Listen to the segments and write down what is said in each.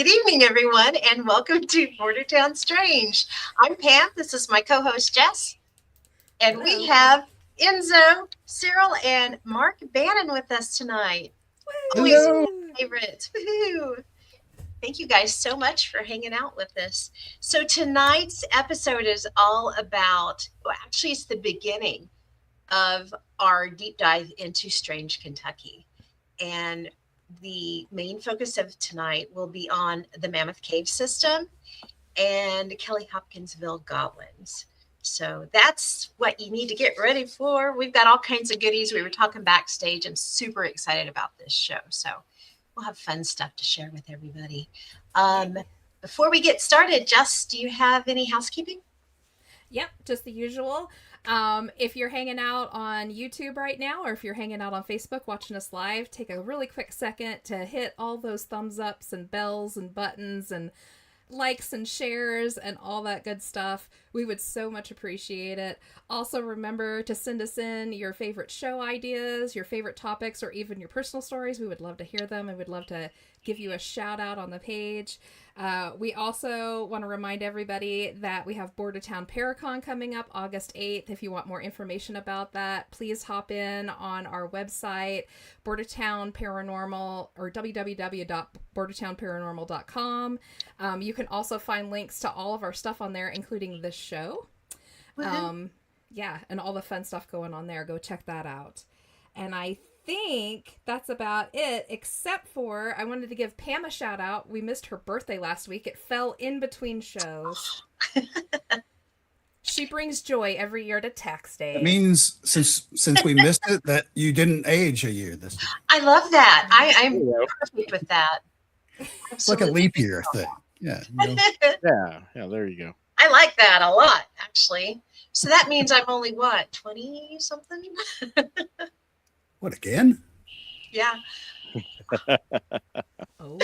Good evening, everyone, and welcome to Bordertown Strange. I'm Pam. This is my co-host, Jess. And Hello. we have Enzo, Cyril, and Mark Bannon with us tonight. Always Hello. favorites. Woohoo! Thank you guys so much for hanging out with us. So tonight's episode is all about, well, actually, it's the beginning of our deep dive into Strange Kentucky. And the main focus of tonight will be on the Mammoth Cave system and Kelly Hopkinsville goblins. So that's what you need to get ready for. We've got all kinds of goodies. We were talking backstage. I'm super excited about this show. So we'll have fun stuff to share with everybody. Before we get started, Jess, do you have any housekeeping? Yep, just the usual. If you're hanging out on YouTube right now, or if you're hanging out on Facebook watching us live, take a really quick second to hit all those thumbs ups and bells and buttons and likes and shares and all that good stuff. We would so much appreciate it. Also, remember to send us in your favorite show ideas, your favorite topics, or even your personal stories. We would love to hear them and we'd love to give you a shout out on the page. We also want to remind everybody that we have Bordertown Paracon coming up August 8th. If you want more information about that, please hop in on our website, Bordertown Paranormal, or www.bordertownparanormal.com. You can also find links to all of our stuff on there, including this show. Yeah, and all the fun stuff going on there. Go check that out. And I think that's about it, except for I wanted to give Pam a shout out. We missed her birthday last week. It fell in between shows. She brings joy every year to tax day. It means since we missed it that you didn't age a year this year. I love that. I'm perfect with that. It's like a leap year thing. Yeah. You know. Yeah, there you go. I like that a lot, actually. So that means I'm only, what, 20 something? What, again? Yeah. Oh.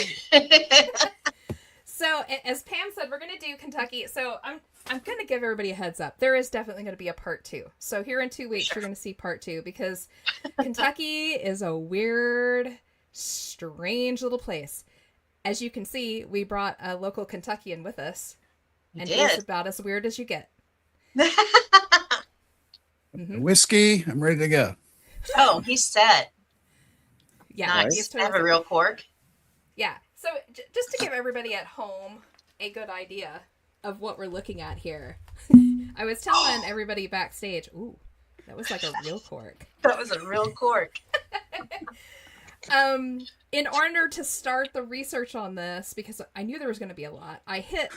So, as Pam said, we're going to do Kentucky. So, I'm going to give everybody a heads up. There is definitely going to be a part 2. So, here in 2 weeks, you're going to see part 2 because Kentucky is a weird, strange little place. As you can see, we brought a local Kentuckian with us. And he's about as weird as you get. Whiskey, I'm ready to go. Oh, he's set. Yeah, nice. I have a real cork. Yeah. So just to give everybody at home a good idea of what we're looking at here, I was telling everybody backstage, ooh, that was like a real cork. That was a real cork. In order to start the research on this, because I knew there was going to be a lot, I hit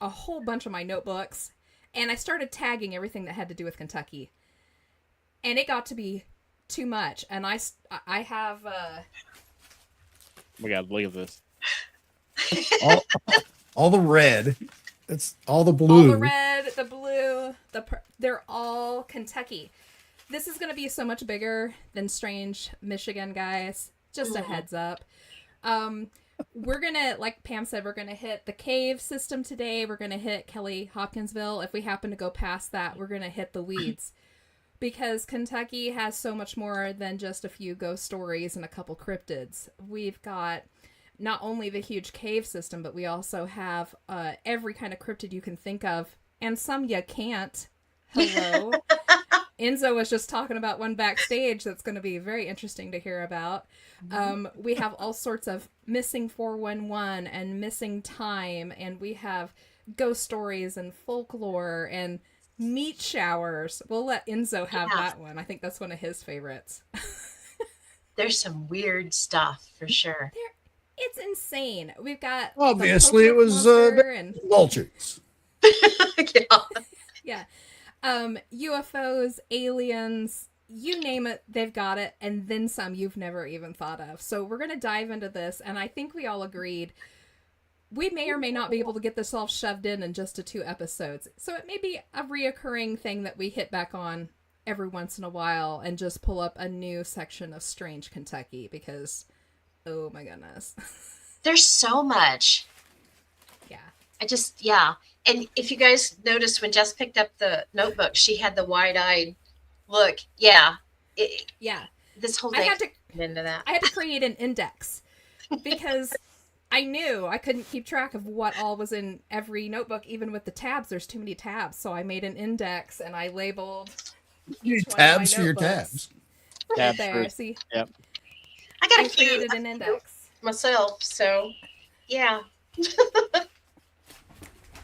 a whole bunch of my notebooks and I started tagging everything that had to do with Kentucky. And it got to be too much. And I have... Oh my God, look at this. all the red. It's all the blue. All the red, the blue, they're all Kentucky. This is going to be so much bigger than Strange Michigan, guys. Just a heads up. We're going to, like Pam said, we're going to hit the cave system today. We're going to hit Kelly Hopkinsville. If we happen to go past that, we're going to hit the weeds. Because Kentucky has so much more than just a few ghost stories and a couple cryptids. We've got not only the huge cave system, but we also have every kind of cryptid you can think of. And some you can't. Hello. Enzo was just talking about one backstage that's going to be very interesting to hear about. We have all sorts of missing 411 and missing time. And we have ghost stories and folklore and meat showers. We'll let Enzo have that one. I think that's one of his favorites. There's some weird stuff for sure. It's insane. We've got obviously it was vultures. Yeah. UFOs, aliens, you name it, they've got it, and then some you've never even thought of. So we're going to dive into this, and I think we all agreed we may or may not be able to get this all shoved in just to 2 episodes. So it may be a reoccurring thing that we hit back on every once in a while and just pull up a new section of Strange Kentucky because, oh my goodness. There's so much. Yeah. And if you guys noticed when Jess picked up the notebook, she had the wide-eyed look. Yeah. Yeah. This whole day into that. I had to create an index because I knew I couldn't keep track of what all was in every notebook, even with the tabs. There's too many tabs, so I made an index and I labeled You each need one of my tabs for your notebooks. tabs. Right Tabs there, first. see? Yep. I got I a few created an index. myself, so yeah.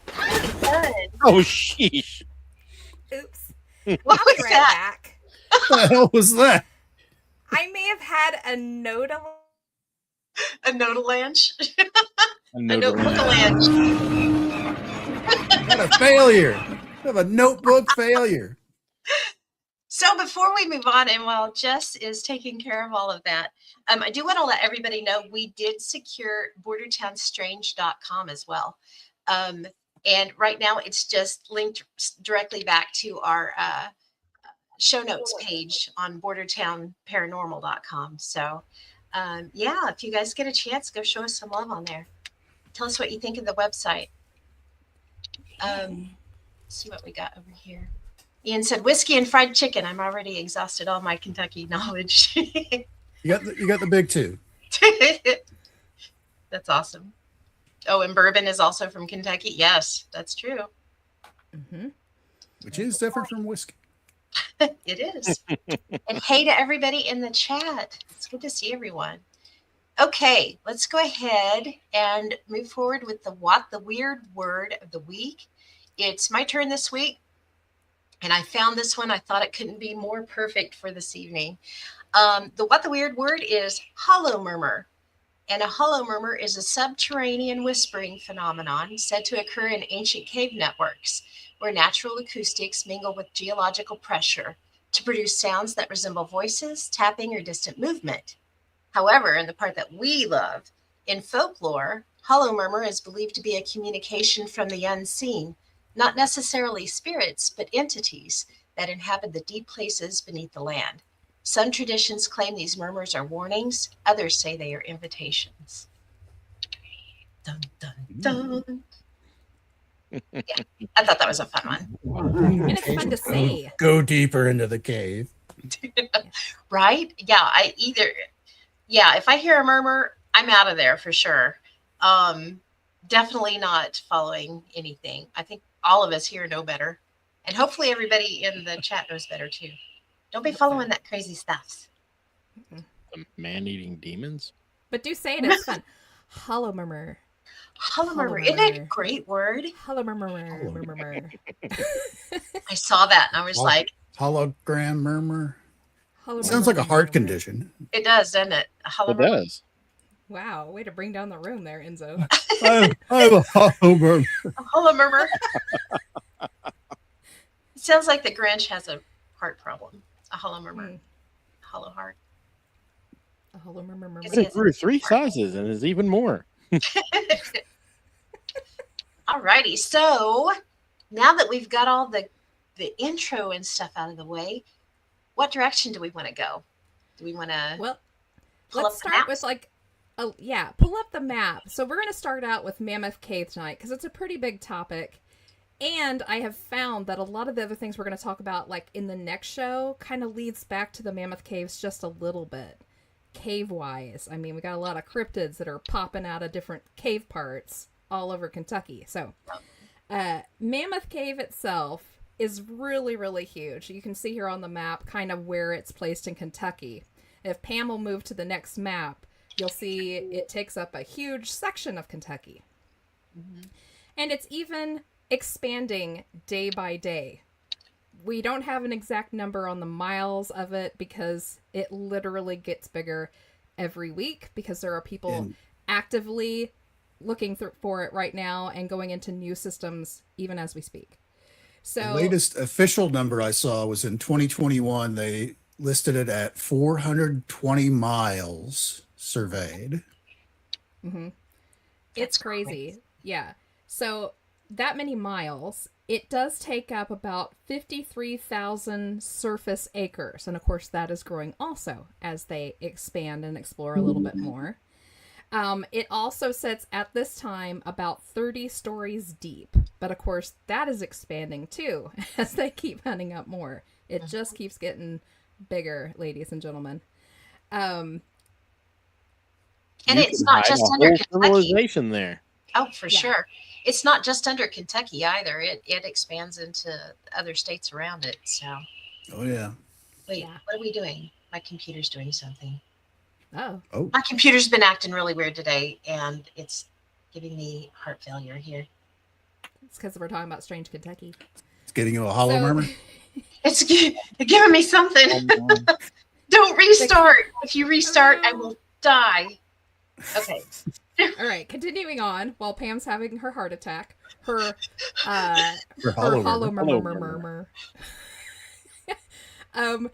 Fun. Oh, sheesh. Oops. What I'll be was right that? back. What the hell was that? I may have had a note of A notalange? A A notebook. notebookalange. Got a failure. We have a notebook failure. So before we move on, and while Jess is taking care of all of that, I do want to let everybody know we did secure BordertownStrange.com as well. And right now it's just linked directly back to our show notes page on BordertownParanormal.com. So yeah, if you guys get a chance, go show us some love on there. Tell us what you think of the website. Let's see what we got over here. Ian said whiskey and fried chicken. I'm already exhausted all my Kentucky knowledge. You got the big two. That's awesome. Oh, and bourbon is also from Kentucky. Yes, that's true. Mm-hmm. Which is different from whiskey. It is. And hey to everybody in the chat. It's good to see everyone. Okay, let's go ahead and move forward with the weird word of the week. It's my turn this week. And I found this one. I thought it couldn't be more perfect for this evening. The weird word is hollow murmur. And a hollow murmur is a subterranean whispering phenomenon said to occur in ancient cave networks, where natural acoustics mingle with geological pressure to produce sounds that resemble voices, tapping, or distant movement. However, and the part that we love, in folklore, hollow murmur is believed to be a communication from the unseen, not necessarily spirits, but entities that inhabit the deep places beneath the land. Some traditions claim these murmurs are warnings. Others say they are invitations. Dun, dun, dun. Yeah, I thought that was a fun one. And it's fun to say. Go deeper into the cave. Right? Yeah, if I hear a murmur, I'm out of there for sure. Definitely not following anything. I think all of us here know better. And hopefully everybody in the chat knows better too. Don't be following that crazy stuff. The man-eating demons. But do say it. It's fun. Hollow murmur. Hollow murmur. Isn't that a great word? Hollow murmur. I saw that and I was like, Hologram murmur. Hollow Sounds murmur, like a heart murmur. it condition. does, doesn't it? A hollow It murmur. does. Wow, way to bring down the room there, Enzo. I have a hollow murmur. A hollow murmur. It sounds like the Grinch has a heart problem. A hollow murmur. Mm. Hollow heart. A hollow murmur. Yes, But yes. it grew 3 sizes and is even more. All righty. So now that we've got all the intro and stuff out of the way, what direction do we want to go? Do we want to Well, pull let's up the start maps? with pull up the map. So we're going to start out with Mammoth Cave tonight because it's a pretty big topic. And I have found that a lot of the other things we're going to talk about, like in the next show, kind of leads back to the Mammoth Caves just a little bit. Cave-wise. I mean, we got a lot of cryptids that are popping out of different cave parts all over Kentucky. So, Mammoth Cave itself is really, really huge. You can see here on the map kind of where it's placed in Kentucky. If Pam will move to the next map, you'll see it takes up a huge section of Kentucky. Mhm. And it's even expanding day by day. We don't have an exact number on the miles of it because it literally gets bigger every week because there are people And- actively looking for it right now and going into new systems even as we speak. So The latest official number I saw was in 2021. They listed it at 420 miles surveyed. mhm. That's It's crazy. Yeah. So that many miles, it does take up about 53,000 surface acres. And of course, that is growing also as they expand and explore a little bit more. It also sits at this time about 30 stories deep. But of course, that is expanding too as they keep hunting up more. It just keeps getting bigger, ladies and gentlemen. And You it's can not hide just a under whole Kentucky. civilization there. Oh, for Yeah. sure. It's not just under Kentucky either. It expands into other states around it. So, Oh yeah. wait, Yeah. what are we doing? My computer's doing something. Oh, Oh, My computer's been acting really weird today, and it's giving me heart failure here. it's because we're talking about Strange Kentucky. it's getting you a hollow So- murmur. It's giving me something. Don't restart. If you restart, I will die. Okay. All right, continuing on while Pam's having her heart attack. Her For hollow hollow murmur. murmur.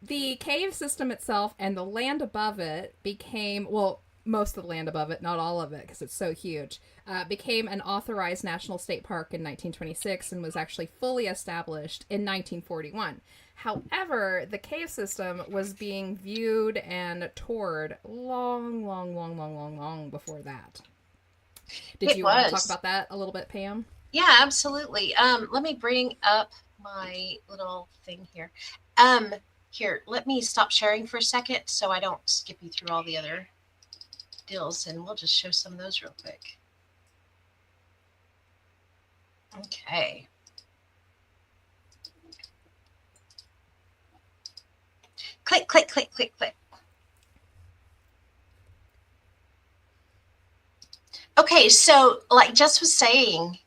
The cave system itself and the land above it became, well, most of the land above it, not all of it because it's so huge, became an authorized national state park in 1926 and was actually fully established in 1941. However, the cave system was being viewed and toured long before that. Did you want to talk about that a little bit, Pam? Yeah, absolutely. Let me bring up my little thing here. Here, let me stop sharing for a second so I don't skip you through all the other deals, and we'll just show some of those real quick. Okay. Click, click, click, click, click. Okay, so like Jess was saying,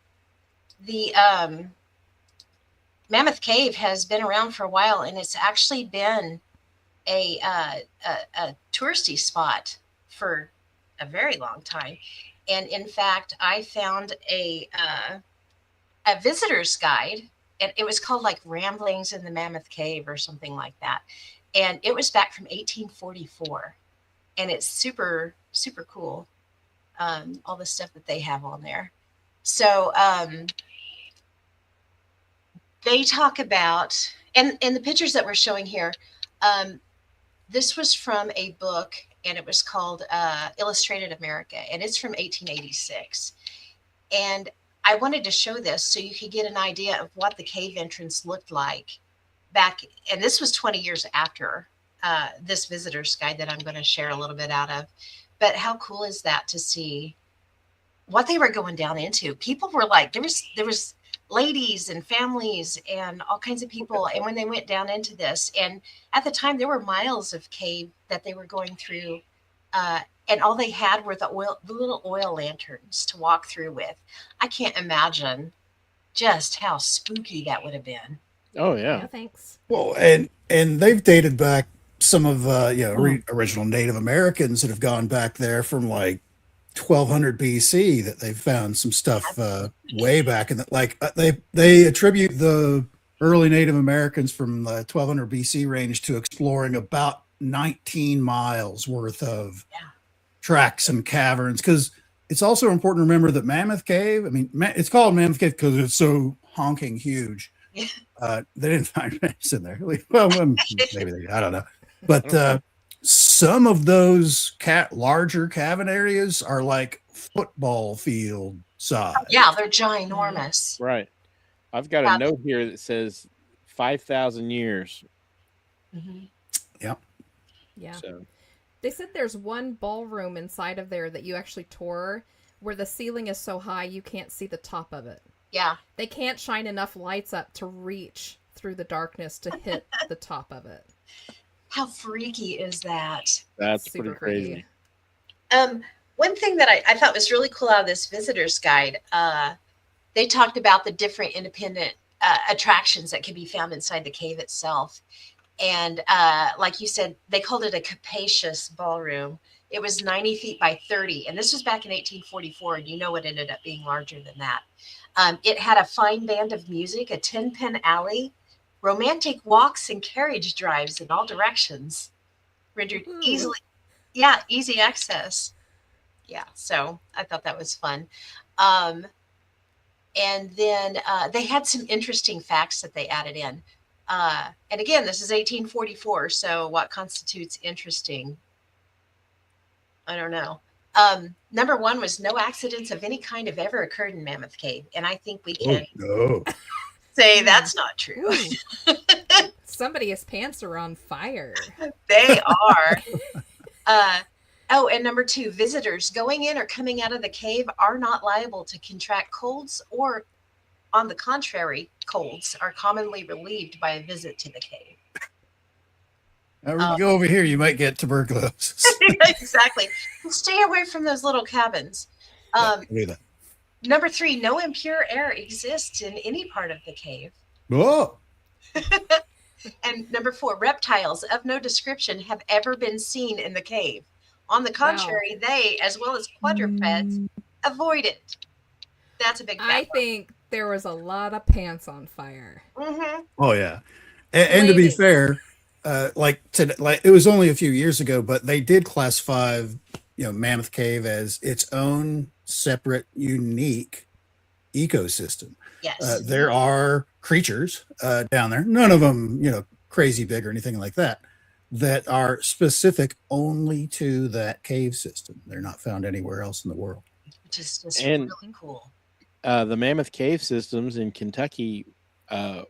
the Mammoth Cave has been around for a while, and it's actually been a touristy spot for a very long time. And in fact, I found a visitor's guide, and it was called like Ramblings in the Mammoth Cave or something like that. And it was back from 1844, and it's super, super cool. All the stuff that they have on there. So they talk about, and the pictures that we're showing here, this was from a book, and it was called Illustrated America, and it's from 1886. And I wanted to show this so you could get an idea of what the cave entrance looked like back, and this was 20 years after this visitor's guide that I'm going to share a little bit out of. But how cool is that to see what they were going down into? People were like, there was ladies and families and all kinds of people. And when they went down into this, and at the time there were miles of cave that they were going through, and all they had were the little oil lanterns to walk through with. I can't imagine just how spooky that would have been. Oh yeah. No, thanks. Well, and they've dated back some of original Native Americans that have gone back there from like 1200 BC, that they've found some stuff way back in the, they attribute the early Native Americans from the 1200 BC range to exploring about 19 miles worth of tracks and caverns, because it's also important to remember that Mammoth Cave, I mean, it's called Mammoth Cave because it's so honking huge. Yeah. They didn't find mammoths in there. Well, maybe they, I don't know. But some of those larger cavern areas are like football field size. Yeah, they're ginormous. Right. I've got a note here that says 5,000 years. Mm-hmm. Yeah. So They said there's one ballroom inside of there that you actually tour where the ceiling is so high you can't see the top of it. Yeah. They can't shine enough lights up to reach through the darkness to hit the top of it. How freaky is that? that's Super pretty crazy. One thing that I thought was really cool out of this visitor's guide, they talked about the different independent attractions that can be found inside the cave itself. And like you said, they called it a capacious ballroom. It was 90 feet by 30. And this was back in 1844. And you know it ended up being larger than that. It had a fine band of music, a 10-pin alley, romantic walks and carriage drives in all directions, rendered easy access. Yeah, so I thought that was fun. And then they had some interesting facts that they added in. And again, this is 1844, so what constitutes interesting? I don't know. Number one was no accidents of any kind have ever occurred in Mammoth Cave. And I think we can say that's not true. Somebody's pants are on fire. They are. Oh, and number 2, visitors going in or coming out of the cave are not liable to contract colds, or on the contrary, colds are commonly relieved by a visit to the cave. Now, when you go over here, you might get tuberculosis. Exactly. Stay away from those little cabins. Do that. Number 3, no impure air exists in any part of the cave. Oh, And number 4, reptiles of no description have ever been seen in the cave. On the contrary, they, as well as quadrupeds, avoid it. That's a big fact. I think there was a lot of pants on fire. Mm-hmm. oh yeah. And to be Flaming. fair, like it was only a few years ago, but they did classify, Mammoth Cave as its own separate, unique ecosystem. Yes. There are creatures down there, none of them, crazy big or anything like that, that are specific only to that cave system. They're not found anywhere else in the world. Which is just And- really cool. The Mammoth Cave systems in Kentucky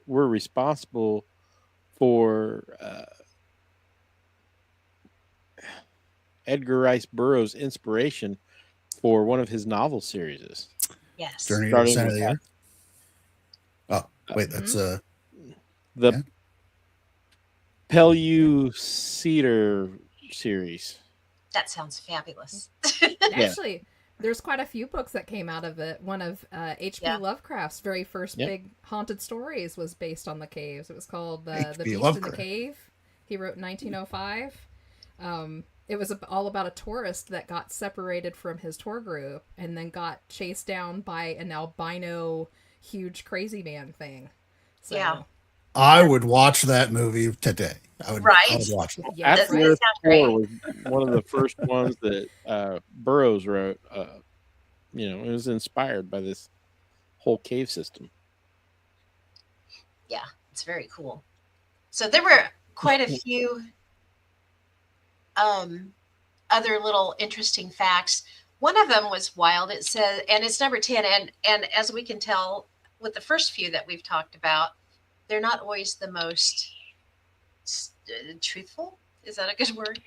were responsible for Edgar Rice Burroughs' inspiration for one of his novel series. Yes. Journey to the Starting center of with the that. earth. Oh, wait, that's The Yeah. Pellucidar series. That sounds fabulous. Actually, there's quite a few books that came out of it. One of H.P. Yeah. Lovecraft's very first Yep. big haunted stories was based on the caves. It was called The H.P. Beast in Lovecraft. the Cave. He wrote in 1905. It was all about a tourist that got separated from his tour group and then got chased down by an albino huge crazy man thing. So, Yeah. I would watch that movie today. I would Right? watch it. yeah, That's After right. Earth Sounds great. 4 was one of the first ones that Burroughs wrote. It was inspired by this whole cave system. Yeah, it's very cool. So there were quite a few other little interesting facts. One of them was wild. It says, and it's number 10, and as we can tell with the first few that we've talked about, they're not always the most truthful. Is that a good word?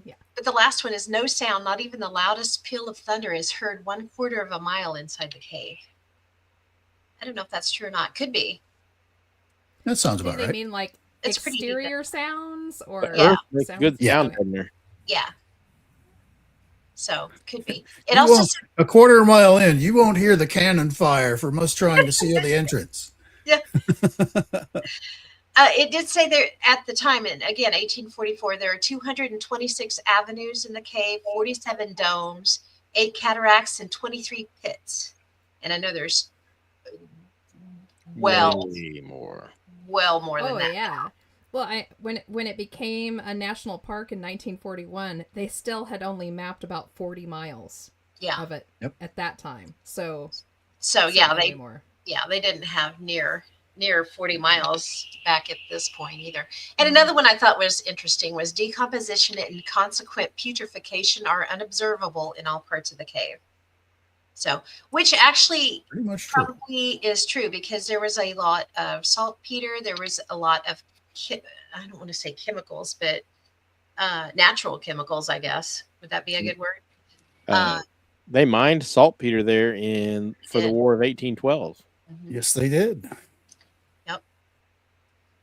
Yeah. But the last one is no sound, not even the loudest peal of thunder, is heard 1/4 of a mile inside the cave. I don't know if that's true or not. Could be. That sounds do about they right. mean like It's pretty deep. exterior sounds or The Yeah. Earth makes sounds? good sound Okay. in there. Yeah. So could be. It You also won't- a quarter mile in, you won't hear the cannon fire from us trying to seal the entrance. it did say there at the time, and again, 1844, there are 226 avenues in the cave, 47 domes, 8 cataracts, and 23 pits. And I know there's well Way more. more than Oh that. yeah. Well, when it became a national park in 1941, they still had only mapped about 40 miles Yeah. of it Yep. at that time. So So yeah, certainly they more. they didn't have near 40 miles back at this point either. And another one I thought was interesting was decomposition and consequent putrefaction are unobservable in all parts of the cave. So, which actually Pretty much true. probably is true because there was a lot of saltpeter. There was a lot of, I don't want to say chemicals, but natural chemicals, I guess. Would that be a good word? They mined saltpeter there for the did. War of 1812. Yes, they did.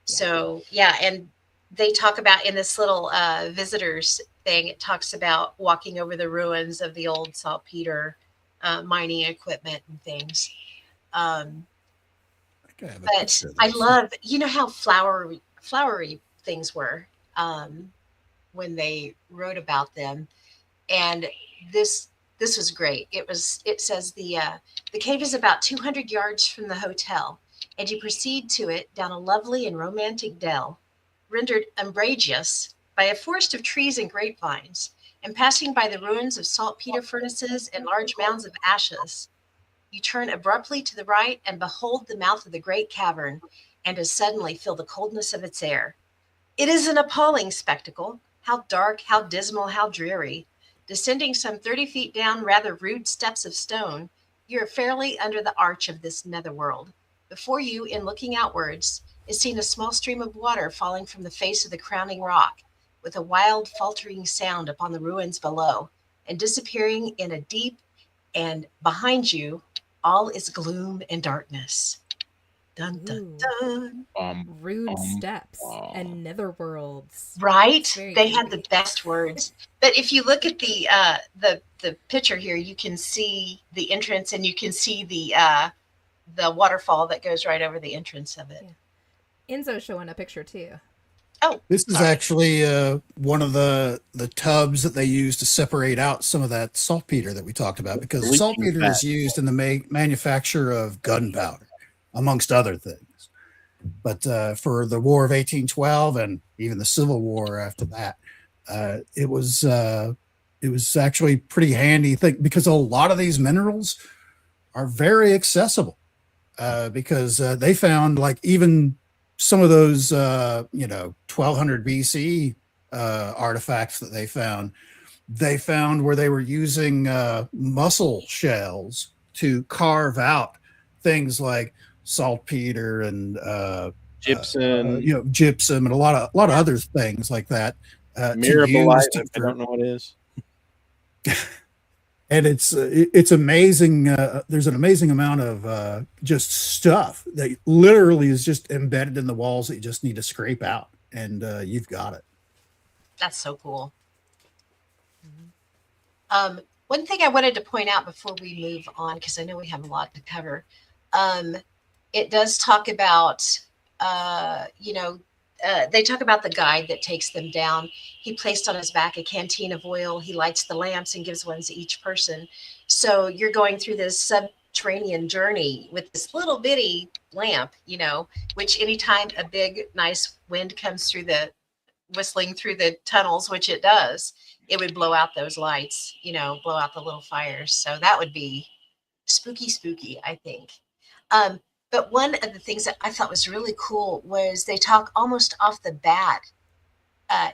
So, yeah. And they talk about in this little visitors thing, it talks about walking over the ruins of the old saltpeter mining equipment and things. I think I have a But picture of I this. love, how flowery things were when they wrote about them, and this was great. It says the cave is about 200 yards from the hotel, and you proceed to it down a lovely and romantic dell, rendered umbrageous by a forest of trees and grapevines, and passing by the ruins of saltpeter furnaces and large mounds of ashes. You turn abruptly to the right and behold the mouth of the great cavern, and as suddenly feel the coldness of its air. It is an appalling spectacle. How dark, how dismal, how dreary. Descending some 30 feet down rather rude steps of stone, you are fairly under the arch of this netherworld. Before you, in looking outwards, is seen a small stream of water falling from the face of the crowning rock. with a wild, faltering sound upon the ruins below, and disappearing in a deep, and behind you, all is gloom and darkness. Dun, dun, Ooh. dun. Rude steps and netherworlds. Right? Very They had creepy. the best words. But if you look at the picture here, you can see the entrance, and you can see the waterfall that goes right over the entrance of it. Yeah. Enzo's showing a picture too. Oh, This is sorry. actually one of the tubs that they use to separate out some of that saltpeter that we talked about, because Leaching saltpeter is fat. used in the manufacture of gunpowder, amongst other things. But for the War of 1812 and even the Civil War after that, it was actually pretty handy thing, because a lot of these minerals are very accessible, because they found, like, even some of those 1200 BC artifacts that they found where they were using mussel shells to carve out things like saltpeter and Gypsum, gypsum, and a lot of other things like that, to use Mirabolite. I don't know what it is. and it's amazing. There's an amazing amount of just stuff that literally is just embedded in the walls that you just need to scrape out, and you've got it. That's so cool. One thing I wanted to point out before we move on, because I know we have a lot to cover, it does talk about, they talk about the guide that takes them down. He placed on his back a canteen of oil. He lights the lamps and gives one to each person. So you're going through this subterranean journey with this little bitty lamp, which anytime a big, nice wind comes whistling through the tunnels, which it does, it would blow out those lights, blow out the little fires. So that would be spooky, I think. But one of the things that I thought was really cool was they talk almost off the bat.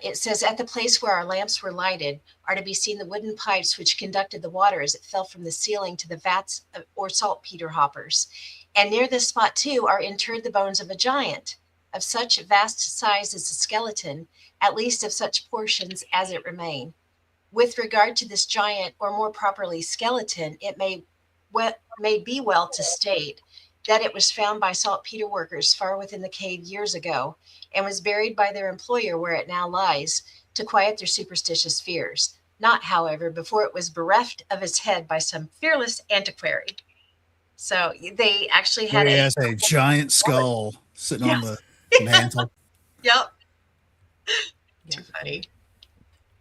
It says, at the place where our lamps were lighted are to be seen the wooden pipes which conducted the water as it fell from the ceiling to the vats or saltpeter hoppers. And near this spot, too, are interred the bones of a giant of such vast size as a skeleton, at least of such portions as it remain. With regard to this giant, or more properly skeleton, it may be well to state that it was found by saltpeter workers far within the cave years ago, and was buried by their employer where it now lies, to quiet their superstitious fears. Not, however, before it was bereft of its head by some fearless antiquary. So they actually had Where he has a giant skull sitting on the mantle. Yep. Too funny.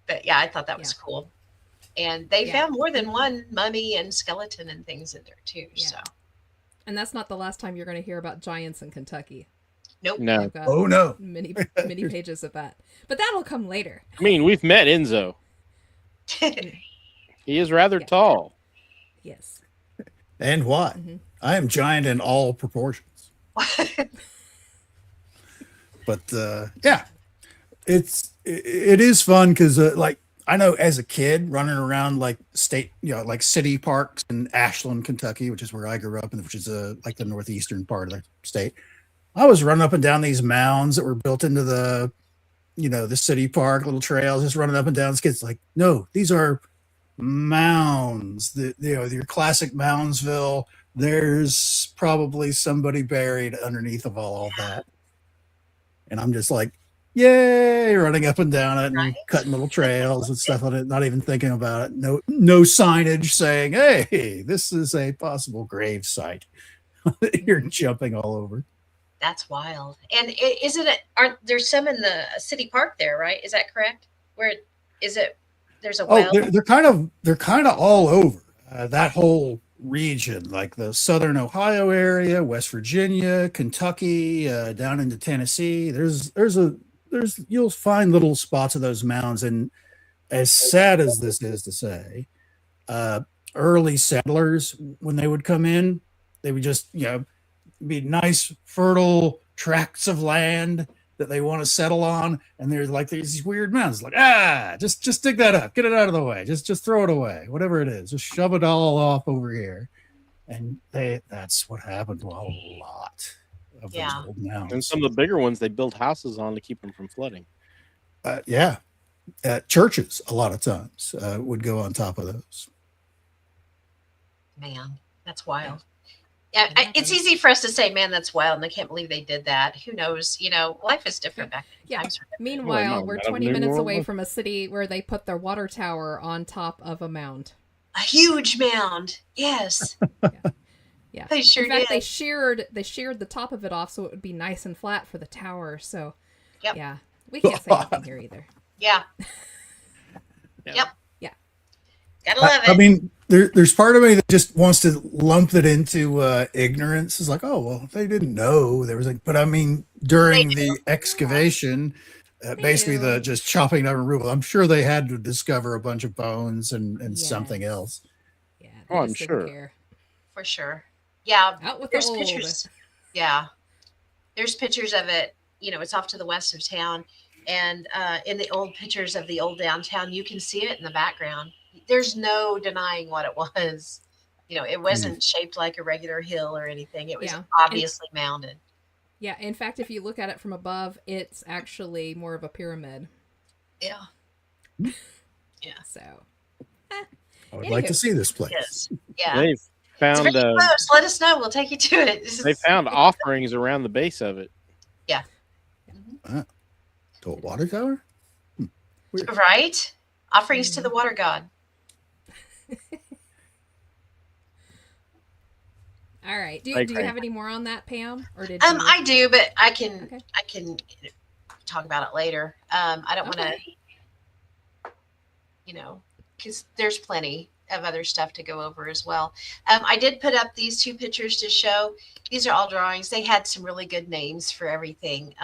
But yeah, I thought that was cool. And they found more than one mummy and skeleton and things in there too. Yeah. So. And that's not the last time you're going to hear about giants in Kentucky. Nope. No. Oh no. Many pages of that. But that'll come later. I mean, we've met Enzo. He is rather tall. Yes. And why? Mm-hmm. I am giant in all proportions. But yeah, it is fun because like, I know as a kid running around like like city parks in Ashland, Kentucky, which is where I grew up, and which is like the northeastern part of the state. I was running up and down these mounds that were built into the city park, little trails, just running up and down. Kids like, no, these are mounds. Your classic Moundsville. There's probably somebody buried underneath of all that, and I'm just like, yay, running up and down it and cutting little trails and stuff on it, not even thinking about it. No signage saying, hey, this is a possible grave site. You're jumping all over. That's wild. And aren't there some in the city park there, right? Is that correct? Where is it? There's a well. They're kind of all over that whole region, like the southern Ohio area, West Virginia, Kentucky, down into Tennessee. You'll find little spots of those mounds, and as sad as this is to say, early settlers, when they would come in, they would just be nice fertile tracts of land that they want to settle on, and there's like these weird mounds, like just dig that up, get it out of the way, just throw it away, whatever it is, just shove it all off over here. And that's what happened to a lot of those old mounds. And some of the bigger ones they built houses on to keep them from flooding. Yeah. churches a lot of times would go on top of those. Man, that's wild. Yeah, it's easy for us to say, man, that's wild, and I can't believe they did that. Who knows? Life is different back then. Yeah. Times were different. Meanwhile, we're 20 minutes World away War. from a city where they put their water tower on top of a mound. A huge mound. Yes. Yeah. They sure In fact, did. they sheared the top of it off so it would be nice and flat for the tower. So, Yep. yeah, we can't say anything here either. Yeah. Yeah. Yep. Yeah. Gotta love it. I mean, there's part of me that just wants to lump it into ignorance. It's like, oh, well, they didn't know there was but I mean, during the excavation, basically knew. the just chopping down removal, I'm sure they had to discover a bunch of bones and something Yes. else. Yeah, Oh, I'm just didn't sure. care. For sure. Yeah. Out with There's the old. pictures. Yeah. There's pictures of it. It's off to the west of town. And in the old pictures of the old downtown, you can see it in the background. There's no denying what it was. It wasn't shaped like a regular hill or anything. It was Yeah. obviously mounded. Yeah, in fact, if you look at it from above, it's actually more of a pyramid. Yeah. So, I would like to see this place. Yes. Yeah. They It's found very close. Let us know. We'll take you to it. they found offerings around the base of it. To a water tower? Right? Offerings to the water god. all right. Do Like you that. have any more on that, Pam? Or did I do, but I can Okay. talk about it later. I don't want to, because there's plenty of other stuff to go over as well. I did put up these two pictures to show. These are all drawings. They had some really good names for everything.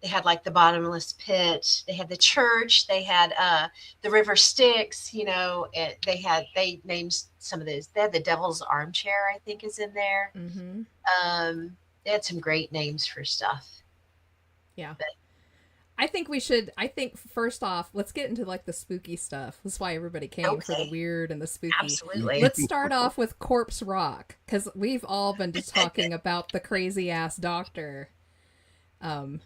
They had like the bottomless pit. They had the church. They had the river Styx. They named some of those. They had the Devil's Armchair, I think, is in there. Mm-hmm. They had some great names for stuff. Yeah. I think first off, let's get into like the spooky stuff. That's why everybody came for the Okay. weird and the spooky. Absolutely. Let's start off with Corpse Rock, because we've all been just talking about the crazy ass doctor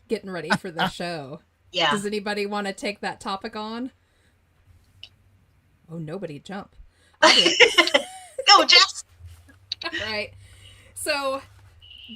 getting ready for the show. Yeah. Does anybody want to take that topic on? Oh, nobody jump. I'll do it. Go, Jess. All right. So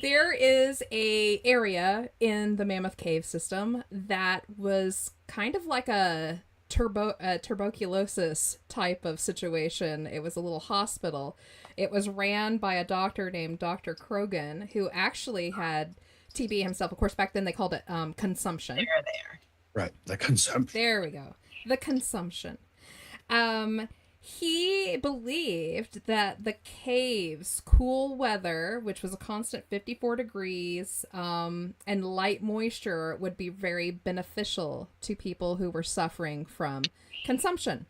there is a area in the Mammoth Cave system that was kind of like a tuberculosis type of situation. It was a little hospital. It was ran by a doctor named Dr. Krogan, who actually had TB himself. Of course, back then they called it consumption. There. Right. The consumption. There we go. The consumption. He believed that the cave's cool weather, which was a constant 54 degrees, and light moisture would be very beneficial to people who were suffering from consumption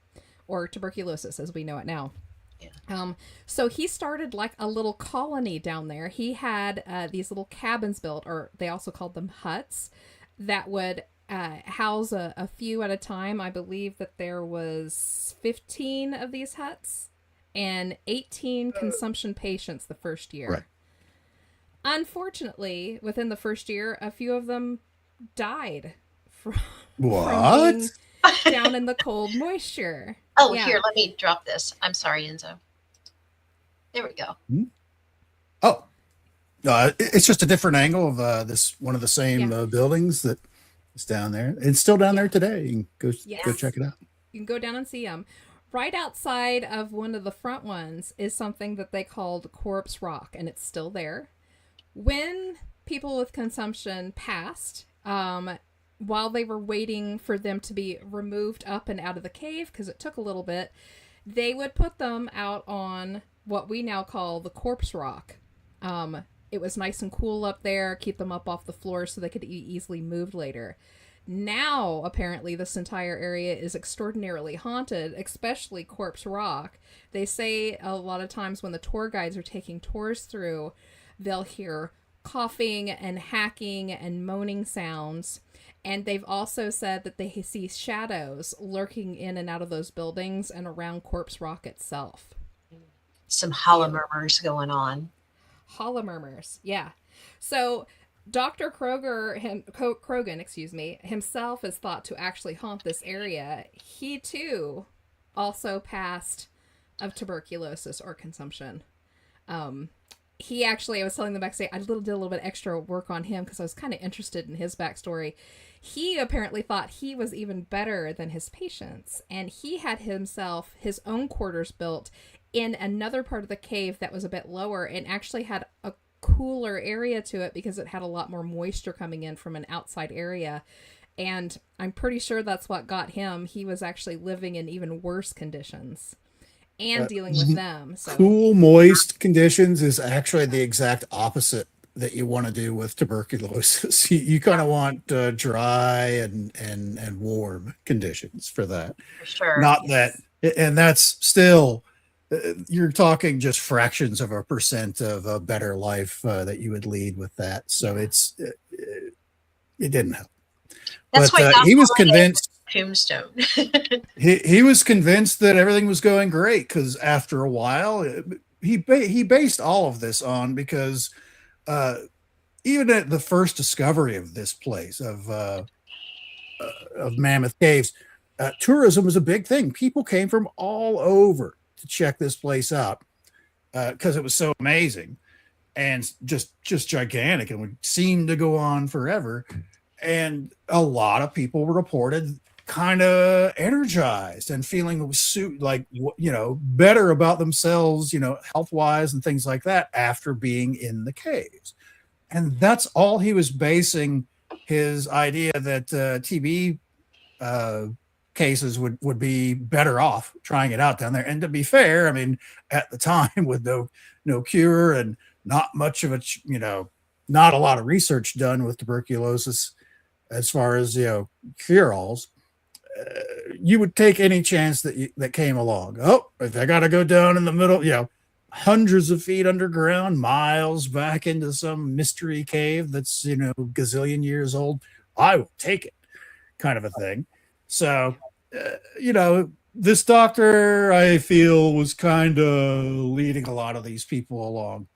or tuberculosis as we know it now. Yeah. So he started like a little colony down there. He had these little cabins built, or they also called them huts, that would house a few at a time. I believe that there was 15 of these huts and 18 consumption patients the first year. Right. Unfortunately, within the first year, a few of them died from What? being down in the cold moisture. Oh, Yeah. here, let me drop this. I'm sorry, Enzo. There we go. Oh. It's just a different angle of this one of the same buildings that is down there. It's still down there today. You can go Yes. check it out. You can go down and see them. Right outside of one of the front ones is something that they called Corpse Rock, and it's still there. When people with consumption passed, while they were waiting for them to be removed up and out of the cave, because it took a little bit, they would put them out on what we now call the Corpse Rock. It was nice and cool up there, keep them up off the floor so they could be easily moved later. Now, apparently, this entire area is extraordinarily haunted, especially Corpse Rock. They say a lot of times when the tour guides are taking tours through, they'll hear coughing and hacking and moaning sounds. And they've also said that they see shadows lurking in and out of those buildings and around Corpse Rock itself. Some hollow murmurs going on. Hollow murmurs, yeah. So Dr. Krogan, excuse me, himself is thought to actually haunt this area. He too also passed of tuberculosis or consumption. He actually, I was telling them backstage, I did a little bit extra work on him because I was kind of interested in his backstory. He apparently thought he was even better than his patients, and he had himself his own quarters built in another part of the cave that was a bit lower and actually had a cooler area to it because it had a lot more moisture coming in from an outside area. And I'm pretty sure that's what got him. He was actually living in even worse conditions and dealing with them. So. Cool, moist conditions is actually the exact opposite that you want to do with tuberculosis. You kind of want dry and warm conditions for that. For sure. Not that, and that's still, you're talking just fractions of a percent of a better life that you would lead with that. So it didn't help. That's but why he was convinced. Tombstone. he was convinced that everything was going great because after a while, he based all of this on because even at the first discovery of this place of Mammoth Caves, tourism was a big thing. People came from all over to check this place out because it was so amazing and just gigantic and would seem to go on forever. And a lot of people reported kind of energized and feeling like, better about themselves, health-wise and things like that after being in the caves. And that's all he was basing his idea that TB cases would be better off trying it out down there. And to be fair, I mean, at the time with no cure and not much of not a lot of research done with tuberculosis as far as, cure-alls, you would take any chance that came along. Oh, if I got to go down in the middle, hundreds of feet underground, miles back into some mystery cave that's, gazillion years old, I will take it, kind of a thing. So, this doctor, I feel, was kind of leading a lot of these people along.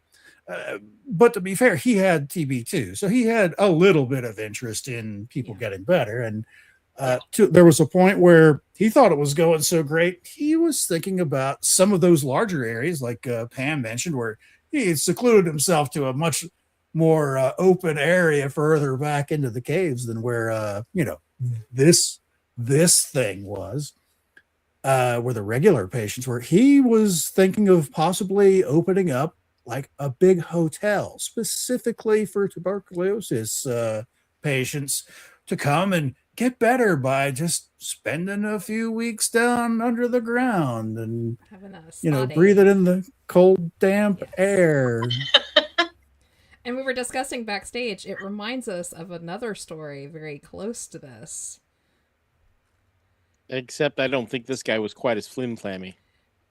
But to be fair, he had TB too. So he had a little bit of interest in people getting better. And there was a point where he thought it was going so great. He was thinking about some of those larger areas, like Pam mentioned, where he had secluded himself to a much more open area further back into the caves than where, this thing was, where the regular patients were. He was thinking of possibly opening up like a big hotel specifically for tuberculosis patients to come and get better by just spending a few weeks down under the ground and breathing in the cold, damp air. And we were discussing backstage, it reminds us of another story very close to this. Except I don't think this guy was quite as flim-flammy.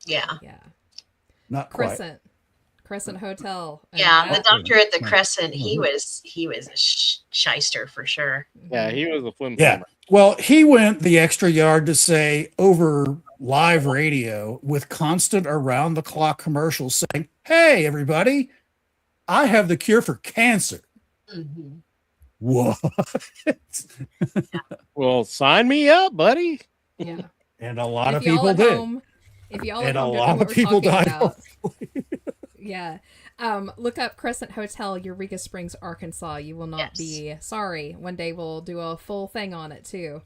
Yeah. Not Crescent. quite. Crescent Hotel. Yeah, the doctor at the Crescent, he was a shyster for sure. Yeah, he was a flim-flammer. Yeah. Well, he went the extra yard to say over live radio with constant around-the-clock commercials saying, "Hey, everybody, I have the cure for cancer." Mm-hmm. What? Well, sign me up, buddy. Yeah. And a lot of people did. If y'all and at a home lot of people died. Yeah. Look up Crescent Hotel, Eureka Springs, Arkansas. You will not be sorry. One day we'll do a full thing on it too.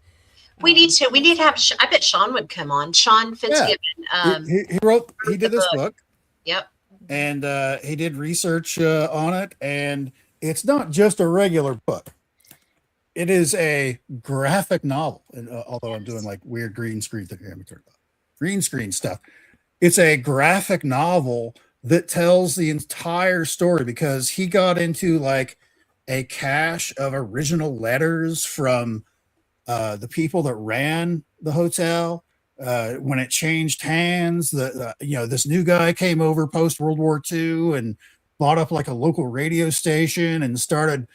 We need to have, I bet Sean would come on. Sean Fitzgibbon. He did this book. Yep. And he did research on it. And it's not just a regular book. It is a graphic novel. And although I'm doing like weird green screen stuff, it's a graphic novel that tells the entire story because he got into like a cache of original letters from the people that ran the hotel when it changed hands. This new guy came over post World War II and bought up like a local radio station and started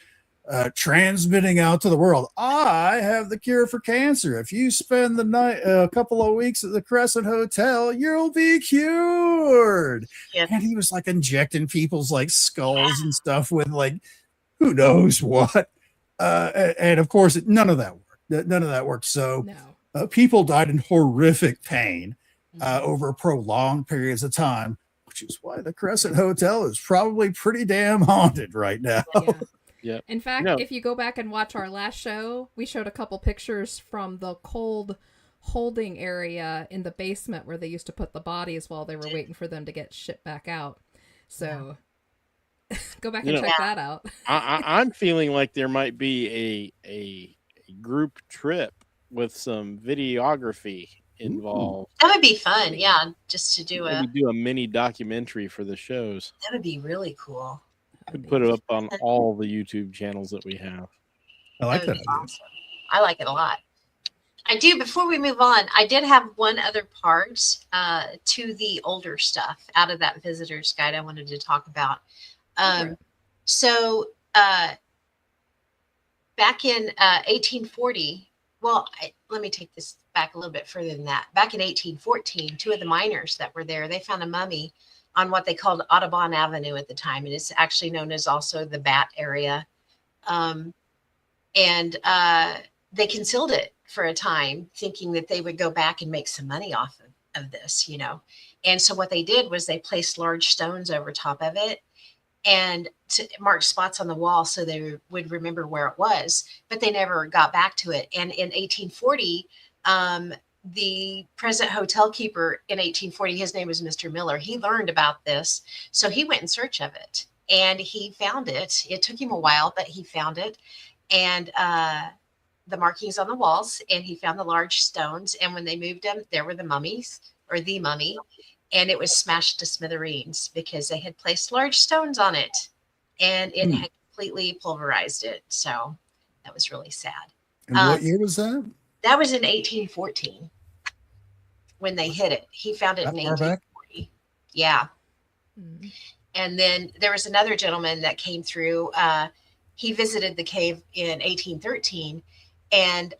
transmitting out to the world. I have the cure for cancer. If you spend the night, a couple of weeks at the Crescent Hotel, you'll be cured. Yep. And he was like injecting people's like skulls and stuff with like who knows what. And of course, none of that worked. None of that worked. So No. people died in horrific pain over prolonged periods of time, which is why the Crescent Hotel is probably pretty damn haunted right now. Yeah. Yeah. In fact, if you go back and watch our last show, we showed a couple pictures from the cold holding area in the basement where they used to put the bodies while they were waiting for them to get shipped back out. So go back and check that out. I'm feeling like there might be a group trip with some videography involved. That would be fun. Yeah. Just to do Maybe do a mini documentary for the shows. that would be really cool. Could put it up on all the YouTube channels that we have. I like that. Awesome. I like it a lot. I do. Before we move on, I did have one other part to the older stuff out of that visitor's guide I wanted to talk about. So back in 1840, let me take this back a little bit further than that. Back in 1814, two of the miners that were there, they found a mummy on what they called Audubon Avenue at the time. And it's actually known as also the Bat area. They concealed it for a time, thinking that they would go back and make some money off of this, you know. And so what they did was they placed large stones over top of it and to mark spots on the wall so they would remember where it was, but they never got back to it. And in 1840, the present hotel keeper in 1840, his name was Mr. Miller. He learned about this. So he went in search of it and he found it. It took him a while, but he found it. And the markings on the walls, and he found the large stones. And when they moved them, there were the mummies, or the mummy, and it was smashed to smithereens because they had placed large stones on it and it had completely pulverized it. So that was really sad. And what year was that? That was in 1814 when they hit it. He found it in 1840. Yeah. Mm-hmm. And then there was another gentleman that came through. He visited the cave in 1813. And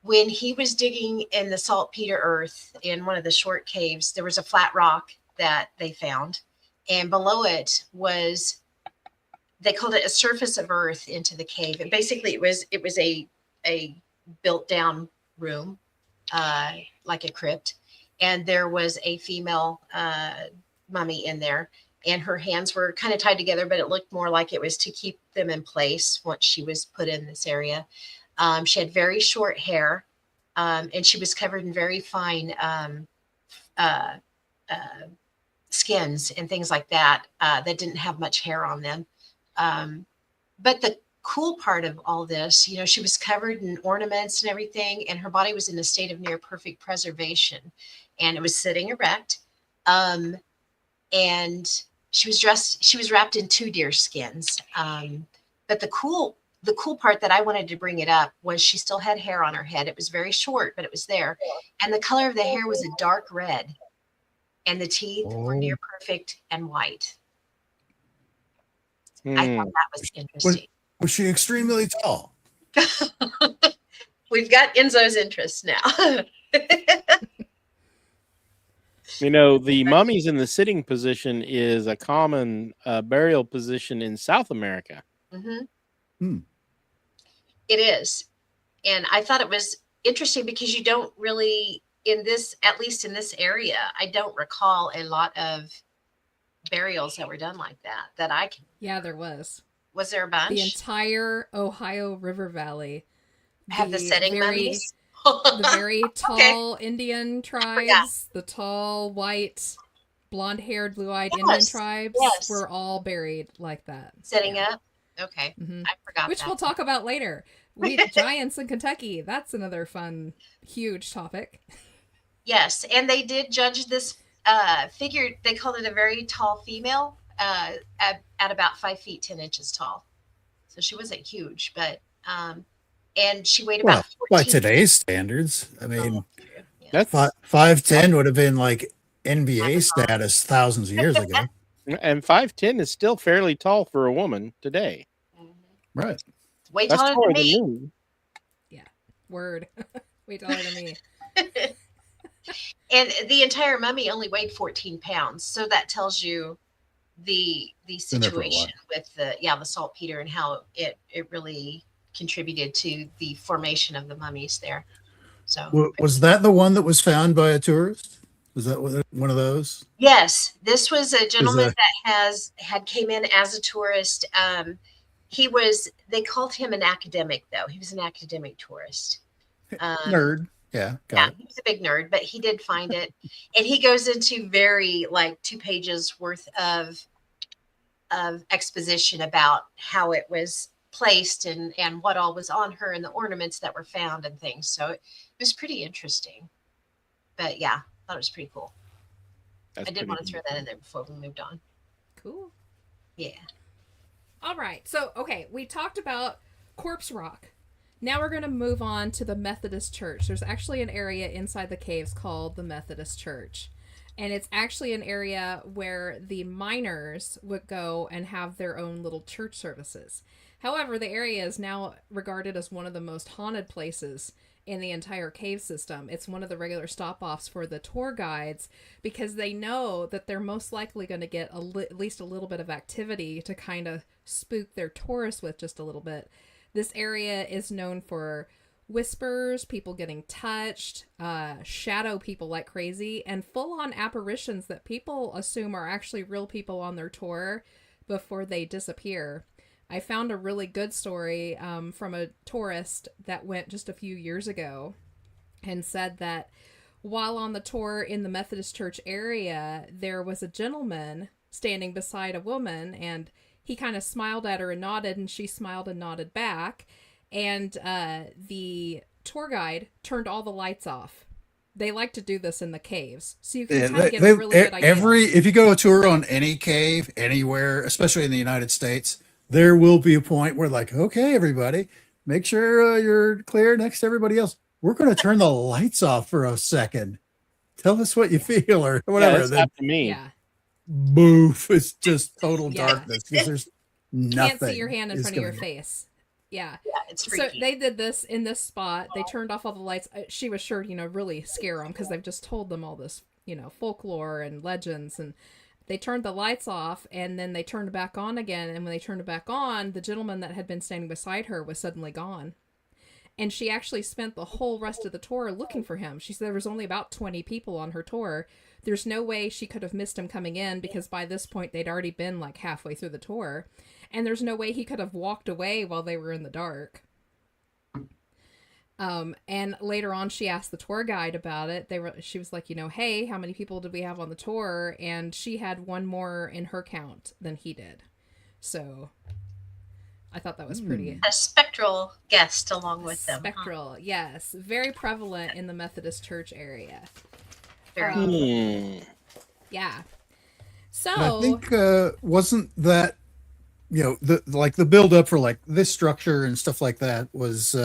when he was digging in the saltpeter earth in one of the short caves, there was a flat rock that they found. And below it was, they called it a surface of earth into the cave. And basically it was a built down room, like a crypt. And there was a female mummy in there. And her hands were kind of tied together, but it looked more like it was to keep them in place once she was put in this area. She had very short hair, and she was covered in very fine skins and things like that that didn't have much hair on them. But the cool part of all this, you know, she was covered in ornaments and everything, and her body was in a state of near perfect preservation, and it was sitting erect. And she was wrapped in 2 deer skins. But the cool part that I wanted to bring it up was she still had hair on her head. It was very short, but it was there. And the color of the hair was a dark red. And the teeth were near perfect and white. I thought that was interesting. Was she extremely tall? We've got Enzo's interest now. You know, the mummies in the sitting position is a common burial position in South America. Mm-hmm. It is. And I thought it was interesting because you don't really, at least in this area, I don't recall a lot of burials that were done like that I can. Yeah, there was. Was there a bunch? The entire Ohio River Valley. Have the setting mummies? The very tall Indian tribes, the tall, white, blonde-haired, blue-eyed Indian tribes were all buried like that. Setting up? Okay. Mm-hmm. I forgot Which we'll talk about later. Giants in Kentucky. That's another fun, huge topic. Yes, and they did judge this figure. They called it a very tall female at about 5 feet 10 inches tall. So she wasn't huge, but and she weighed about 14. By today's standards, I mean, that's 5'10" would have been like NBA status thousands of years ago. And 5'10" is still fairly tall for a woman today. Mm-hmm. Right. Way taller than me. Yeah. Word. Way taller than me. And the entire mummy only weighed 14 pounds. So that tells you the Been there for a while. situation with the saltpeter and how it really contributed to the formation of the mummies there. So Was that the one that was found by a tourist? Was that one of those? yes, this was a Is gentleman that had came in as a tourist. They called him an academic, though. He was an academic tourist. nerd? Yeah, got it. He was a big nerd, but he did find it. And he goes into very, like, 2 pages worth of exposition about how it was placed and what all was on her and the ornaments that were found and things. So it was pretty interesting. But yeah, I thought it was pretty cool. That's I did want to pretty throw that in there before we moved on. Cool. Yeah. All right. So, okay, we talked about Corpse Rock. Now we're going to move on to the Methodist Church. There's actually an area inside the caves called the Methodist Church. And it's actually an area where the miners would go and have their own little church services. However, the area is now regarded as one of the most haunted places in the entire cave system. It's one of the regular stop-offs for the tour guides because they know that they're most likely going to get at least a little bit of activity to kind of spook their tourists with just a little bit. This area is known for whispers, people getting touched, shadow people like crazy, and full-on apparitions that people assume are actually real people on their tour before they disappear. I found a really good story from a tourist that went just a few years ago and said that while on the tour in the Methodist Church area, there was a gentleman standing beside a woman, and he kind of smiled at her and nodded, and she smiled and nodded back. And the tour guide turned all the lights off. They like to do this in the caves, so you can kind of get a really good idea. If you go a tour on any cave anywhere, especially in the United States, there will be a point where, like, okay, everybody, make sure you're clear next to everybody else. We're going to turn the lights off for a second. Tell us what you feel or whatever. Yeah, that's happened to me. Yeah. Boof! It's just total Yeah. darkness because there's nothing. Can't see your hand in is front of your going on. face. Yeah. Yeah, it's So freaky. they did this in this spot. They turned off all the lights. She was sure, really scare them because they've just told them all this, folklore and legends. And they turned the lights off and then they turned it back on again. And when they turned it back on, the gentleman that had been standing beside her was suddenly gone. And she actually spent the whole rest of the tour looking for him. She said there was only about 20 people on her tour. There's no way she could have missed him coming in because by this point they'd already been like halfway through the tour. And there's no way he could have walked away while they were in the dark. And later on, she asked the tour guide about it. She was like, hey, how many people did we have on the tour? And she had one more in her count than he did. So I thought that was pretty. A spectral guest along with them. Spectral, yes. Very prevalent in the Methodist Church area. Very Yeah. So And I think wasn't that the build up for like this structure and stuff like that was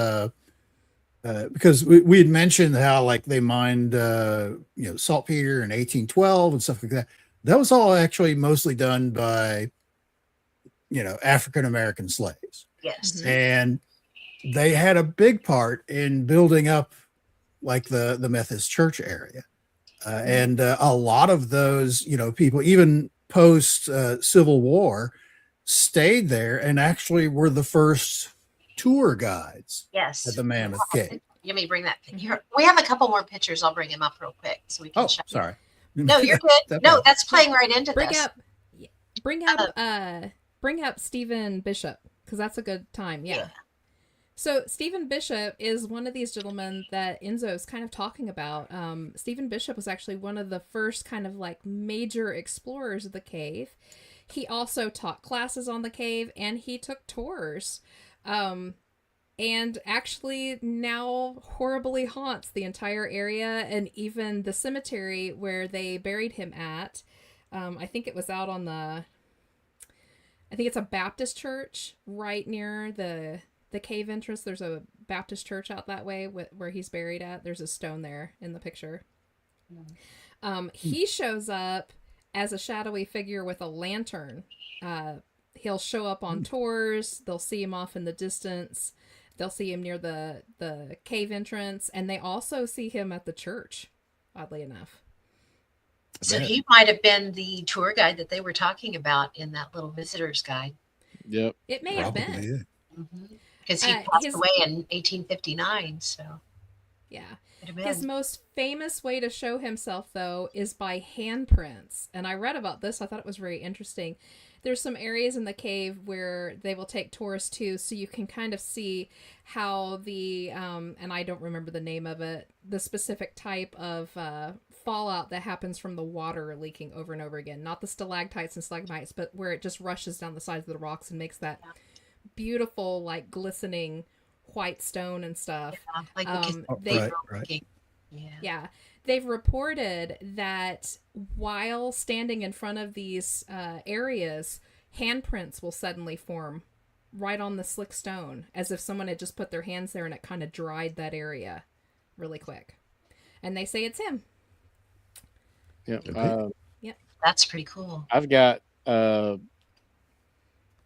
because we had mentioned how like they mined saltpeter in 1812 and stuff like that. That was all actually mostly done by African American slaves. Yes. Mhm. And they had a big part in building up like the Methodist Church area. And a lot of those, people, even post Civil War, stayed there and actually were the first tour guides Yes. at the Mammoth Cave. Let me bring that picture. We have a couple more pictures. I'll bring them up real quick so we can Oh, show. sorry. No, you're good. No, that's playing right into bring this. up Stephen Bishop because that's a good time. Yeah. So Stephen Bishop is one of these gentlemen that Enzo's kind of talking about. Stephen Bishop was actually one of the first kind of like major explorers of the cave. He also taught classes on the cave and he took tours. And actually now horribly haunts the entire area and even the cemetery where they buried him at. I think it was out on I think it's a Baptist church right near the cave entrance. There's a Baptist church out that way where he's buried at. There's a stone there in the picture. He shows up as a shadowy figure with a lantern. He'll show up on tours. They'll see him off in the distance. They'll see him near the cave entrance. And they also see him at the church, oddly enough. So bet. he might have been the tour guide that they were talking about in that little visitor's guide. Yep. It may have Probably, been. yeah. Because he passed away in 1859, so Yeah. could have His been. most famous way to show himself, though, is by handprints. And I read about this. I thought it was very interesting. There's some areas in the cave where they will take tourists to, so you can kind of see how the, and I don't remember the name of it, the specific type of fallout that happens from the water leaking over and over again. Not the stalactites and stalagmites, but where it just rushes down the sides of the rocks and makes that beautiful, like, glistening white stone and stuff. Yeah, like Right. Yeah. They've reported that while standing in front of these areas, handprints will suddenly form right on the slick stone, as if someone had just put their hands there and it kind of dried that area really quick. And they say it's him. Yep. Okay. That's pretty cool. I've got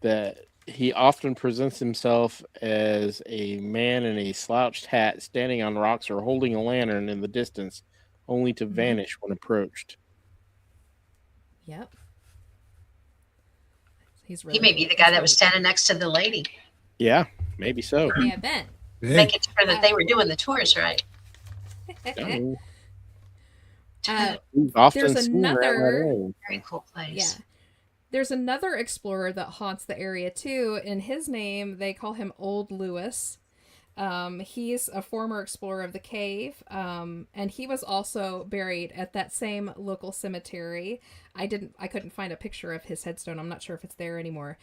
that he often presents himself as a man in a slouched hat standing on rocks or holding a lantern in the distance, only to vanish when approached. Yep. He's He may be the guy that was standing next to the lady, Yeah, maybe so. May have been. Hey, making sure that they were doing the tours right. No, Uh, we've often There's seen around that another- area. Very cool place. Yeah. There's another explorer that haunts the area too. In his name, they call him Old Lewis. He's a former explorer of the cave, and he was also buried at that same local cemetery. I couldn't find a picture of his headstone. I'm not sure if it's there anymore.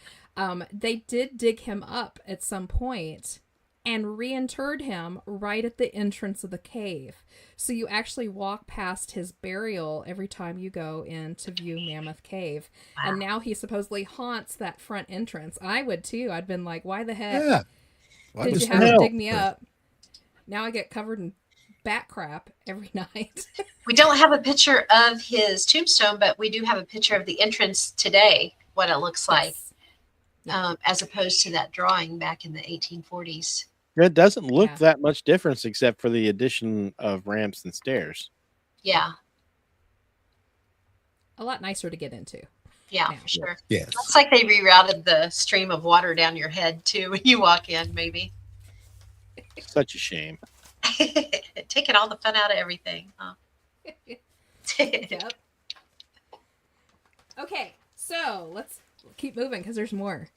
They did dig him up at some point and reinterred him right at the entrance of the cave. So you actually walk past his burial every time you go in to view Mammoth Cave. Wow. And now he supposedly haunts that front entrance. I would too. I'd been like, why the heck yeah. Well, I did you just have to heard- dig me up? Now I get covered in bat crap every night. We don't have a picture of his tombstone, but we do have a picture of the entrance today, what it looks like, as opposed to that drawing back in the 1840s. It doesn't look Yeah. that much difference except for the addition of ramps and stairs. Yeah, A lot nicer to get into. yeah, Yeah. for sure. Yes. Looks like they rerouted the stream of water down your head too when you walk in, maybe. Such a shame. Taking all the fun out of everything, huh? Yep. Okay, so let's keep moving because there's more.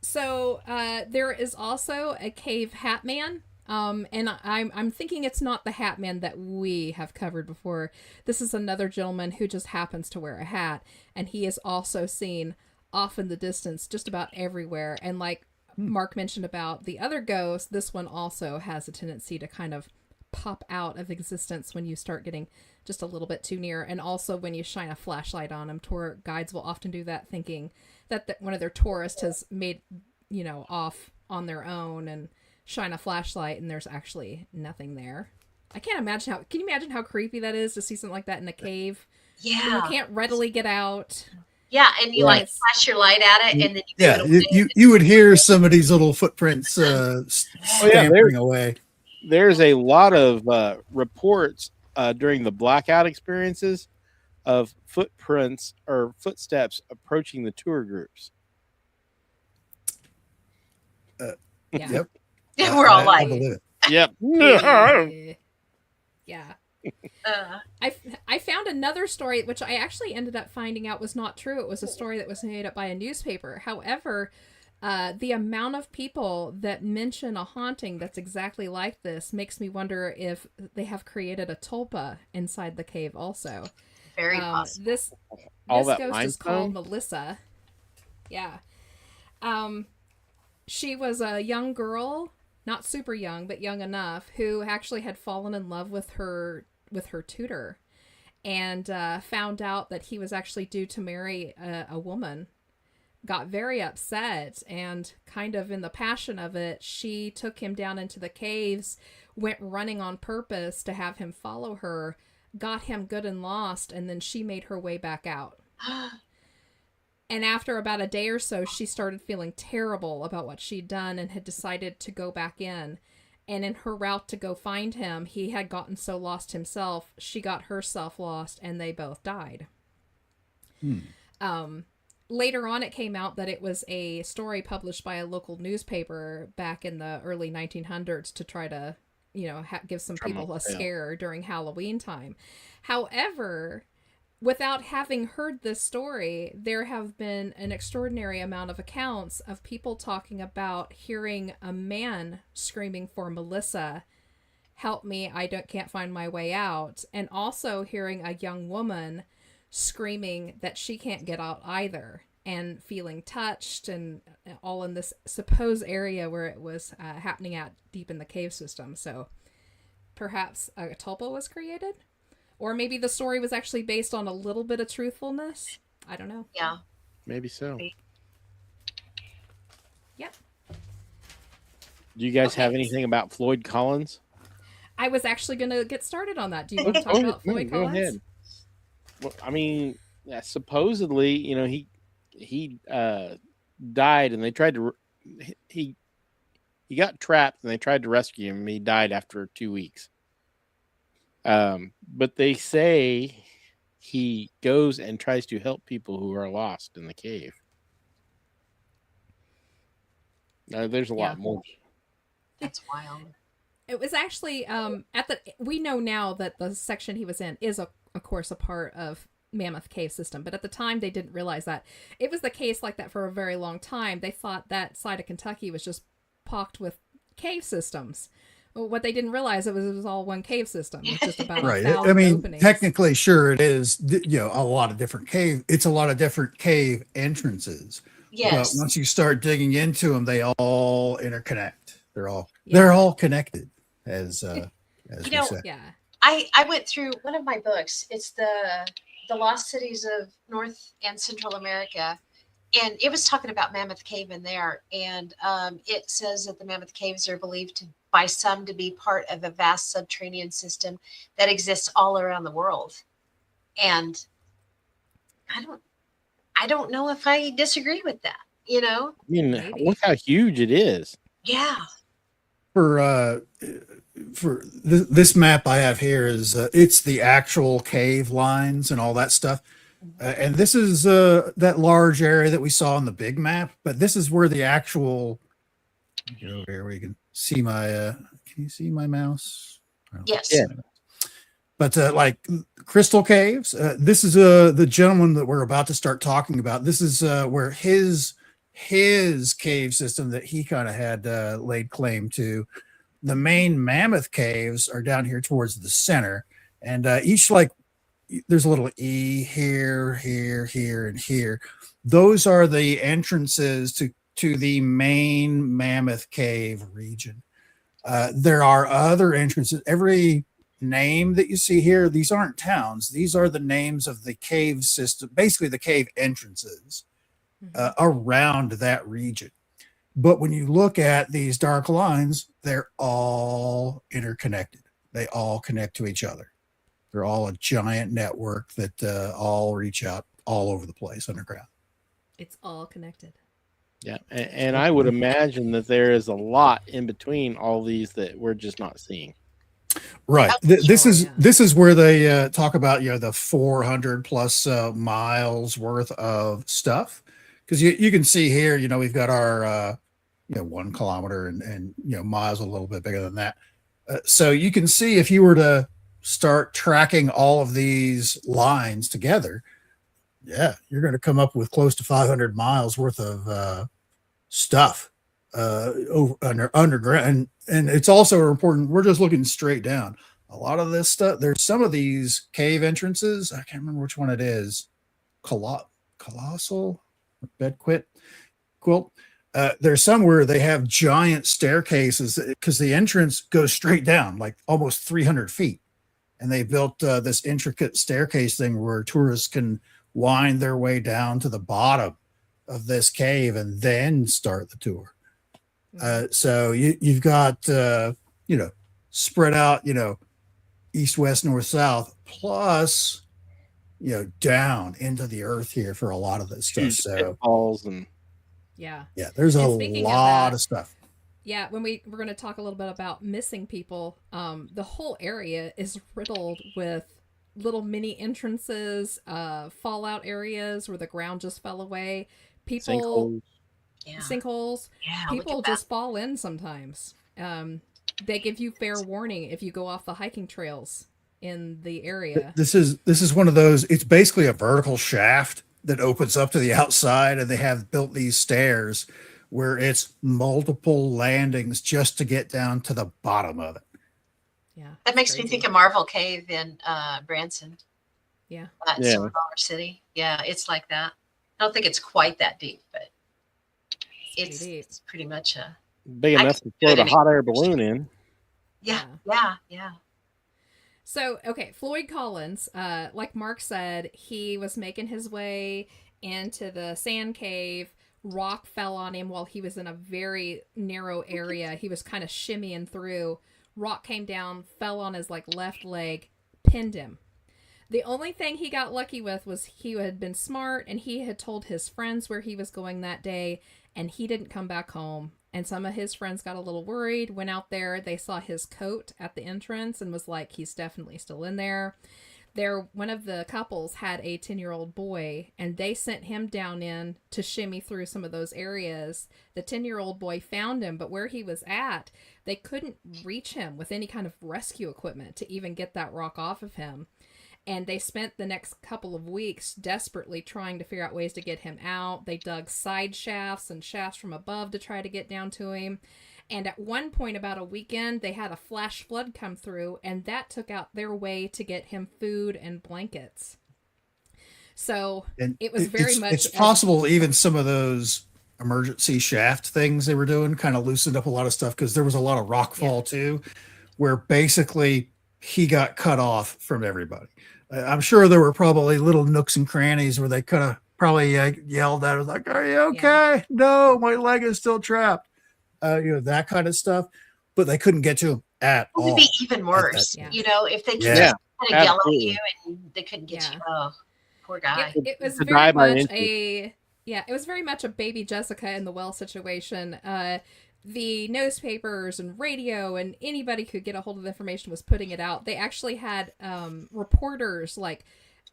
So there is also a cave hat man. And I'm thinking it's not the hat man that we have covered before. This is another gentleman who just happens to wear a hat, and he is also seen off in the distance just about everywhere. And like Mark mentioned about the other ghost, this one also has a tendency to kind of pop out of existence when you start getting just a little bit too near. And also when you shine a flashlight on him, tour guides will often do that, thinking that one of their tourists has made, off on their own and shine a flashlight, and there's actually nothing there. Can you imagine how creepy that is to see something like that in a cave? Yeah. You can't readily get out. Yeah, and you like Yes. flash your light at it, and then you Yeah, give it away. you would hear some of these little footprints stampering away. There's a lot of reports during the blackout experiences of footprints or footsteps approaching the tour groups. Yeah. Yep. Yeah, we're all I like, believe it. Yep. Yeah. uh, I found another story, which I actually ended up finding out was not true. It was a story that was made up by a newspaper. However, the amount of people that mention a haunting that's exactly like this makes me wonder if they have created a tulpa inside the cave also. very possible. This All that ghost is called limestone? Melissa. Yeah. She was a young girl, not super young, but young enough, who actually had fallen in love with her tutor, and found out that he was actually due to marry a woman. Got very upset, and kind of in the passion of it, she took him down into the caves, went running on purpose to have him follow her, got him good and lost, and then she made her way back out. And after about a day or so, she started feeling terrible about what she'd done and had decided to go back in. And in her route to go find him, he had gotten so lost himself, she got herself lost, and they both died. Later on, it came out that it was a story published by a local newspaper back in the early 1900s to try to, give some people a scare during Halloween time. However, without having heard this story, there have been an extraordinary amount of accounts of people talking about hearing a man screaming for Melissa, help me, can't find my way out, and also hearing a young woman screaming that she can't get out either, and feeling touched, and all in this supposed area where it was happening at deep in the cave system. So perhaps a tulpa was created, or maybe the story was actually based on a little bit of truthfulness. I don't know. Yeah, Maybe so. Yep. Do you guys have anything about Floyd Collins? I was actually going to get started on that. Do you want to talk about Floyd Collins? Go ahead. Well, I mean, supposedly, he died, and they tried to. He got trapped, and they tried to rescue him. And he died after 2 weeks. But they say he goes and tries to help people who are lost in the cave. Now, there's a lot more. that's wild. It was actually we know now that the section he was in is of course a part of Mammoth Cave system, but at the time they didn't realize that. It was the case like that for a very long time. They thought that side of Kentucky was just pocked with cave systems. What they didn't realize it was all one cave system. It's just about Right. 1,000 I mean, openings. technically, sure, it is. A lot of different cave. It's a lot of different cave entrances. Yes. But once you start digging into them, they all interconnect. They're all connected, as we say. Yeah. I went through one of my books. It's the Lost Cities of North and Central America, and it was talking about Mammoth Cave in there. And it says that the Mammoth Caves are believed by some to be part of a vast subterranean system that exists all around the world. And I don't know if I disagree with that. I mean, Maybe. look how huge it is. Yeah. For this map I have here is it's the actual cave lines and all that stuff, and this is that large area that we saw on the big map. But this is where the actual. Get over here where you can see my. Can you see my mouse? Yes. Yeah. But like Crystal Caves, this is the gentleman that we're about to start talking about. This is where his cave system that he kind of had laid claim to. The main Mammoth Caves are down here towards the center, and each there's a little E here, and here. Those are the entrances to the main Mammoth Cave region. There are other entrances. Every name that you see here, these aren't towns. These are the names of the cave system, basically the cave entrances around that region. But when you look at these dark lines, they're all interconnected. They all connect to each other. They're all a giant network that all reach out all over the place underground. It's all connected. Yeah, and I would imagine that there is a lot in between all these that we're just not seeing. Right. This is where they talk about the 400 plus miles worth of stuff, because you can see here we've got our 1 kilometer and miles a little bit bigger than that. So you can see if you were to start tracking all of these lines together, you're going to come up with close to 500 miles worth of stuff underground. And it's also important. We're just looking straight down. A lot of this stuff. There's some of these cave entrances. I can't remember which one it is. Colossal bed quilt. There's some where they have giant staircases because the entrance goes straight down, like almost 300 feet. And they built this intricate staircase thing where tourists can wind their way down to the bottom of this cave and then start the tour. So you've got, spread out, east, west, north, south, plus, down into the earth here for a lot of this stuff. So Pitfalls and there's a And speaking of lot that, of stuff. Yeah, when we're going to talk a little bit about missing people, the whole area is riddled with little mini entrances, fallout areas where the ground just fell away. People, Sinkholes. Yeah. sinkholes, Yeah. Look people at that. just fall in sometimes. They give you fair warning if you go off the hiking trails in the area. This is one of those. It's basically a vertical shaft that opens up to the outside, and they have built these stairs where it's multiple landings just to get down to the bottom of it. Yeah, That it's makes me crazy. think of Marvel Cave in Branson, Yeah, at Yeah. Silver Dollar City. Yeah, it's like that. I don't think it's quite that deep, but pretty deep. it's pretty much a Big I enough to can do float it a in hot air English. balloon in. yeah. So, okay, Floyd Collins, like Mark said, he was making his way into the sand cave. Rock fell on him while he was in a very narrow area. He was kind of shimmying through. Rock came down, fell on his left leg, pinned him. The only thing he got lucky with was he had been smart and he had told his friends where he was going that day, and he didn't come back home. And some of his friends got a little worried, went out there, they saw his coat at the entrance and was like, he's definitely still in there. One of the couples had a 10-year-old boy, and they sent him down in to shimmy through some of those areas. The 10-year-old boy found him, but where he was at, they couldn't reach him with any kind of rescue equipment to even get that rock off of him. And they spent the next couple of weeks desperately trying to figure out ways to get him out. They dug side shafts and shafts from above to try to get down to him. And at one point, about a weekend, they had a flash flood come through, and that took out their way to get him food and blankets. So And it was very much... It's possible even some of those emergency shaft things they were doing kind of loosened up a lot of stuff, because there was a lot of rock fall too, where basically he got cut off from everybody. I'm sure there were probably little nooks and crannies where they could have probably yelled at us like, "Are you okay? Yeah. No, my leg is still trapped." That kind of stuff, but they couldn't get to him at It would all. be even worse, Yeah. if they could Yeah. just kind of yell at absolutely. you and they couldn't get Yeah. you. Oh, poor guy. It was To very die by much inches. it was very much a baby Jessica in the well situation. The newspapers and radio and anybody who could get a hold of the information was putting it out. They actually had reporters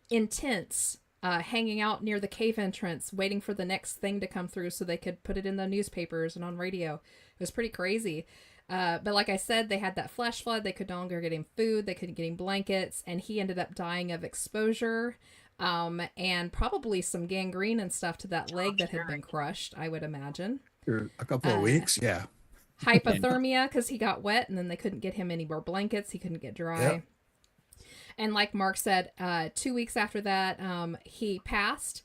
in tents hanging out near the cave entrance, waiting for the next thing to come through so they could put it in the newspapers and on radio. It was pretty crazy. But like I said, they had that flash flood. They could no longer get him food. They couldn't get him blankets. And he ended up dying of exposure and probably some gangrene and stuff to that leg that had been crushed, I would imagine. For a couple of weeks. Yeah. Hypothermia because he got wet and then they couldn't get him any more blankets. He couldn't get dry. Yep. And like Mark said, 2 weeks after that, he passed.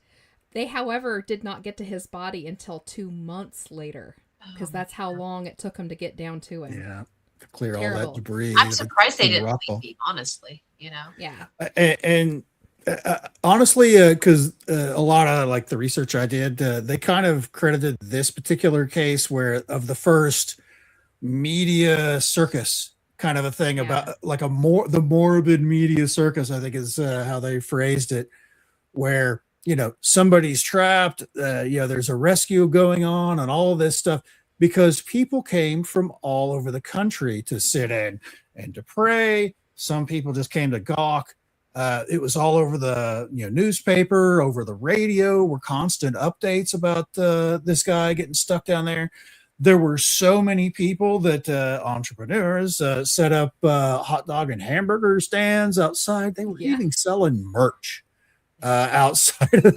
They, however, did not get to his body until 2 months later, because that's how long it took him to get down to him. Yeah. To clear all Terrible. that debris. I'm surprised they from the didn't rock leave fall. me, honestly. Yeah. And honestly, because a lot of the research I did, they kind of credited this particular case where of the first media circus kind of a thing, about the morbid media circus, I think is how they phrased it, where somebody's trapped, there's a rescue going on and all this stuff, because people came from all over the country to sit in and to pray. Some people just came to gawk. It was all over the newspaper, over the radio, were constant updates about this guy getting stuck down there. There were so many people that entrepreneurs set up hot dog and hamburger stands outside. They were even selling merch outside of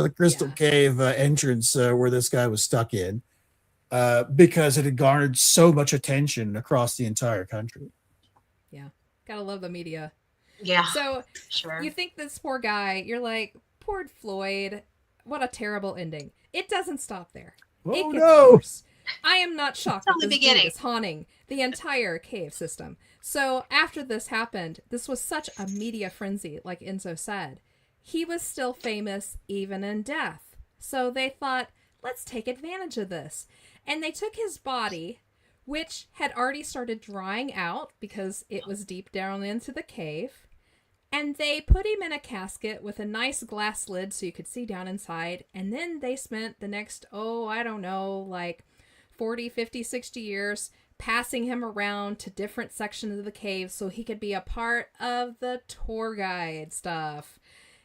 the Crystal Cave entrance where this guy was stuck in, because it had garnered so much attention across the entire country. Yeah. Gotta love the media. Yeah. So Sure. you think this poor guy, you're like, poor Floyd, what a terrible ending. It doesn't stop there. Oh, It gets no. worse. I am not shocked that only this dude beginning. is haunting the entire cave system. So after this happened, this was such a media frenzy, like Enzo said. He was still famous even in death. So they thought, let's take advantage of this. And they took his body, which had already started drying out because it was deep down into the cave, and they put him in a casket with a nice glass lid so you could see down inside. And then they spent the next, 40, 50, 60 years, passing him around to different sections of the cave so he could be a part of the tour guide stuff.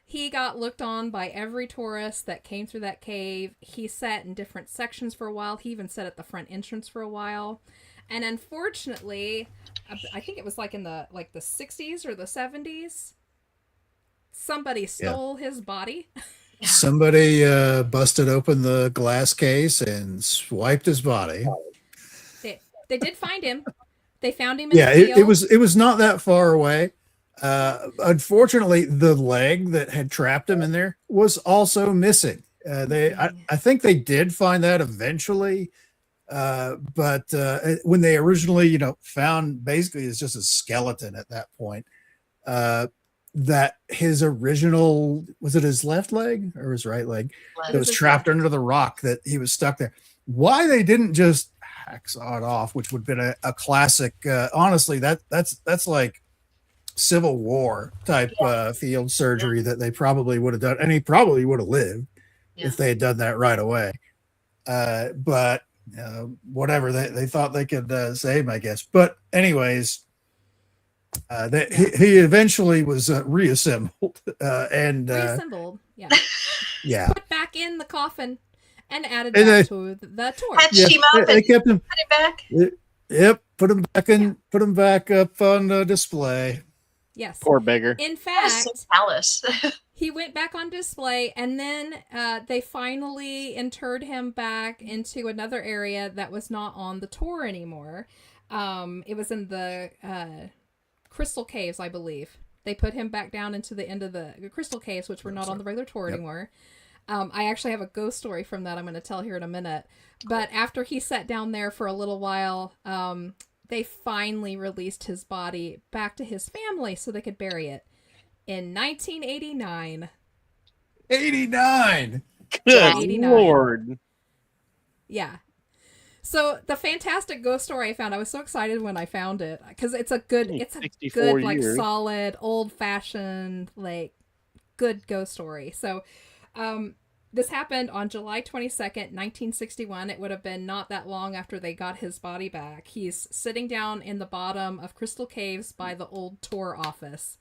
He got looked on by every tourist that came through that cave. He sat in different sections for a while. He even sat at the front entrance for a while. And unfortunately, I think it was like in the 60s or the 70s, somebody stole his body. Somebody busted open the glass case and swiped his body. They did find him. They found him in Yeah, the field. it was not that far away. Unfortunately, the leg that had trapped him in there was also missing. I think they did find that eventually, but when they originally, found basically it's just a skeleton at that point. That his original, was it his left leg or his right leg that was trapped under the rock, that he was stuck there? Why they didn't just hacksaw it off, which would have been a classic. Honestly, that's like Civil War type field surgery that they probably would have done, and he probably would have lived if they had done that right away. But whatever, they thought they could save him, I guess. But anyways, he eventually was reassembled and reassembled, put back in the coffin and added back to the tour. Patched him up they kept him. Put him back. Yep, put him back in. Put him back up on display. Yes, poor beggar. In fact, so callous. he went back on display, and then they finally interred him back into another area that was not on the tour anymore. It was in the Crystal Caves, I believe. They put him back down into the end of the Crystal Caves, which were not on the regular tour anymore. I actually have a ghost story from that I'm going to tell here in a minute. But after he sat down there for a little while, they finally released his body back to his family so they could bury it in 1989. 89. Good 89. Lord. Yeah. So the fantastic ghost story I found, I was so excited when I found it because it's a good, like years. solid, old-fashioned, like good ghost story. So, this happened on July 22nd, 1961. It would have been not that long after they got his body back. He's sitting down in the bottom of Crystal Caves by the old tour office,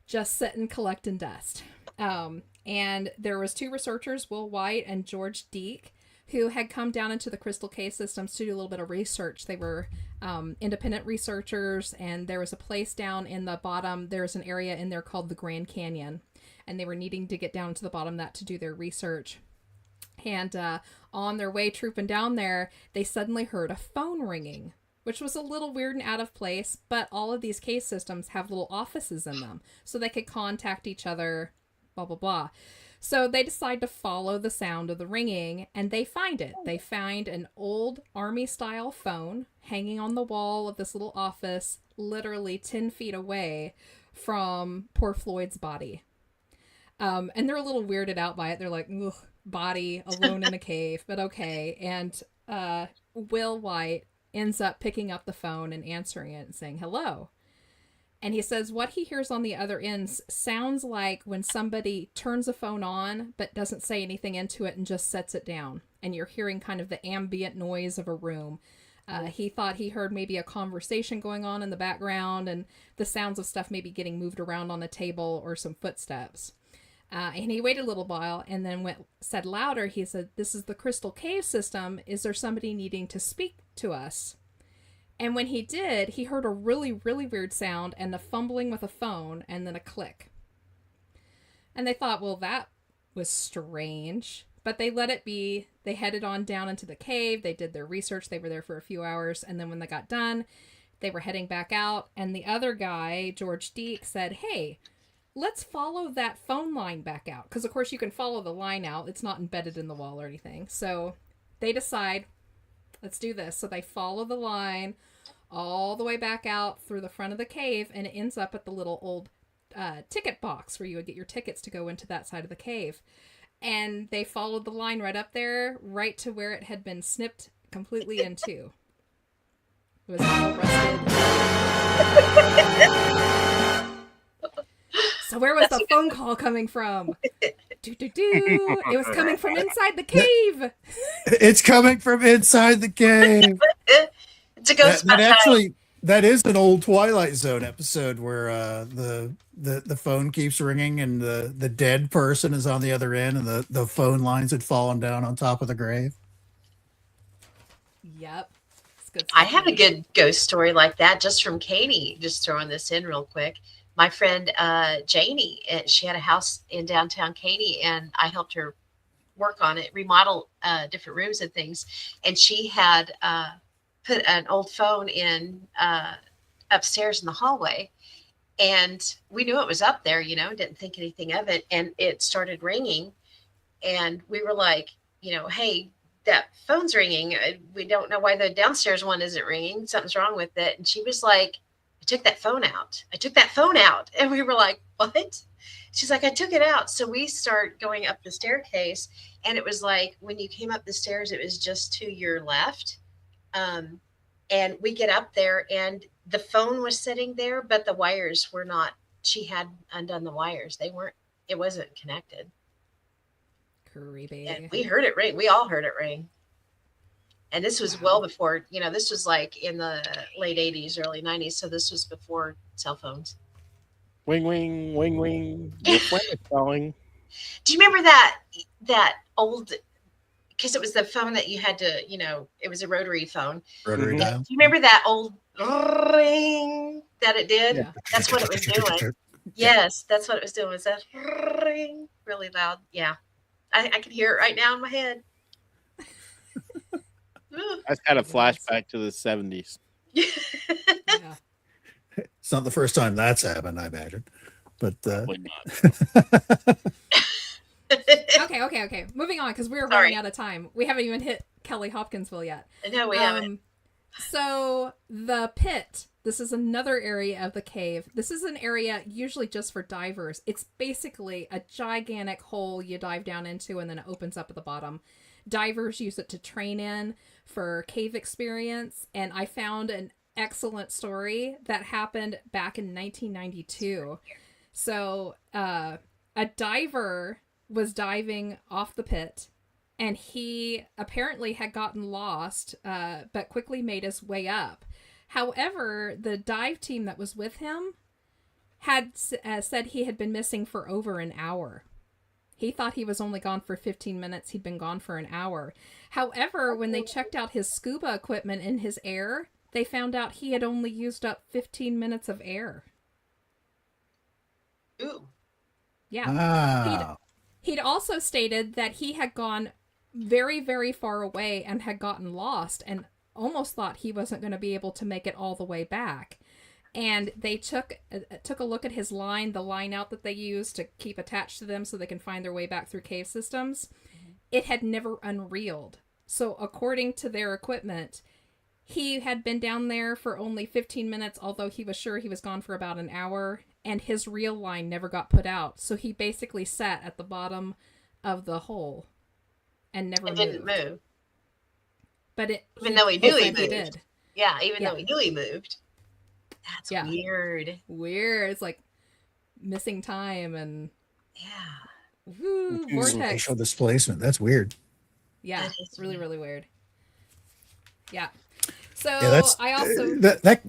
just sitting collecting dust. And there was two researchers, Will White and George Deek, who had come down into the Crystal Cave systems to do a little bit of research. They were independent researchers, and there was a place down in the bottom. There's an area in there called the Grand Canyon, and they were needing to get down to the bottom of that to do their research. And on their way trooping down there, they suddenly heard a phone ringing, which was a little weird and out of place, but all of these cave systems have little offices in them, so they could contact each other, blah, blah, blah. So they decide to follow the sound of the ringing, and they find it. They find an old Army-style phone hanging on the wall of this little office, literally 10 feet away from poor Floyd's body. And they're a little weirded out by it. They're like, ugh, body alone in a cave, but okay. And Will White ends up picking up the phone and answering it and saying hello. And he says what he hears on the other end sounds like when somebody turns a phone on but doesn't say anything into it and just sets it down. And you're hearing kind of the ambient noise of a room. He thought he heard maybe a conversation going on in the background and the sounds of stuff maybe getting moved around on a table or some footsteps. And he waited a little while and then said louder, he said, "This is the Crystal Cave system. Is there somebody needing to speak to us?" And when he did, he heard a really, really weird sound and the fumbling with a phone and then a click. And they thought, well, that was strange. But they let it be. They headed on down into the cave. They did their research. They were there for a few hours. And then when they got done, they were heading back out. And the other guy, George Deek, said, hey, let's follow that phone line back out. Because, of course, you can follow the line out. It's not embedded in the wall or anything. So they decide, let's do this. So they follow the line all the way back out through the front of the cave, and it ends up at the little old ticket box where you would get your tickets to go into that side of the cave. And they followed the line right up there, right to where it had been snipped completely in two. It was all rusted. So where was the phone call coming from? It was coming from inside the cave. It's coming from inside the cave. It's a ghost That spot time. actually, that is an old Twilight Zone episode where the phone keeps ringing and the dead person is on the other end and the phone lines had fallen down on top of the grave. Yep. It's good I stuff, have a man. good ghost story like that just from Katie. Just throwing this in real quick. My friend Janie, she had a house in downtown Katy, and I helped her work on it, remodel different rooms and things. And she had put an old phone in upstairs in the hallway, and we knew it was up there, didn't think anything of it, and it started ringing, and we were like, hey, that phone's ringing. We don't know why the downstairs one isn't ringing. Something's wrong with it. And she was like, I took that phone out. I took that phone out. And we were like, what? She's like, I took it out. So we start going up the staircase, and it was like when you came up the stairs, it was just to your left. And we get up there, and the phone was sitting there, but the wires were not. She had undone the wires. It wasn't connected. Creepy. And we heard it ring. We all heard it ring. And this was well before, this was like in the late 80s, early 90s. So this was before cell phones. Wing, wing, wing, wing. Your friend is calling. Do you remember that old, because it was the phone that you had to, it was a rotary phone. Rotary Mhm. dial. Do you remember that old ring that it did? Yeah. That's what it was doing. Yes, that's what it was doing. Was that ring really loud? Yeah. I can hear it right now in my head. That's kind of flashback to the 70s. Yeah. It's not the first time that's happened, I imagine. But Probably not. Okay. Moving on, because we're Sorry. running out of time. We haven't even hit Kelly Hopkinsville yet. No, we haven't. So the pit. This is another area of the cave. This is an area usually just for divers. It's basically a gigantic hole you dive down into, and then it opens up at the bottom. Divers use it to train in for cave experience, and I found an excellent story that happened back in 1992. So a diver was diving off the pit, and he apparently had gotten lost, but quickly made his way up. However, the dive team that was with him had said he had been missing for over an hour. He thought he was only gone for 15 minutes. He'd been gone for an hour. However, when they checked out his scuba equipment in his air, they found out he had only used up 15 minutes of air. Ooh. Yeah. wow. He'd also stated that he had gone very, very far away and had gotten lost and almost thought he wasn't going to be able to make it all the way back. And they took a look at his line, the line out that they use to keep attached to them so they can find their way back through cave systems. It had never unreeled. So according to their equipment, he had been down there for only 15 minutes, although he was sure he was gone for about an hour, and his reel line never got put out. So he basically sat at the bottom of the hole and never It didn't move. But Even though he knew he said moved. did. Yeah, even Yeah. though he knew he moved. That's Yeah. weird. Weird. It's like missing time and Yeah. woo, vortex. Spatial displacement. That's weird. Yeah, That is really, weird. really weird. Yeah. So Yeah, that's I also that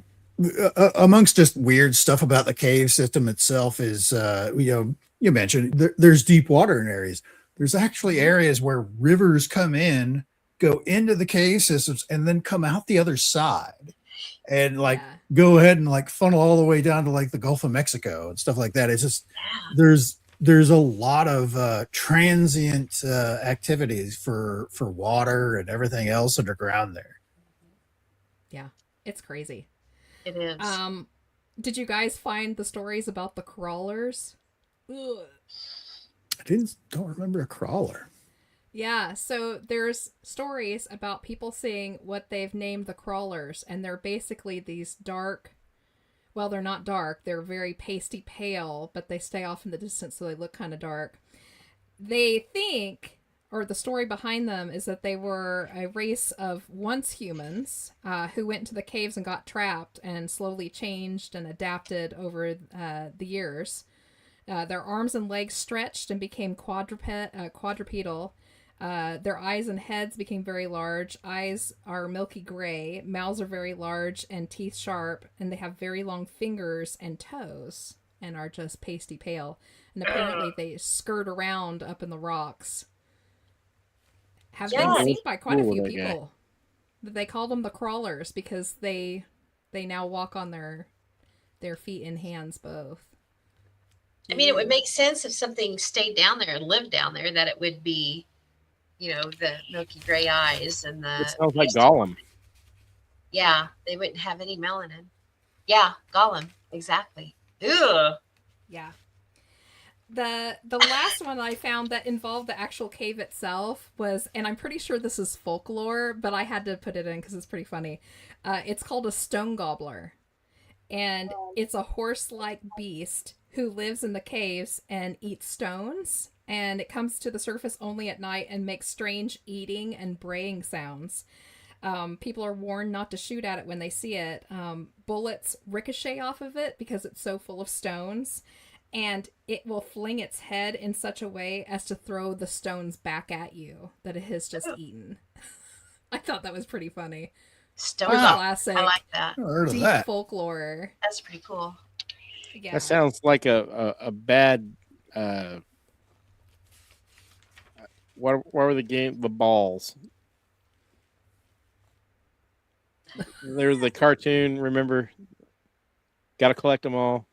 amongst just weird stuff about the cave system itself is you mentioned there's deep water in areas. There's actually areas where rivers come in, go into the cave systems, and then come out the other side, and like Yeah. go ahead and like funnel all the way down to like the Gulf of Mexico and stuff like that. It's just Yeah. there's a lot of transient activities for water and everything else underground there. it's crazy. It is. Did you guys find the stories about the crawlers? Ugh. I don't remember a crawler. Yeah, so there's stories about people seeing what they've named the crawlers, and they're basically these dark, well, they're not dark, they're very pasty pale, but they stay off in the distance, so they look kind of dark. They think, or the story behind them is that they were a race of once humans who went into the caves and got trapped and slowly changed and adapted over the years. Their arms and legs stretched and became quadrupedal. Their eyes and heads became very large. Eyes are milky gray. Mouths are very large and teeth sharp. And they have very long fingers and toes and are just pasty pale. And apparently they skirt around up in the rocks. Have been seen by quite a few people. They call them the crawlers because they now walk on their feet and hands both. I mean, it would make sense if something stayed down there and lived down there, that it would be, the milky gray eyes and the. It sounds like Gollum. Yeah, they wouldn't have any melanin. Yeah, Gollum, exactly. Ugh. Yeah. The last one I found that involved the actual cave itself was, and I'm pretty sure this is folklore, but I had to put it in because it's pretty funny. It's called a stone gobbler, and it's a horse-like beast who lives in the caves and eats stones, and it comes to the surface only at night and makes strange eating and braying sounds. People are warned not to shoot at it when they see it. Bullets ricochet off of it because it's so full of stones, and it will fling its head in such a way as to throw the stones back at you that it has just eaten. I thought that was pretty funny. Stone classic. I like that. I heard of Deep that. folklore. That's pretty cool. Yeah. That sounds like a bad. What were the balls? There's the cartoon. Remember, got to collect them all.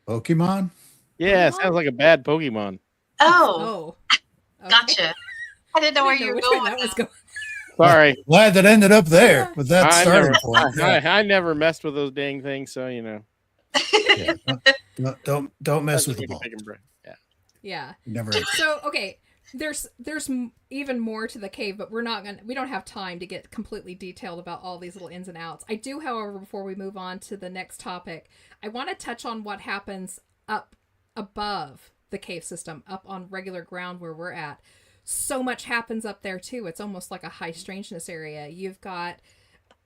Pokemon? Yeah, it sounds like a bad Pokemon. Oh, Okay. gotcha. I didn't know where you were which way going. that was going. Sorry, Glad that ended up there with that starting point. I never messed with those dang things, so Yeah, don't mess with the ball. Yeah. Yeah. Never. So, okay, there's even more to the cave, but we don't have time to get completely detailed about all these little ins and outs. I do, however, before we move on to the next topic, I want to touch on what happens up above the cave system, up on regular ground where we're at. So much happens up there too. It's almost like a high strangeness area. You've got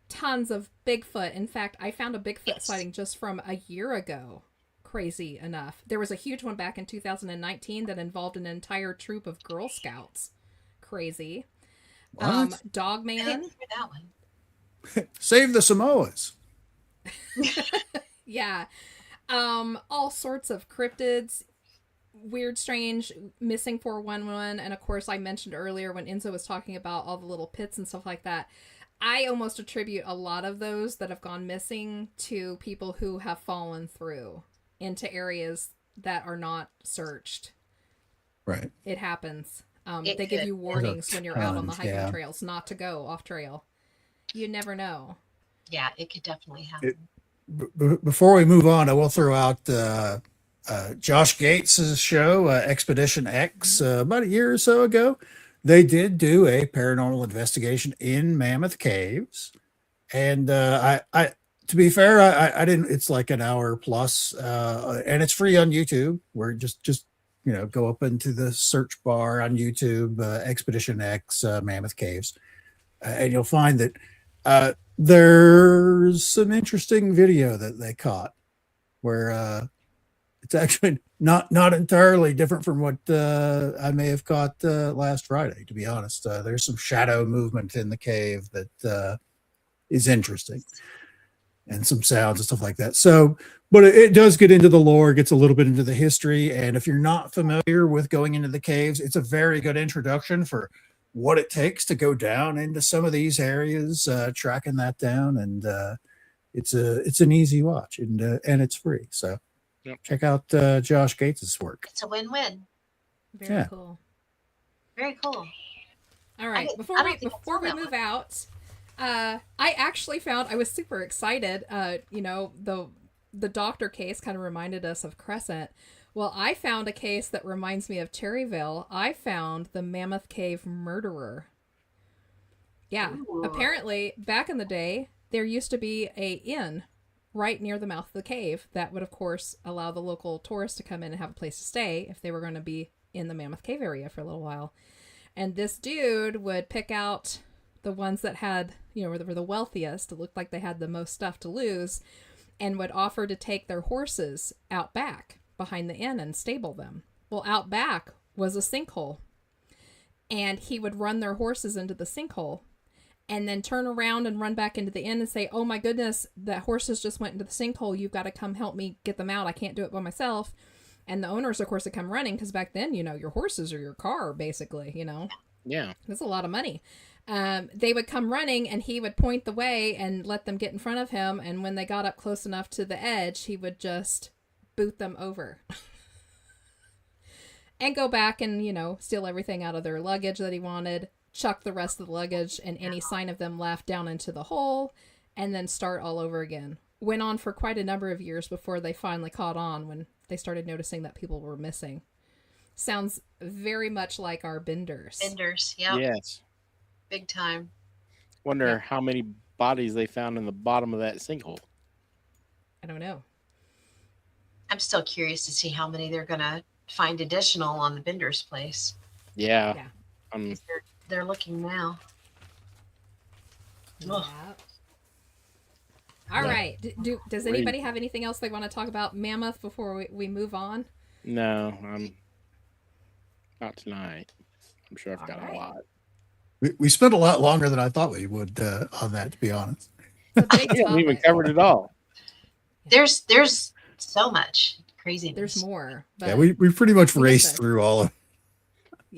tons of Bigfoot. In fact, I found a Bigfoot sighting just from a year ago. Crazy enough. There was a huge one back in 2019 that involved an entire troop of Girl Scouts. Crazy. What? Dogman. I didn't hear that one. Save the Samoas. Yeah. All sorts of cryptids. Weird, strange, missing 411, and of course I mentioned earlier when Enzo was talking about all the little pits and stuff like that. I almost attribute a lot of those that have gone missing to people who have fallen through into areas that are not searched. Right. It happens. It They give could. you warnings when you're out on the Tons, hiking yeah. trails not to go off trail. You never know. Yeah, it could definitely happen. Before we move on, I will throw out Josh Gates' show, Expedition X, about a year or so ago. They did do a paranormal investigation in Mammoth Caves, and I to be fair, I didn't. It's like an hour plus, and it's free on YouTube. Where just go up into the search bar on YouTube, Expedition X Mammoth Caves, and you'll find that there's some interesting video that they caught where it's actually not entirely different from what I may have caught last Friday, to be honest. There's some shadow movement in the cave that is interesting, and some sounds and stuff like that. So, but it does get into the lore, gets a little bit into the history. And if you're not familiar with going into the caves, it's a very good introduction for what it takes to go down into some of these areas, tracking that down. And it's an easy watch, and it's free. So check out Josh Gates' work. It's a win-win. Very cool. Very cool. All right, before we move out, I actually found, I was super excited. The doctor case kind of reminded us of Crescent. Well, I found a case that reminds me of Terryville. I found the Mammoth Cave murderer. Yeah, Ooh. Apparently back in the day there used to be a inn right near the mouth of the cave that would, of course, allow the local tourists to come in and have a place to stay if they were going to be in the Mammoth Cave area for a little while. And this dude would pick out the ones that had, were the wealthiest, it looked like they had the most stuff to lose, and would offer to take their horses out back behind the inn and stable them. Well, out back was a sinkhole. And he would run their horses into the sinkhole and then turn around and run back into the inn and say, oh my goodness, the horses just went into the sinkhole. You've got to come help me get them out. I can't do it by myself. And the owners, of course, would come running because back then, your horses are your car, basically, Yeah. That's a lot of money. They would come running and he would point the way and let them get in front of him. And when they got up close enough to the edge, he would just boot them over. And go back and, steal everything out of their luggage that he wanted, chuck the rest of the luggage and any sign of them left down into the hole, and then start all over again. Went on for quite a number of years before they finally caught on when they started noticing that people were missing. Sounds very much like our benders. Benders, yeah. Yes. Big time. Wonder how many bodies they found in the bottom of that sinkhole. I don't know. I'm still curious to see how many they're going to find additional on the Bender's place. Yeah. They're looking now. Yeah. All right. Does anybody have anything else they want to talk about Mammoth before we move on? No, I'm not tonight. I'm sure I've got a lot. We spent a lot longer than I thought we would on that, to be honest. It's a big We haven't even topic. covered it all. There's so much craziness. There's more. But Yeah, we pretty much we raced get through all of.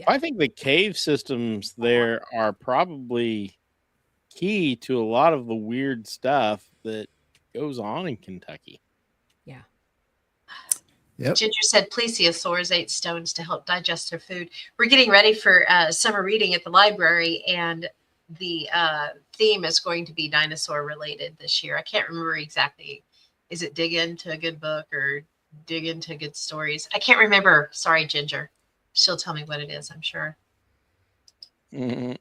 I think the cave systems there are probably key to a lot of the weird stuff that goes on in Kentucky. Yeah. Yep. Ginger said plesiosaurs ate stones to help digest their food. We're getting ready for summer reading at the library, and the theme is going to be dinosaur related this year. I can't remember exactly. Is it dig into a good book or dig into good stories? I can't remember. Sorry, Ginger. She'll tell me what it is, I'm sure. Mm-hmm.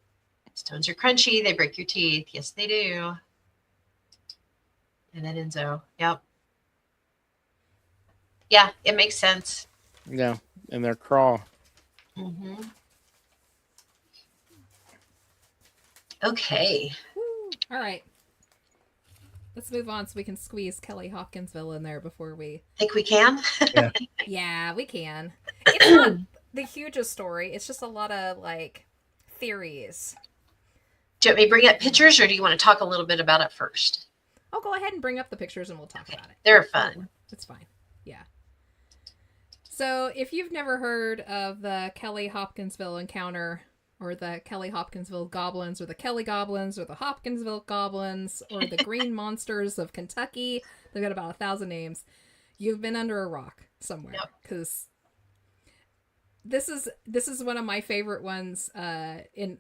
Stones are crunchy. They break your teeth. Yes, they do. And then Enzo. Yep. Yeah, it makes sense. Yeah, and their craw. Mm-hmm. Okay. Woo. All right. Let's move on so we can squeeze Kelly Hopkinsville in there before we... Think we can? Yeah, we can. It's not the hugest story. It's just a lot of, theories. Do you want me to bring up pictures, or do you want to talk a little bit about it first? I'll go ahead and bring up the pictures and we'll talk about it. They're fun. It's fine. Yeah. So if you've never heard of the Kelly Hopkinsville encounter, or the Kelly Hopkinsville goblins, or the Kelly goblins, or the Hopkinsville goblins, or the green monsters of Kentucky, they've got about 1,000 names. You've been under a rock somewhere, because this is one of my favorite ones in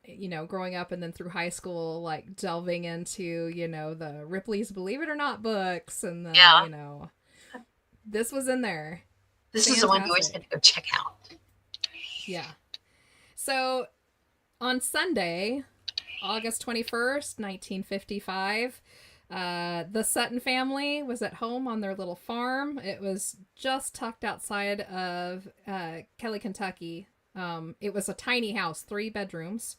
growing up and then through high school, delving into the Ripley's Believe It or Not books, and the this was in there. This is the one you always had to go check out. Yeah. So on Sunday, August 21st, 1955, the Sutton family was at home on their little farm. It was just tucked outside of Kelly, Kentucky. It was a tiny house, 3 rooms.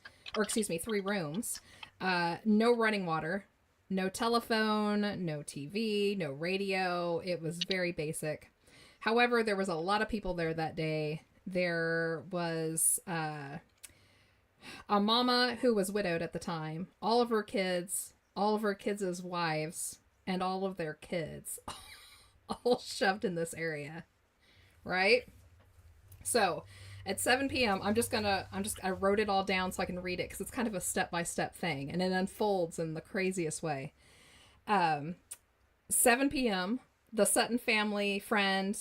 No running water, no telephone, no TV, no radio. It was very basic. However, there was a lot of people there that day. There was a mama who was widowed at the time, all of her kids' wives, and all of their kids all shoved in this area, right? So at 7 p.m., I wrote it all down so I can read it because it's kind of a step-by-step thing, and it unfolds in the craziest way. 7 p.m., the Sutton family friend,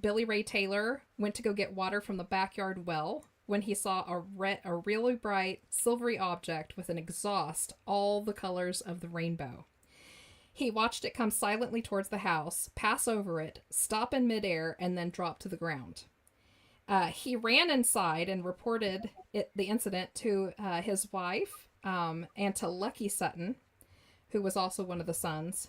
Billy Ray Taylor, went to go get water from the backyard well when he saw a really bright, silvery object with an exhaust all the colors of the rainbow. He watched it come silently towards the house, pass over it, stop in midair, and then drop to the ground. He ran inside and reported the incident to his wife and to Lucky Sutton, who was also one of the sons.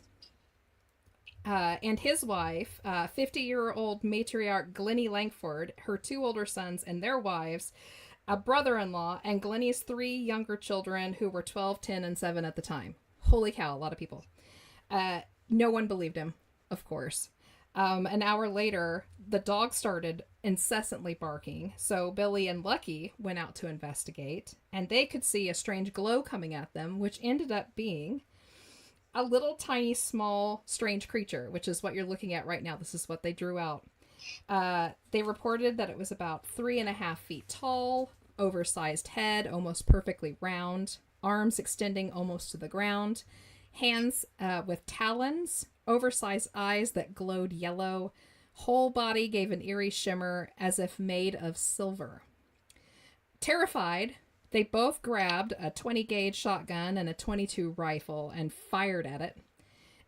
And his wife, 50-year-old matriarch Glennie Langford, her 2 older sons and their wives, a brother-in-law, and Glennie's 3 younger children who were 12, 10, and 7 at the time. Holy cow, a lot of people. No one believed him, of course. An hour later, the dog started incessantly barking, so Billy and Lucky went out to investigate, and they could see a strange glow coming at them, which ended up being a little tiny, small, strange creature, which is what you're looking at right now. This is what they drew out. They reported that it was about 3.5 feet tall, oversized head, almost perfectly round, arms extending almost to the ground, hands with talons, oversized eyes that glowed yellow, whole body gave an eerie shimmer as if made of silver. Terrified, they both grabbed a 20-gauge shotgun and a .22 rifle and fired at it.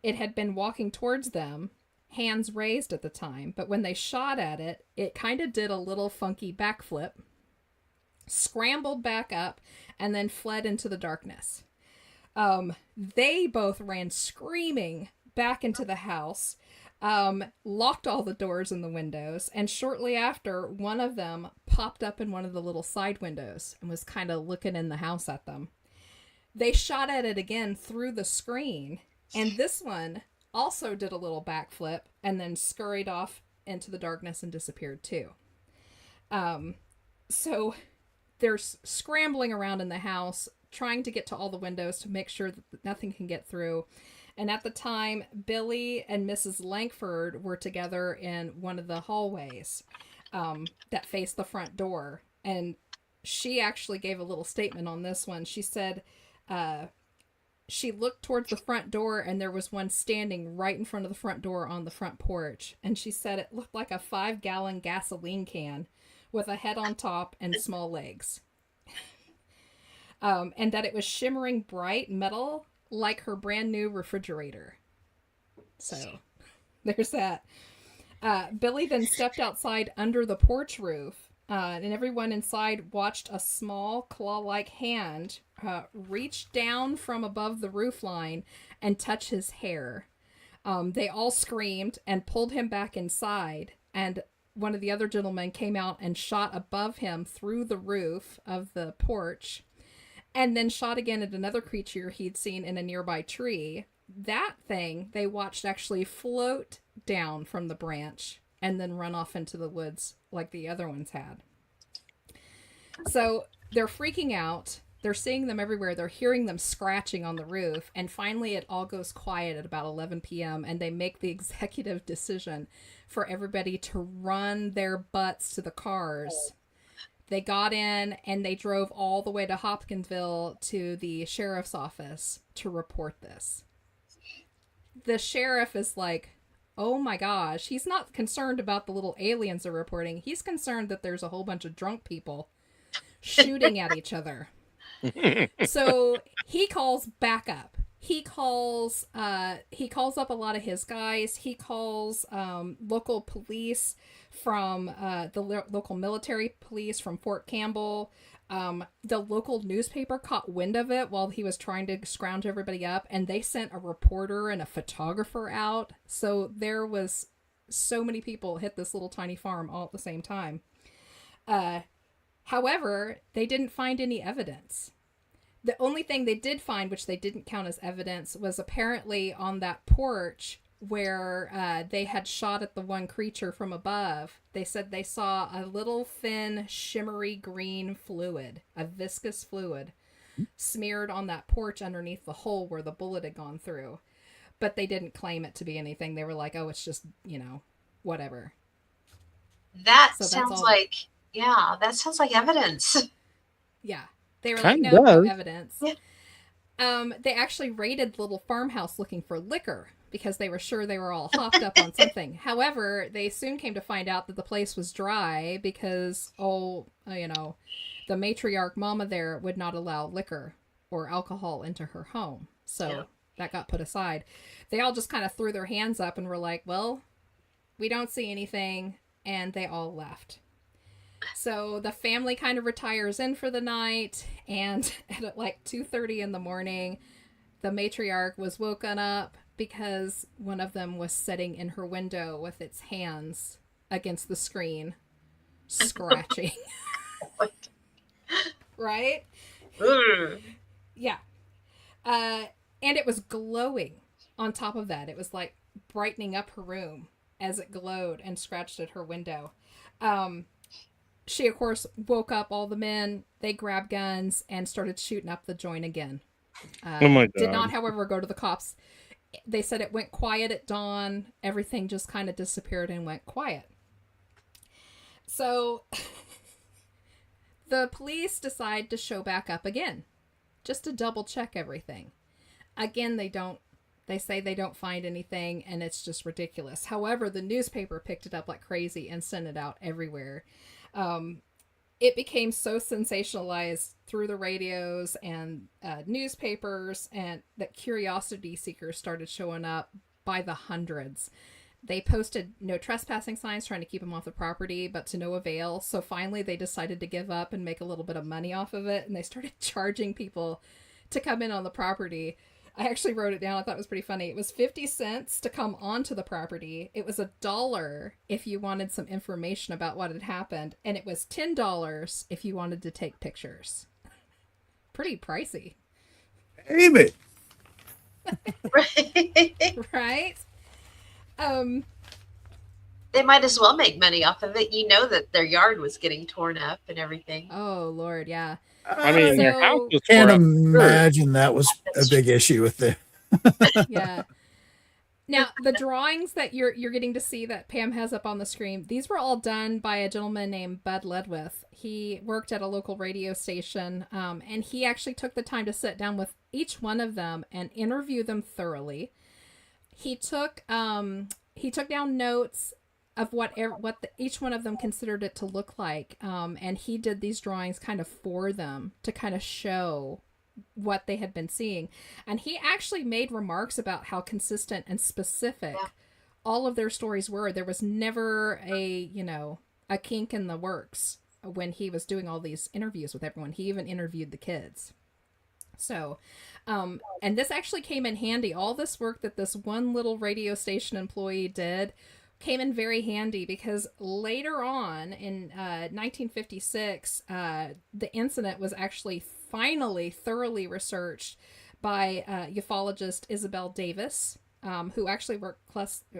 It had been walking towards them, hands raised at the time, but when they shot at it, it kind of did a little funky backflip, scrambled back up, and then fled into the darkness. They both ran screaming back into the house, locked all the doors and the windows, and shortly after, one of them popped up in one of the little side windows and was kind of looking in the house at them. They shot at it again through the screen, and this one also did a little backflip and then scurried off into the darkness and disappeared too. So they're scrambling around in the house, trying to get to all the windows to make sure that nothing can get through. And at the time, Billy and Mrs. Langford were together in one of the hallways that faced the front door. And she actually gave a little statement on this one. She said she looked towards the front door and there was one standing right in front of the front door on the front porch. And she said it looked like a 5-gallon gasoline can with a head on top and small legs. And that it was shimmering bright metal like her brand new refrigerator. So there's that. Billy then stepped outside under the porch roof, and everyone inside watched a small claw-like hand reach down from above the roof line and touch his hair. They all screamed and pulled him back inside, and one of the other gentlemen came out and shot above him through the roof of the porch, and then shot again at another creature he'd seen in a nearby tree. That thing they watched actually float down from the branch and then run off into the woods like the other ones had. So they're freaking out. They're seeing them everywhere. They're hearing them scratching on the roof. And finally it all goes quiet at about 11 p.m. and they make the executive decision for everybody to run their butts to the cars. They got in and they drove all the way to Hopkinsville to the sheriff's office to report this. The sheriff is like, oh my gosh, he's not concerned about the little aliens they're reporting. He's concerned that there's a whole bunch of drunk people shooting at each other. So he calls backup. He calls up a lot of his guys. He calls local police from the local military police from Fort Campbell. The local newspaper caught wind of it while he was trying to scrounge everybody up, and they sent a reporter and a photographer out. So there was so many people hit this little tiny farm all at the same time. However, they didn't find any evidence. The only thing they did find, which they didn't count as evidence, was apparently on that porch where they had shot at the one creature from above. They said they saw a little thin, shimmery green fluid, a viscous fluid, smeared on that porch underneath the hole where the bullet had gone through. But they didn't claim it to be anything. They were like, oh, it's just, whatever. That So sounds like, that sounds like evidence. Yeah. They were Kind like, no of. evidence. Yeah. They actually raided the little farmhouse looking for liquor because they were sure they were all hopped up on something. However, they soon came to find out that the place was dry because, the matriarch mama there would not allow liquor or alcohol into her home. So that got put aside. They all just kind of threw their hands up and were like, well, we don't see anything. And they all left. So the family kind of retires in for the night, and at like 2:30 in the morning, the matriarch was woken up because one of them was sitting in her window with its hands against the screen, scratching. Right? Yeah. And it was glowing on top of that. It was like brightening up her room. as it glowed and scratched at her window. She, of course, woke up all the men. They grabbed guns and started shooting up the joint again. Oh my Did not, God. however, go to the cops. They said it went quiet at dawn. Everything just kind of disappeared and went quiet. So the police decide to show back up again, just to double check everything. Again, they say they don't find anything, and it's just ridiculous. However, the newspaper picked it up like crazy and sent it out everywhere. It became so sensationalized through the radios and newspapers, and that curiosity seekers started showing up by the hundreds. They posted no trespassing signs trying to keep them off the property, but to no avail. So finally they decided to give up and make a little bit of money off of it, and they started charging people to come in on the property. I actually wrote it down. I thought it was pretty funny. It was 50 cents to come onto the property. It was $1 if you wanted some information about what had happened. And it was $10 if you wanted to take pictures. Pretty pricey. Amy. Right? They might as well make money off of it. You know that their yard was getting torn up and everything. Oh, Lord, yeah. I mean, their house was Can't tore up. imagine that was a big issue with them. Yeah. Now, the drawings that you're getting to see that Pam has up on the screen, these were all done by a gentleman named Bud Ledwith. He worked at a local radio station, and he actually took the time to sit down with each one of them and interview them thoroughly. He took down notes of each one of them considered it to look like, and he did these drawings kind of for them to kind of show what they had been seeing. And he actually made remarks about how consistent and specific all of their stories were. There was never a kink in the works when he was doing all these interviews with everyone. He even interviewed the kids. So, and this actually came in handy. All this work that this one little radio station employee did came in very handy, because later on in 1956, the incident was actually finally thoroughly researched by ufologist Isabel Davis, who actually worked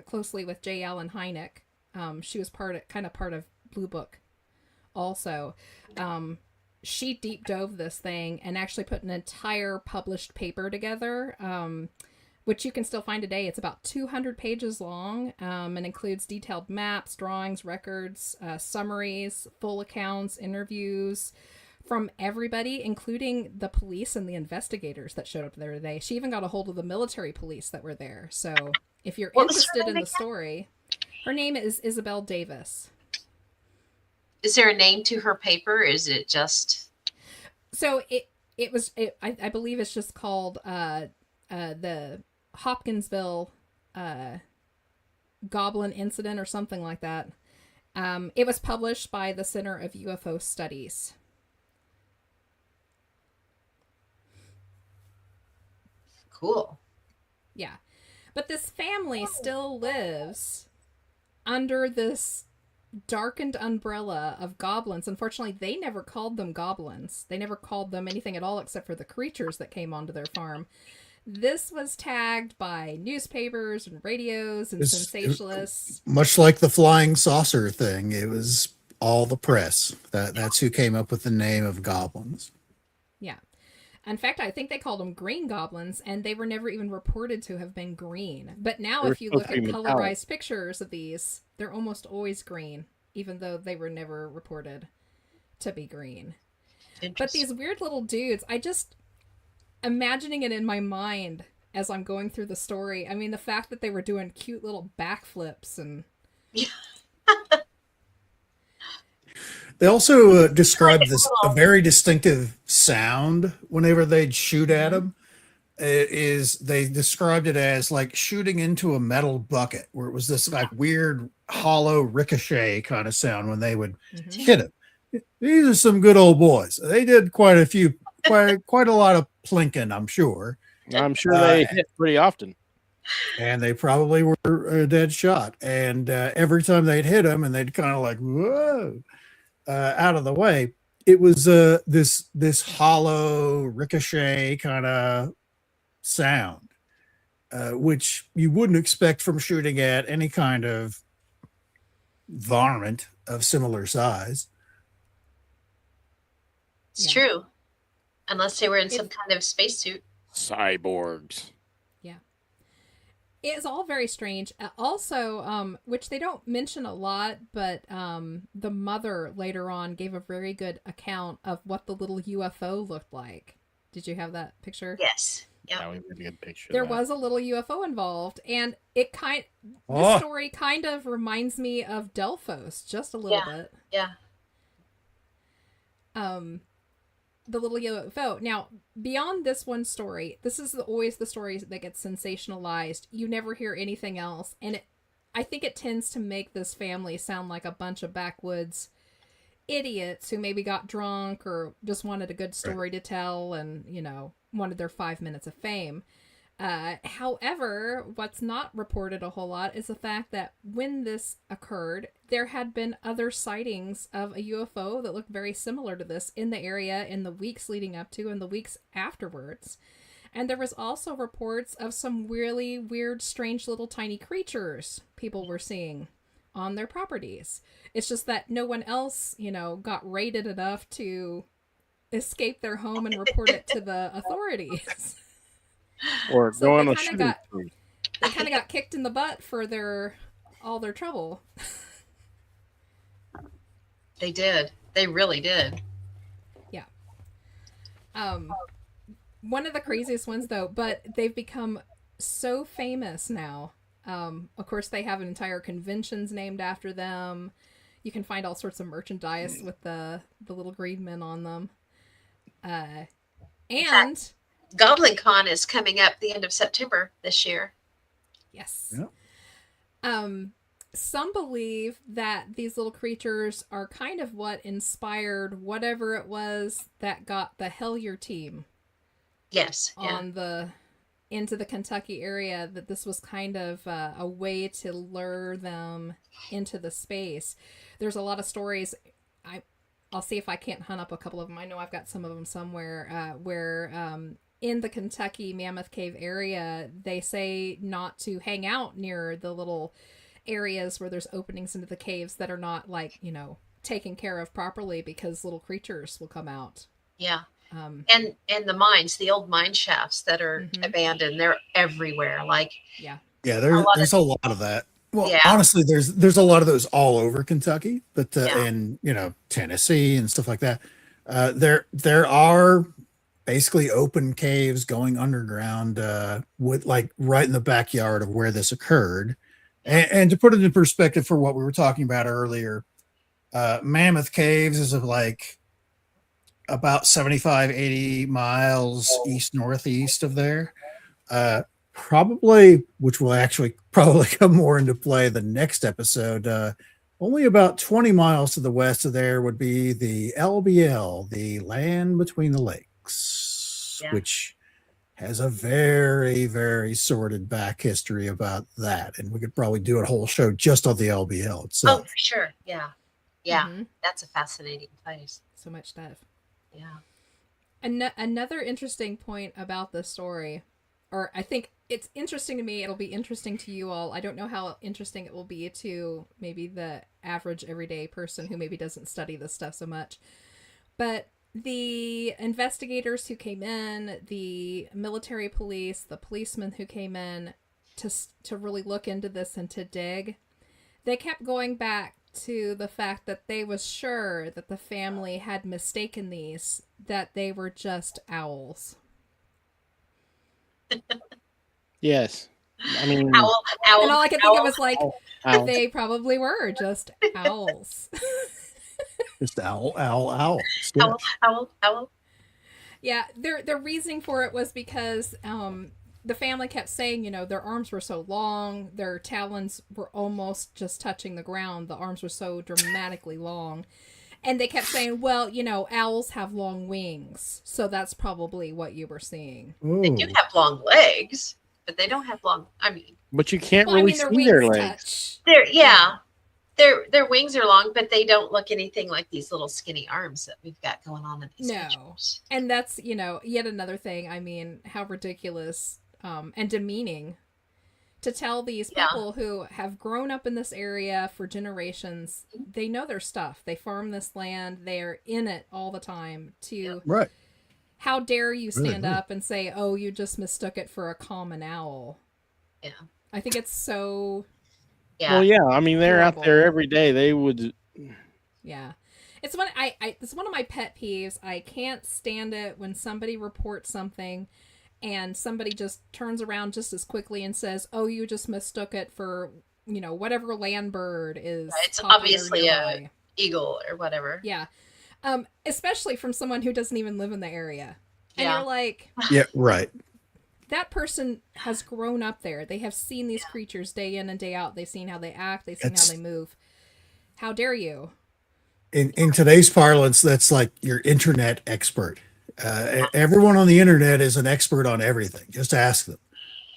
closely with J. Allen Hynek. She was part of Blue Book also. She deep dove this thing and actually put an entire published paper together, which you can still find today. It's about 200 pages long, and includes detailed maps, drawings, records, summaries, full accounts, interviews from everybody, including the police and the investigators that showed up there today. She even got a hold of the military police that were there. So if you're interested in the story, her name is Isabel Davis. Is there a name to her paper? Or is it just? So I believe it's just called the Hopkinsville Goblin Incident or something like that. It was published by the Center of UFO Studies. Cool. Yeah. But this family still lives under this darkened umbrella of goblins. Unfortunately, they never called them goblins. They never called them anything at all except for the creatures that came onto their farm. This was tagged by newspapers and radios and sensationalists. Much like the flying saucer thing, it was all the press. That's who came up with the name of goblins. Yeah. In fact, I think they called them green goblins, and they were never even reported to have been green. But now if you look at colorized pictures of these, they're almost always green, even though they were never reported to be green. But these weird little dudes, I just imagining it in my mind as I'm going through the story. I mean, the fact that they were doing cute little backflips and... They also described a very distinctive sound whenever they'd shoot at them. They described it as like shooting into a metal bucket, where it was this like weird hollow ricochet kind of sound when they would hit it. These are some good old boys. They did quite a lot of plinking, I'm sure. I'm sure they hit pretty often. And they probably were a dead shot. And every time they'd hit them, and they'd kind of like, whoa. Out of the way, it was this hollow ricochet kind of sound, which you wouldn't expect from shooting at any kind of varmint of similar size. It's Yeah. true. Unless they were in some It's- kind of spacesuit. Cyborgs. Yeah. It is all very strange. Also, which they don't mention a lot, but the mother later on gave a very good account of what the little UFO looked like. Did you have that picture? Yes. Yep. That was a really good picture. There of that. was a little UFO involved, and this Oh. story kind of reminds me of Delphos just a little bit. Yeah. The little UFO. Now, beyond this one story, this is always the stories that get sensationalized. You never hear anything else, and I think it tends to make this family sound like a bunch of backwoods idiots who maybe got drunk or just wanted a good story to tell and, wanted their 5 minutes of fame. However, what's not reported a whole lot is the fact that when this occurred, there had been other sightings of a UFO that looked very similar to this in the area in the weeks leading up to and the weeks afterwards. And there was also reports of some really weird, strange little tiny creatures people were seeing on their properties. It's just that no one else, got raided enough to escape their home and report it to the authorities. Or So go on they a kinda shooting got- spree. They kind of got kicked in the butt for all their trouble. They did. They really did. One of the craziest ones though, but they've become so famous now. Of course, they have entire conventions named after them. You can find all sorts of merchandise with the little green men on them. And Goblin Con is coming up the end of September this year. yes. Yeah. Some believe that these little creatures are kind of what inspired whatever it was that got the Hellier team Yes. Yeah. on into the Kentucky area, that this was kind of a way to lure them into the space. There's a lot of stories. I'll see if I can't hunt up a couple of them. I know I've got some of them somewhere where in the Kentucky Mammoth Cave area, they say not to hang out near the little areas where there's openings into the caves that are not taken care of properly because little creatures will come out. Yeah. And the mines, the old mine shafts that are Mhm. abandoned, they're everywhere. Like, Yeah. Yeah, lot there's a lot of that. Well, Yeah. honestly, there's a lot of those all over Kentucky, but Yeah. in Tennessee and stuff like that, there are basically open caves going underground with like right in the backyard of where this occurred. And to put it in perspective for what we were talking about earlier, Mammoth Caves is like about 75, 80 miles east northeast of there. Probably, which will actually probably come more into play the next episode. Only about 20 miles to the west of there would be the LBL, the Land Between the Lakes, Yeah. which has a very, very sordid back history about that. And we could probably do a whole show just on the LBL oh, itself. for sure. Yeah. Yeah. Mhm. That's a fascinating place. So much stuff. Yeah. Another interesting point about this story, or I think it's interesting to me, it'll be interesting to you all. I don't know how interesting it will be to maybe the average everyday person who maybe doesn't study this stuff so much. But the investigators who came in, the military police, the policemen who came in to really look into this and to dig, they kept going back to the fact that they was sure that the family had mistaken these, that they were just owls. Yes. I mean, Owl. And all I could think of was like, owl. they probably were just owls. Just owl. Owl. Yeah, their reasoning for it was because the family kept saying, their arms were so long, their talons were almost just touching the ground. The arms were so dramatically long. And they kept saying, well, owls have long wings, so that's probably what you were seeing. They do have long legs, but they don't have long. I mean, but you can't Well, really their see their wings legs. touch. their wings are long, but they don't look anything like these little skinny arms that we've got going on in these No. pictures. And that's, yet another thing. I mean, how ridiculous and demeaning to tell these Yeah. people who have grown up in this area for generations. They know their stuff. They farm this land. They're in it all the time. To Right. how dare you stand Right. up and say, "Oh, you just mistook it for a common owl." Yeah. I think it's so Yeah. Well, yeah. I mean, they're out there Horrible. every day. They would. yeah. It's one it's one of my pet peeves. I can't stand it when somebody reports something and somebody just turns around just as quickly and says, "Oh, you just mistook it for, whatever land bird is It's popular obviously nearby." Eagle or whatever. Yeah. Especially from someone who doesn't even live in the area. And Yeah. you're like, Yeah. Right. that person has grown up there. They have seen these creatures day in and day out. They've seen how they act. They've seen how they move. How dare you? In today's parlance, that's like your internet expert. Everyone on the internet is an expert on everything. Just ask them.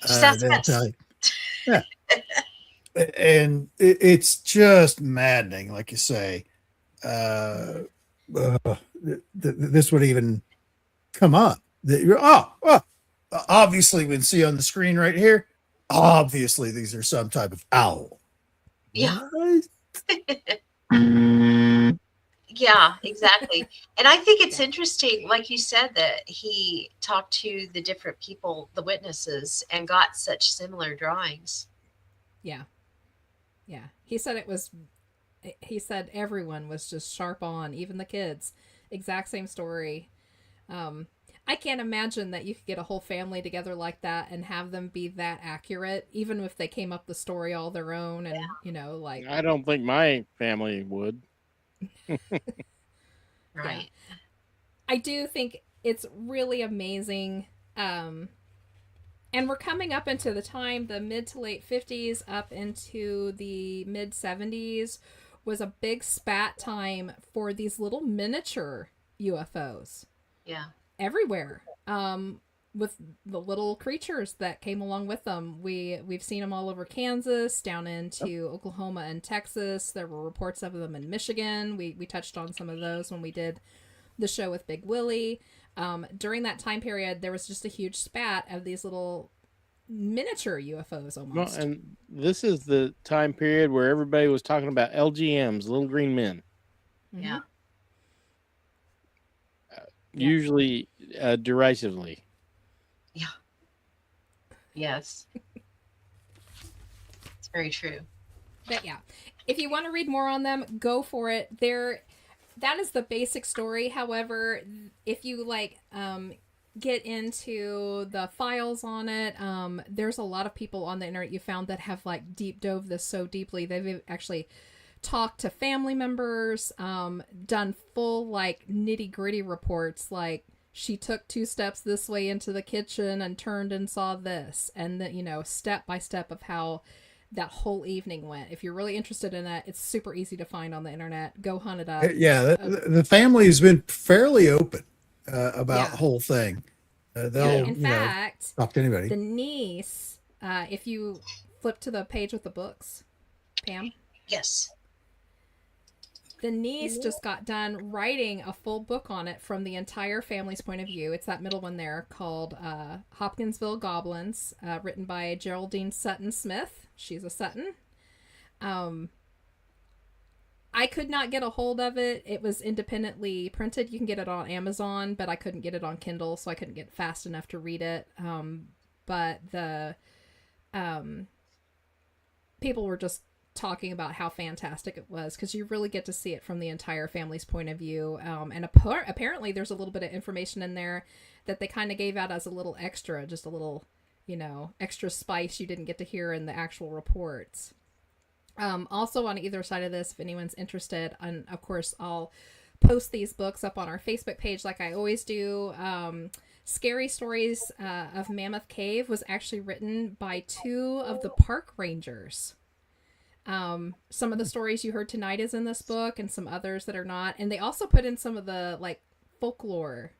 Just ask They'll us. tell you. Yeah. And it's just maddening, like you say. This would even come up. Obviously, we can see on the screen right here. Obviously, these are some type of owl. Yeah. What? Yeah, exactly. And I think it's interesting, like you said, that he talked to the different people, the witnesses, and got such similar drawings. Yeah. Yeah. He said everyone was just sharp on, even the kids. Exact same story. I can't imagine that you could get a whole family together like that and have them be that accurate, even if they came up the story all their own and, like. I don't think my family would. Right. I do think it's really amazing. And we're coming up into the time, the mid to late 50s up into the mid 70s was a big spat time for these little miniature UFOs. Yeah. Everywhere. With the little creatures that came along with them. We've seen them all over Kansas, down into Oklahoma and Texas. There were reports of them in Michigan. We touched on some of those when we did the show with Big Willie. During that time period, there was just a huge spat of these little miniature UFOs almost. Well, and this is the time period where everybody was talking about LGMs, little green men. Mhm. Yeah. Usually derisively. Yeah. Yes. It's very true. But yeah, if you want to read more on them, go for it. That is the basic story. However, if you get into the files on it, there's a lot of people on the internet you found that have deep dove this so deeply. They've actually talked to family members, done full nitty gritty reports. Like, she took 2 steps this way into the kitchen and turned and saw this, and then step by step of how that whole evening went. If you're really interested in that, it's super easy to find on the internet. Go hunt it up. Yeah, the family has been fairly open about the whole thing. They'll, in fact, talk to anybody. The niece, if you flip to the page with the books, Pam. Yes. The niece just got done writing a full book on it from the entire family's point of view. It's that middle one there called Hopkinsville Goblins, written by Geraldine Sutton Smith. She's a Sutton. I could not get a hold of it. It was independently printed. You can get it on Amazon, but I couldn't get it on Kindle, so I couldn't get fast enough to read it. But the people were just talking about how fantastic it was, because you really get to see it from the entire family's point of view. And apparently there's a little bit of information in there that they kind of gave out as a little extra, just a little, extra spice you didn't get to hear in the actual reports. Also on either side of this, if anyone's interested, and of course I'll post these books up on our Facebook page like I always do. Scary Stories of Mammoth Cave was actually written by 2 of the park rangers. Some of the stories you heard tonight is in this book, and some others that are not. And they also put in some of the folklore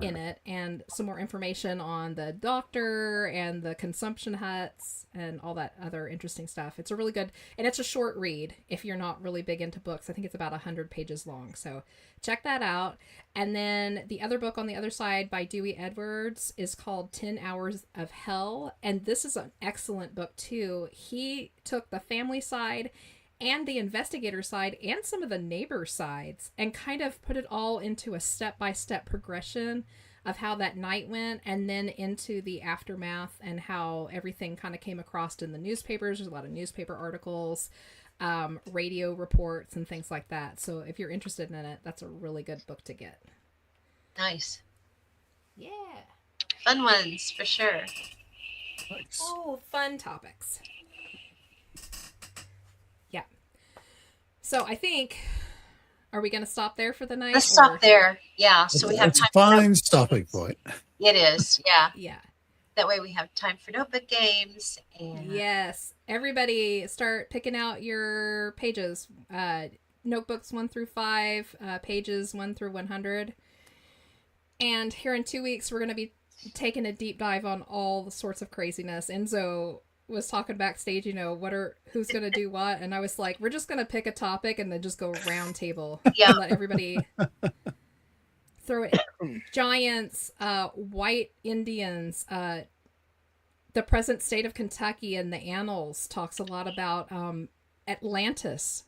in it, and some more information on the doctor and the consumption huts and all that other interesting stuff. It's a really good, and it's a short read if you're not really big into books. I think it's about 100 pages long, so check that out. And then the other book on the other side by Dewey Edwards is called 10 Hours of Hell, and this is an excellent book too. He took the family side and the investigator side and some of the neighbor sides and kind of put it all into a step-by-step progression of how that night went, and then into the aftermath and how everything kind of came across in the newspapers. There's a lot of newspaper articles, radio reports, and things like that. So if you're interested in it, that's a really good book to get. Nice. Yeah. Fun ones for sure. Nice. Oh, fun topics. Yeah. So I think, are we going to stop there for the night? Let's stop there. Yeah. So we have It's a time. fine stopping point. It is. Yeah. Yeah. That way we have time for notebook games. And Yes. Everybody start picking out your pages. Notebooks 1 through 5, pages 1 through 100. And here in 2 weeks, we're going to be taking a deep dive on all the sorts of craziness. Enzo was talking backstage, who's going to do what. And I was like, we're just going to pick a topic and then just go round table. Yeah. And let everybody throw it. Giants, white Indians, the present state of Kentucky and the annals talks a lot about Atlantis.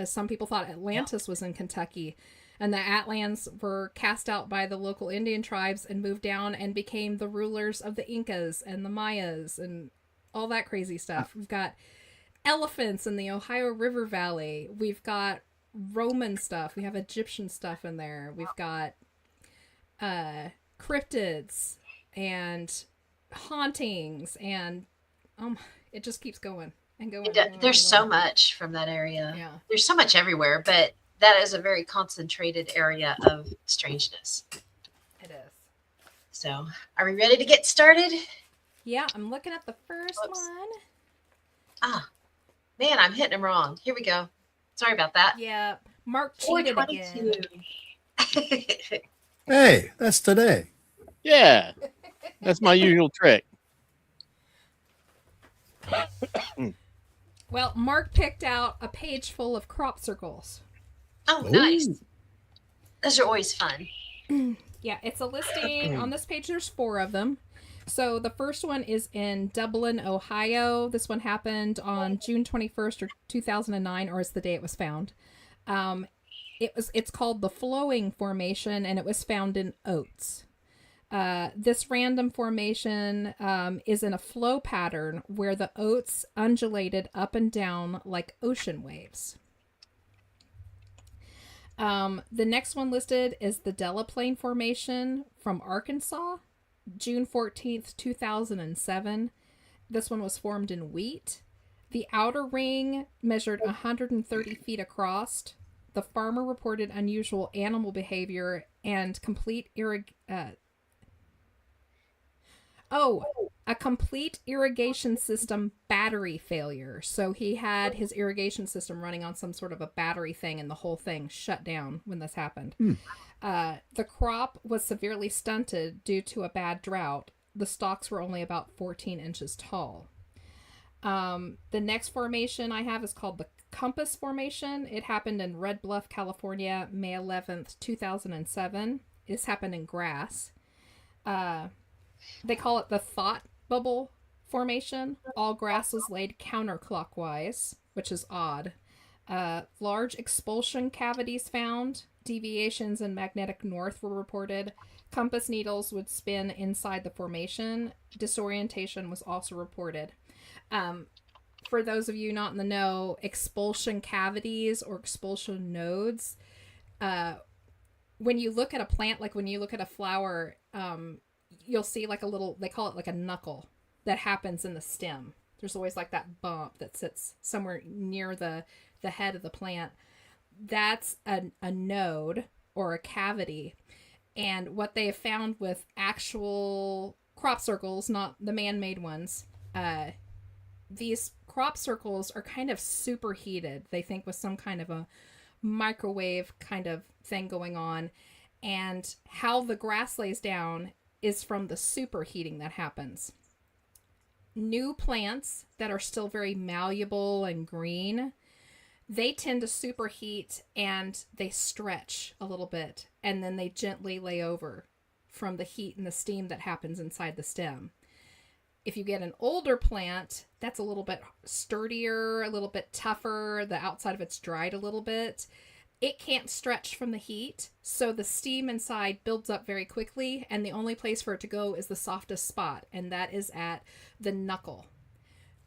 Some people thought Atlantis was in Kentucky, and the Atlans were cast out by the local Indian tribes and moved down and became the rulers of the Incas and the Mayas and all that crazy stuff. We've got elephants in the Ohio River Valley. We've got Roman stuff. We have Egyptian stuff in there. We've got cryptids and hauntings, and it just keeps going and going. There's so much from that area. Yeah. There's so much everywhere, but that is a very concentrated area of strangeness. It is. So, are we ready to get started? Yeah, I'm looking at the first Oops. one. Ah, man, I'm hitting them wrong. Here we go. Sorry about that. Yeah, Mark cheated again. 422. Hey, that's today. Yeah, that's my usual trick. Well, Mark picked out a page full of crop circles. Oh, Ooh. nice. Those are always fun. Yeah, it's a listing. On this page, there's 4 of them. So the first one is in Dublin, Ohio. This one happened on June 21st or 2009, or is the day it was found. It's called the Flowing Formation, and it was found in oats. This random formation is in a flow pattern where the oats undulated up and down like ocean waves. The next one listed is the Delaplane Formation from Arkansas, June 14th, 2007. This one was formed in wheat. The outer ring measured 130 feet across. The farmer reported unusual animal behavior and a complete irrigation system battery failure. So he had his irrigation system running on some sort of a battery thing, and the whole thing shut down when this happened. The crop was severely stunted due to a bad drought. The stalks were only about 14 inches tall. The next formation I have is called the Compass Formation. It happened in Red Bluff, California, May 11th, 2007. This happened in grass. They call it the Thought Bubble Formation. All grass was laid counterclockwise, which is odd. Large expulsion cavities found. Deviations in magnetic north were reported. Compass needles would spin inside the formation. Disorientation was also reported. For those of you not in the know, expulsion cavities or expulsion nodes, when you look at a plant, like when you look at a flower, you'll see like a little, they call it like a knuckle that happens in the stem. There's always like that bump that sits somewhere near the head of the plant. That's a node or a cavity. And what they have found with actual crop circles, not the man-made ones, these crop circles are kind of superheated, they think, with some kind of a microwave kind of thing going on. And how the grass lays down is from the superheating that happens. New plants that are still very malleable and green, they tend to superheat and they stretch a little bit, and then they gently lay over from the heat and the steam that happens inside the stem. If you get an older plant, that's a little bit sturdier, a little bit tougher, the outside of it's dried a little bit, it can't stretch from the heat, so the steam inside builds up very quickly, and the only place for it to go is the softest spot, and that is at the knuckle.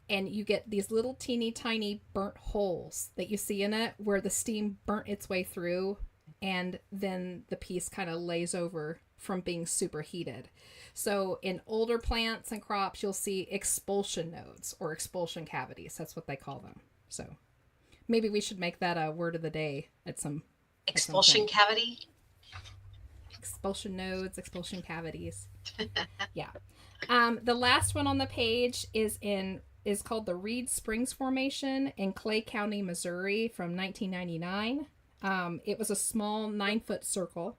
And you get these little teeny tiny burnt holes that you see in it where the steam burnt its way through, and then the piece kind of lays over from being superheated. So in older plants and crops, you'll see expulsion nodes or expulsion cavities. That's what they call them. So maybe we should make that a word of the day at some Expulsion cavity. Expulsion nodes, expulsion cavities. Yeah. The last one on the page is called the Reed Springs Formation in Clay County, Missouri from 1999. It was a small 9-foot circle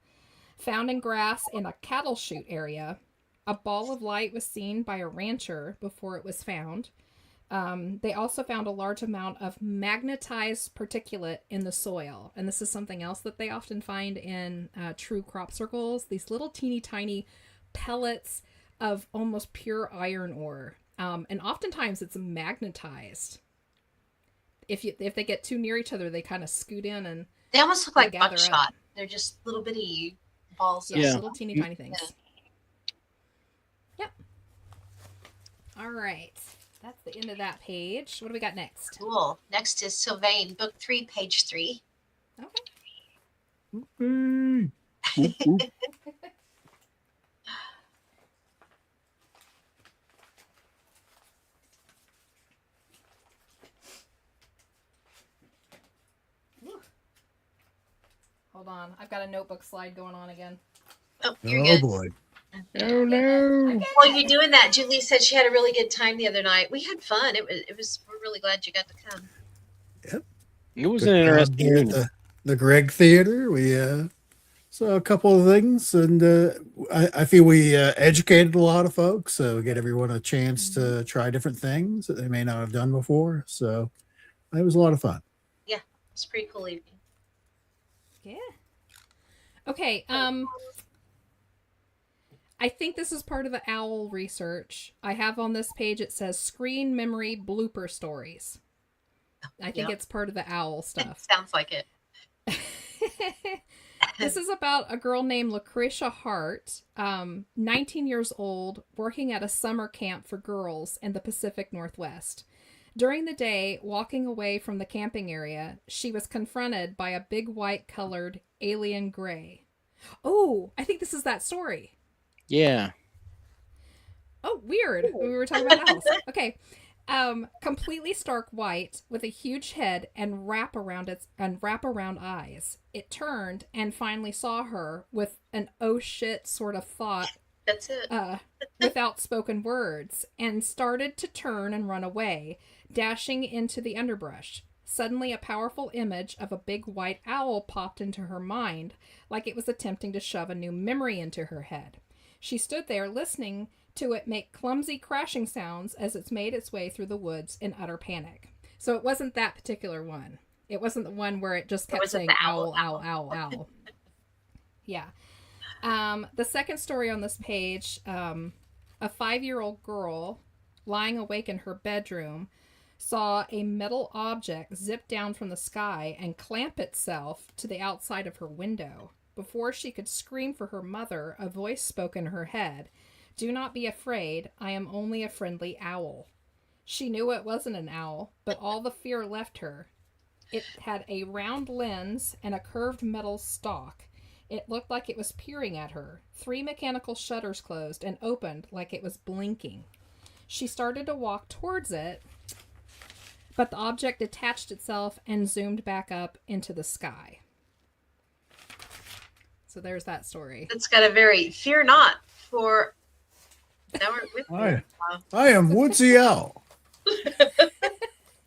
found in grass in a cattle chute area. A ball of light was seen by a rancher before it was found. They also found a large amount of magnetized particulate in the soil. And this is something else that they often find in true crop circles. These little teeny tiny pellets of almost pure iron ore. And oftentimes it's magnetized. If they get too near each other, they kind of scoot in and They almost look like gather buckshot. up. They're just little bitty balls. Yeah, little teeny tiny things. Yeah. Yep. All right. That's the end of that page. What do we got next? Cool. Next is Sylvain, book 3, page 3. Okay. Hold on. I've got a notebook slide going on again. Oh, you're Oh good. boy. Oh no! While you're doing that, Julie said she had a really good time the other night. We had fun. It was. We're really glad you got to come. It was Good an job interesting there at meeting. the Greg Theater. We saw a couple of things, and I feel we educated a lot of folks. So we get everyone a chance to try different things that they may not have done before. So it was a lot of fun. It's a pretty cool evening. Yeah. Okay. I think this is part of the OWL research. I have on this page, it says screen memory blooper stories. I think it's part of the OWL stuff. Sounds like it. This is about a girl named Lucretia Hart, 19 years old, working at a summer camp for girls in the Pacific Northwest. During the day, walking away from the camping area, she was confronted by a big white colored alien gray. Oh, I think this is that story. Yeah. Oh, weird. We were talking about owls. Okay. Completely stark white with a huge head and wraparound eyes. It turned and finally saw her with an oh shit sort of thought. That's it. Without spoken words, and started to turn and run away, dashing into the underbrush. Suddenly, a powerful image of a big white owl popped into her mind, like it was attempting to shove a new memory into her head. She stood there listening to it make clumsy crashing sounds as it made its way through the woods in utter panic. So it wasn't that particular one. It wasn't the one where it just kept saying owl, owl, owl, owl. Yeah. The second story on this page, a 5-year-old girl lying awake in her bedroom saw a metal object zip down from the sky and clamp itself to the outside of her window. Before she could scream for her mother, a voice spoke in her head. "Do not be afraid. I am only a friendly owl." She knew it wasn't an owl, but all the fear left her. It had a round lens and a curved metal stalk. It looked like it was peering at her. 3 mechanical shutters closed and opened like it was blinking. She started to walk towards it, but the object detached itself and zoomed back up into the sky. So there's that story. It's got a very fear not for. Now we're with me. I am Woodsy Owl.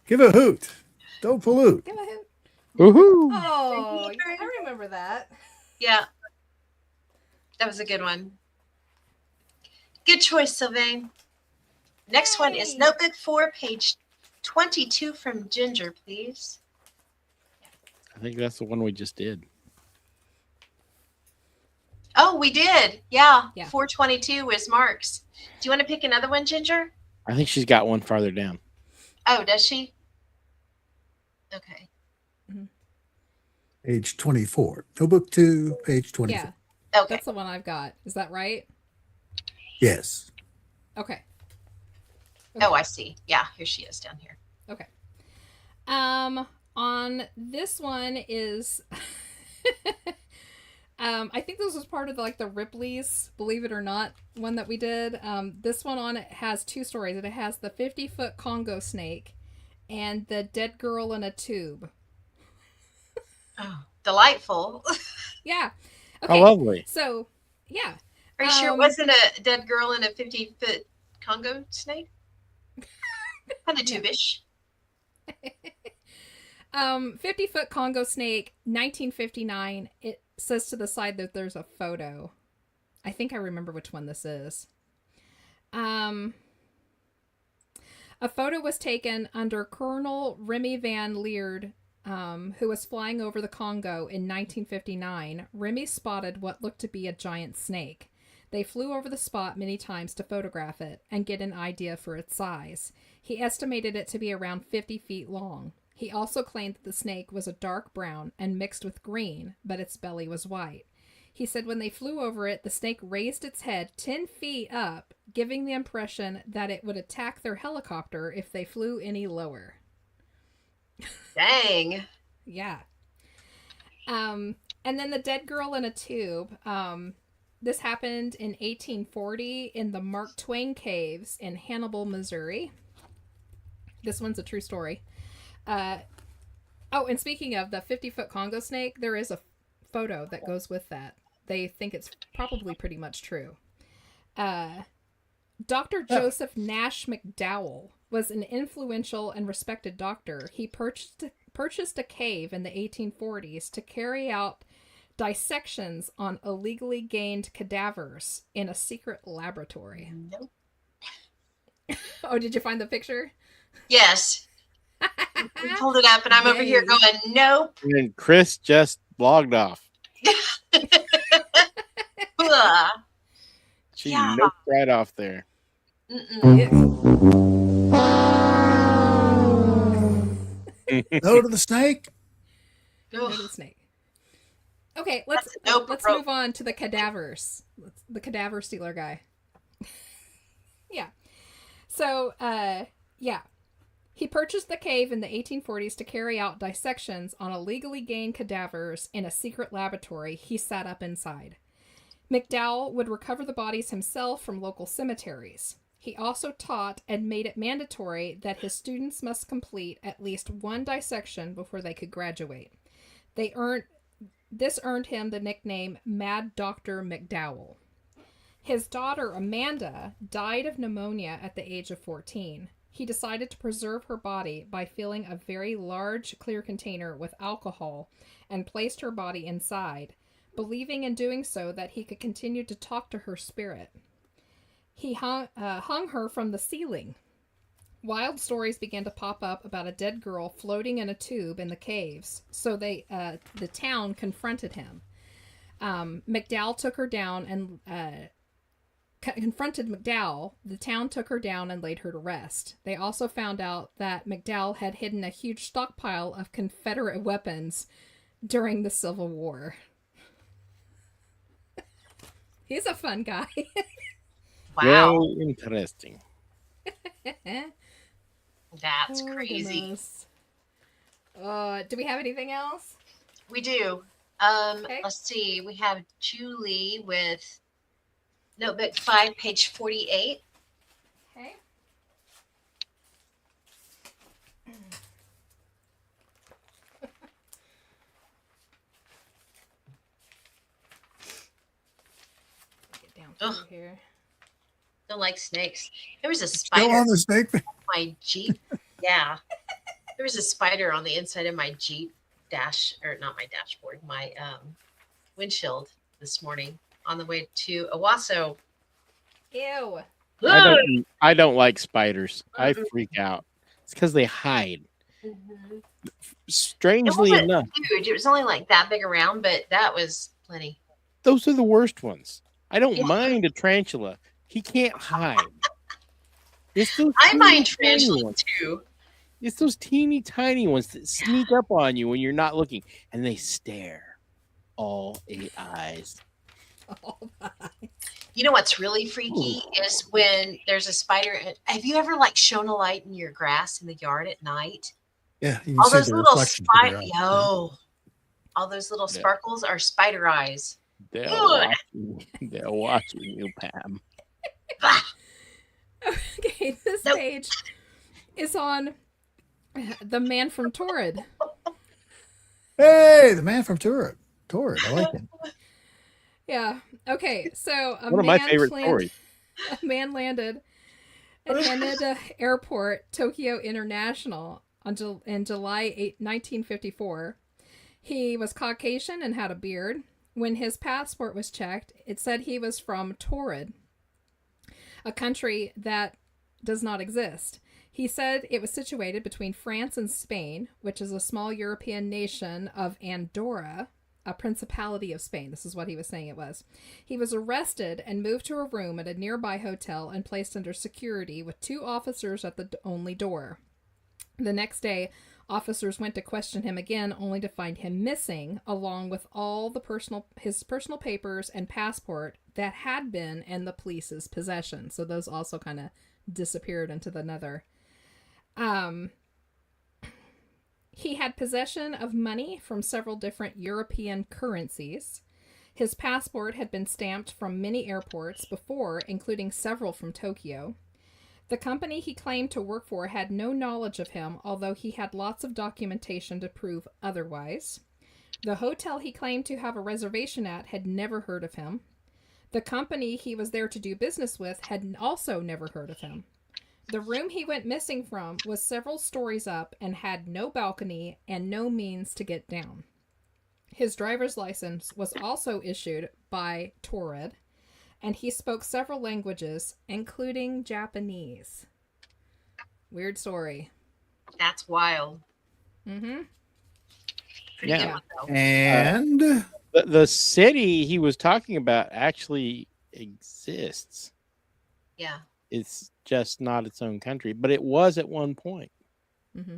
Give a hoot. Don't pollute. Give a hoot. Woohoo! Oh, I remember that. Yeah. That was a good one. Good choice, Sylvain. Next one is Yay. Notebook 4, page 22 from Ginger, please. I think that's the one we just did. Oh, we did. Yeah. Yeah. 422 was Mark's. Do you want to pick another one, Ginger? I think she's got one farther down. Oh, does she? Okay. Page 24. Notebook 2, page 24. Yeah, Okay. that's the one I've got. Is that right? Yes. Okay. Oh, I see. Yeah, here she is down here. Okay. On this one is I think this was part of the Ripley's Believe It or Not one that we did. This one on it has two stories. It has the 50-foot Congo snake and the dead girl in a tube. Oh, delightful. Yeah. How lovely. So, yeah. Are you sure it wasn't a dead girl in a 50-foot Congo snake? Kind of tube-ish. 50-foot Congo snake, 1959. It says to the side that there's a photo. I think I remember which one this is. A photo was taken under Colonel Remy Van Leerd, who was flying over the Congo in 1959. Remy spotted what looked to be a giant snake. They flew over the spot many times to photograph it and get an idea for its size. He estimated it to be around 50 feet long. He also claimed that the snake was a dark brown and mixed with green, but its belly was white. He said when they flew over it, the snake raised its head 10 feet up, giving the impression that it would attack their helicopter if they flew any lower. Dang. Yeah. And then the dead girl in a tube. This happened in 1840 in the Mark Twain Caves in Hannibal, Missouri. This one's a true story. Oh, and speaking of the 50-foot Congo snake, there is a photo that goes with that. They think it's probably pretty much true. Dr. Joseph Nash McDowell was an influential and respected doctor. He purchased a cave in the 1840s to carry out dissections on illegally gained cadavers in a secret laboratory. Nope. Oh, did you find the picture? Yes. We pulled it up, and I'm over here Yay. going, nope. And Chris just logged off. Ugh. She Yeah. noped right off there. No to the snake. No to the snake. Okay, let's That's a nope, let's bro. move on to the cadavers. The cadaver stealer guy. Yeah. So, yeah. He purchased the cave in the 1840s to carry out dissections on illegally gained cadavers in a secret laboratory he set up inside. McDowell would recover the bodies himself from local cemeteries. He also taught and made it mandatory that his students must complete at least one dissection before they could graduate. This earned him the nickname Mad Dr. McDowell. His daughter, Amanda, died of pneumonia at the age of 14. He decided to preserve her body by filling a very large clear container with alcohol and placed her body inside, believing in doing so that he could continue to talk to her spirit. He hung her from the ceiling. Wild stories began to pop up about a dead girl floating in a tube in the caves, so the town confronted him. McDowell took her down and confronted McDowell. The town took her down and laid her to rest. They also found out that McDowell had hidden a huge stockpile of Confederate weapons during the Civil War. He's a fun guy. Wow. Very interesting. That's Oh, crazy. goodness. Do we have anything else? We do. Okay. Let's see. We have Julie with Notebook 5, page 48. Okay. Get down through Ugh. here. Don't like snakes. There was a Still spider on on the snake. my Jeep. Yeah. There was a spider on the inside of my Jeep not my dashboard, my windshield this morning. on the way to Owasso. Ew. I don't like spiders. I Mm-mm. freak out. It's because they hide. Mhm. It Strangely wasn't enough, huge. It was only like that big around, but that was plenty. those are the worst ones. I don't Yeah. mind a tarantula. He can't hide. It's those I teeny mind tiny tarantulas ones. too. It's those teeny tiny ones that sneak up on you when you're not looking, and they stare. All 8 eyes. You know what's really freaky is when there's a spider. Have you ever like shone a light in your grass in the yard at night? Yeah, you All see those the little reflection from your eye. all those little Yeah. sparkles are spider eyes. They're Ugh. watching you, Pam. Ah, Okay, this Nope. page is on the man from Torrid. Hey, the man from Torrid. I like him. Yeah. Okay, so One of my favorite stories. A man landed at Haneda Airport, Tokyo International, in July 1954. He was Caucasian and had a beard. When his passport was checked, it said he was from Torrid, a country that does not exist. He said it was situated between France and Spain, which is a small European nation of Andorra, a principality of Spain. This is what he was saying it was. He was arrested and moved to a room at a nearby hotel and placed under security with 2 officers at the only door. The next day, officers went to question him again, only to find him missing, along with all his personal papers and passport that had been in the police's possession. So those also kind of disappeared into the nether. He had possession of money from several different European currencies. His passport had been stamped from many airports before, including several from Tokyo. The company he claimed to work for had no knowledge of him, although he had lots of documentation to prove otherwise. The hotel he claimed to have a reservation at had never heard of him. The company he was there to do business with had also never heard of him. The room he went missing from was several stories up and had no balcony and no means to get down. His driver's license was also issued by Torrid, and he spoke several languages, including Japanese. Weird story. that's wild. Mm-hmm. Pretty Yeah. good one, though. And The city he was talking about actually exists. Yeah. It's just not its own country, but it was at one point. Mm-hmm.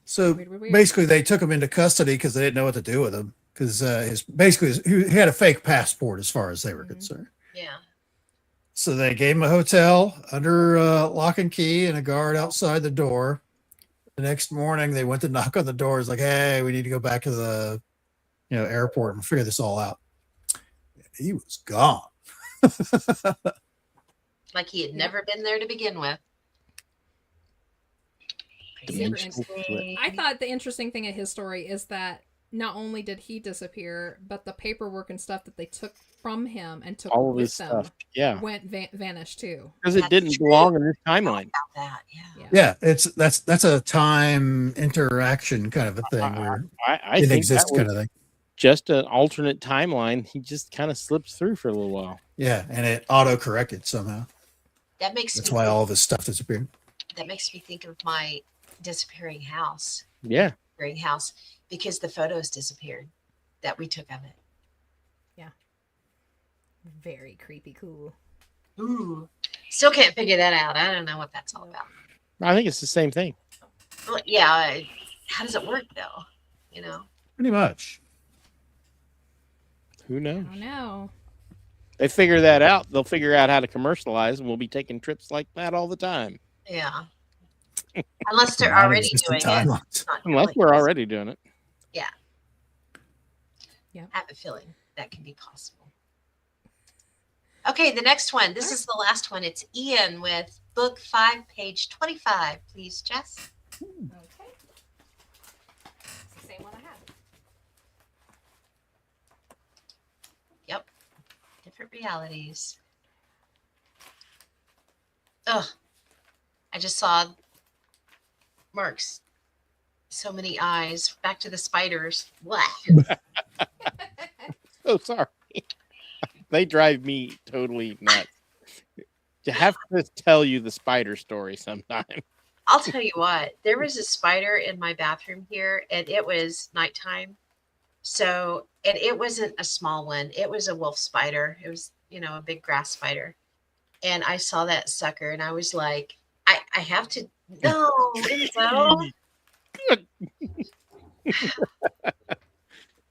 so Weird. basically they took him into custody because they didn't know what to do with him. Because he had a fake passport as far as they were concerned. Yeah. So they gave him a hotel under lock and key and a guard outside the door. The next morning, they went to knock on the door. It's like, hey, we need to go back to the airport and figure this all out. He was gone. Like he had never been there to begin with. Dimensional flip. I thought the interesting thing of his story is that not only did he disappear, but the paperwork and stuff that they took from him and took All with this them stuff. Yeah. went vanished too. Because it That's didn't true. belong in this timeline. About that, yeah. Yeah, that's a time interaction kind of a thing where I it think exists that kind was of thing. just an alternate timeline. He just kind of slipped through for a little while. Yeah, and it auto corrected somehow. That makes That's me why think, all of his stuff disappeared. that makes me think of my disappearing house. Yeah. Because the photos disappeared that we took of it. Very creepy cool. Ooh. Still can't figure that out. I don't know what that's all about. I think it's the same thing. Well, yeah. How does it work though? You know? Pretty much. Who knows? I don't know. They figure that out. They'll figure out how to commercialize, and we'll be taking trips like that all the time. Yeah. Unless they're Not already existent doing it. timelines. It's not Unless really- we're already doing it. I have a feeling that can be possible. Okay, the next one. This is the last one. It's Ian with book 5, page 25. Please, Jess. Okay. It's the same one I had. Yep. Different realities. Ugh. I just saw Mark's so many eyes. Back to the spiders. What? So sorry. They drive me totally nuts. To have to tell you the spider story sometime. I'll tell you what, there was a spider in my bathroom here, and it was nighttime. So, and it wasn't a small one, it was a wolf spider. It was, a big grass spider. And I saw that sucker, and I was like, I have to, no, Enzo.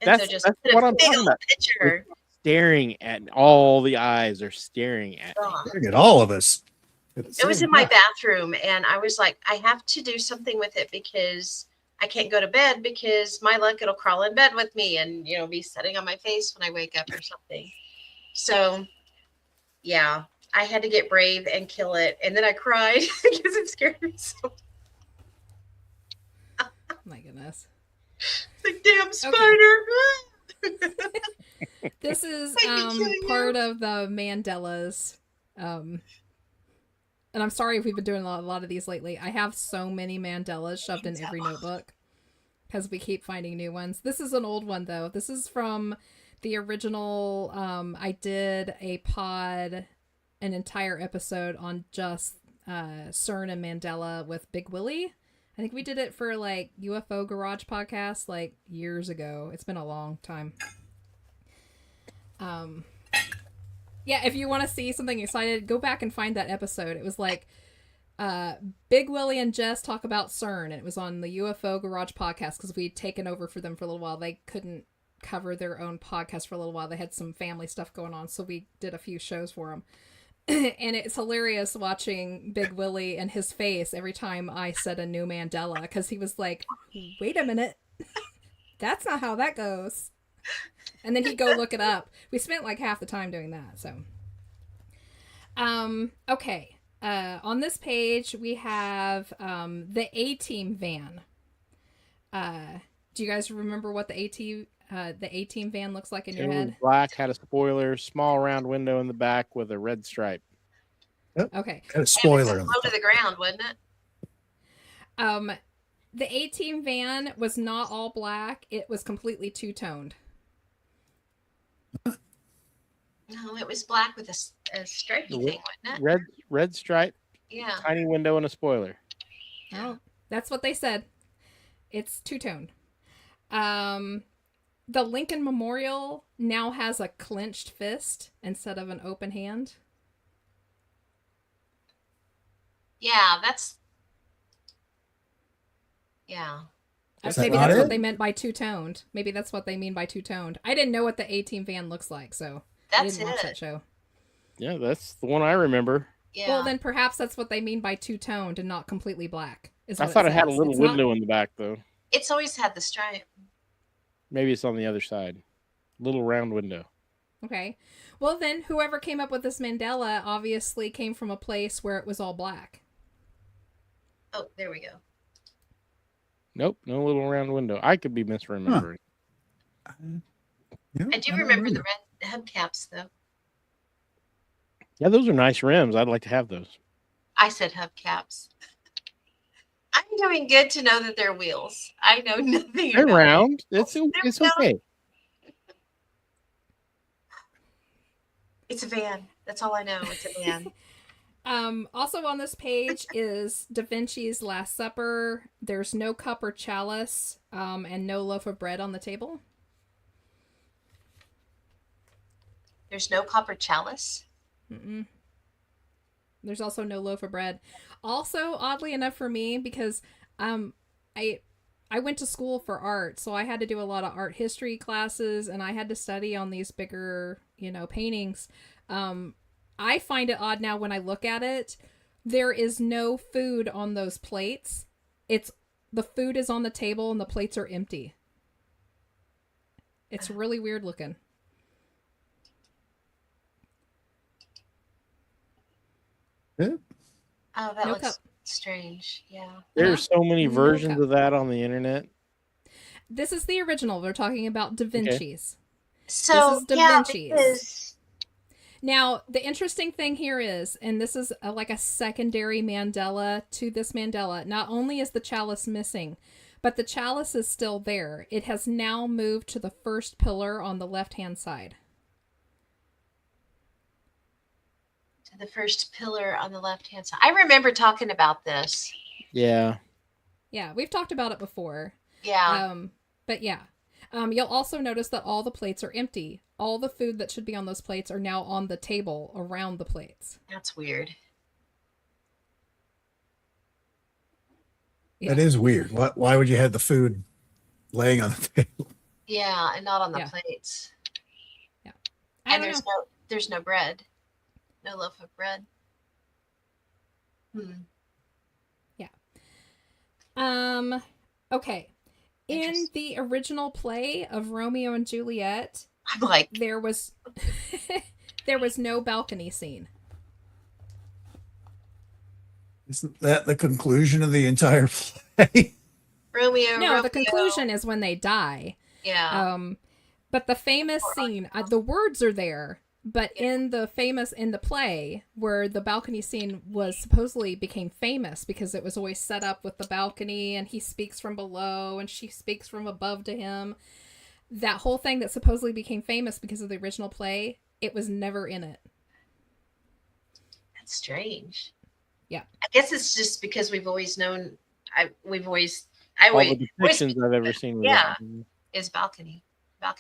That's put what a I'm big talking old about. picture. Staring at all the eyes are staring at me. Look at all of us. It was in my bathroom, and I was like, I have to do something with it because I can't go to bed because my luck it'll crawl in bed with me and be sitting on my face when I wake up or something. So yeah, I had to get brave and kill it, and then I cried because it scared me so. Oh my goodness. Like, damn spider. This is killing part of the Mandelas. And I'm sorry if we've been doing a lot of these lately. I have so many Mandelas shoved in every notebook because we keep finding new ones. This is an old one, though. This is from the original. I did an entire episode on just CERN and Mandela with Big Willie. I think we did it for like UFO Garage podcast like years ago. It's been a long time. Yeah, if you want to see something excited, go back and find that episode. It was like Big Willie and Jess talk about CERN. And it was on the UFO Garage podcast because we'd taken over for them for a little while. They couldn't cover their own podcast for a little while. They had some family stuff going on, so we did a few shows for them. And it's hilarious watching Big Willie and his face every time I said a new Mandela because he was like, wait a minute. That's not how that goes. And then he'd go look it up. We spent like half the time doing that. So, okay. On this page, we have the A-Team van. Do you guys remember what the A-Team van looks like in your head? Black, had a spoiler, small round window in the back with a red stripe. Yep. Okay. Had a spoiler. Low to the ground, wasn't it? The A-Team van was not all black. It was completely two-toned. No, it was black with a stripy thing, wasn't it? Red stripe, Yeah. tiny window, and a spoiler. Oh, that's what they said. It's two-toned. The Lincoln Memorial now has a clenched fist instead of an open hand. Yeah, yeah. Maybe not that's it? what they meant by two-toned. Maybe that's what they mean by two-toned. I didn't know what the A-Team van looks like, so I That's didn't watch it. that show. Yeah, that's the one I remember. Yeah. Well, then perhaps that's what they mean by two-toned and not completely black. I thought it had a little It's window in the back, though. It's always had the stripe. Maybe it's on the other side. Little round window. Okay. Well, then whoever came up with this Mandela obviously came from a place where it was all black. Oh, there we go. Nope, no little round window. I could be misremembering. Yeah, I do don't remember the either. red hubcaps, though. Yeah, those are nice rims. I'd like to have those. I said hubcaps. I'm doing good to know that they're wheels. I know nothing They're about round. It's round. okay. It's a van. That's all I know. It's a van. Also on this page is Da Vinci's Last Supper. There's no cup or chalice, and no loaf of bread on the table. There's no copper chalice. Mm-mm. There's also no loaf of bread. Also, oddly enough for me, because I went to school for art, so I had to do a lot of art history classes, and I had to study on these bigger, paintings. I find it odd now when I look at it. There is no food on those plates. The food is on the table and the plates are empty. It's really weird looking. Yeah. Oh, that No looks cup. strange. Yeah. There's so many No versions cup. of that on the internet. This is the original. We're talking about Da Vinci's. So, This is Da yeah, Vinci's. because Now, the interesting thing here is, and this is like a secondary Mandela to this Mandela, not only is the chalice missing, but the chalice is still there. It has now moved to the first pillar on the left-hand side. to the first pillar on the left-hand side. I remember talking about this. Yeah. Yeah, we've talked about it before. Yeah. But yeah. You'll also notice that all the plates are empty. All the food that should be on those plates are now on the table around the plates. That's weird. Yeah. That is weird. Why would you have the food laying on the table? Yeah, and not on the Yeah. plates. I And don't know. there's no bread. No loaf of bread. Okay. In Interesting. the original play of Romeo and Juliet, I'm like, there was no balcony scene. Isn't that the conclusion of the entire play? Romeo. No, Romeo. the conclusion is when they die. Yeah. But the famous scene, the words are there, but in the play where the balcony scene was supposedly became famous because it was always set up with the balcony and he speaks from below and she speaks from above to him. That whole thing that supposedly became famous because of the original play, it was never in it. That's strange. Yeah. I guess it's just because we've always known. I All the always depictions I've ever seen. Yeah. is balcony.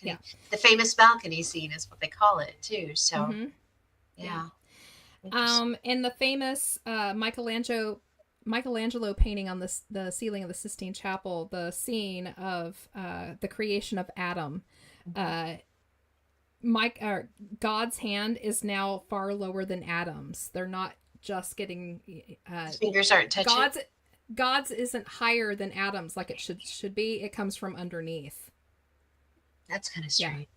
Yeah. The famous balcony scene is what they call it too. So Mhm. yeah. In the famous Michelangelo painting on the ceiling of the Sistine Chapel, the scene of the creation of Adam, God's hand is now far lower than Adam's. They're not just getting His fingers aren't touching. God's isn't higher than Adam's like it should be. It comes from underneath. That's kind of strange.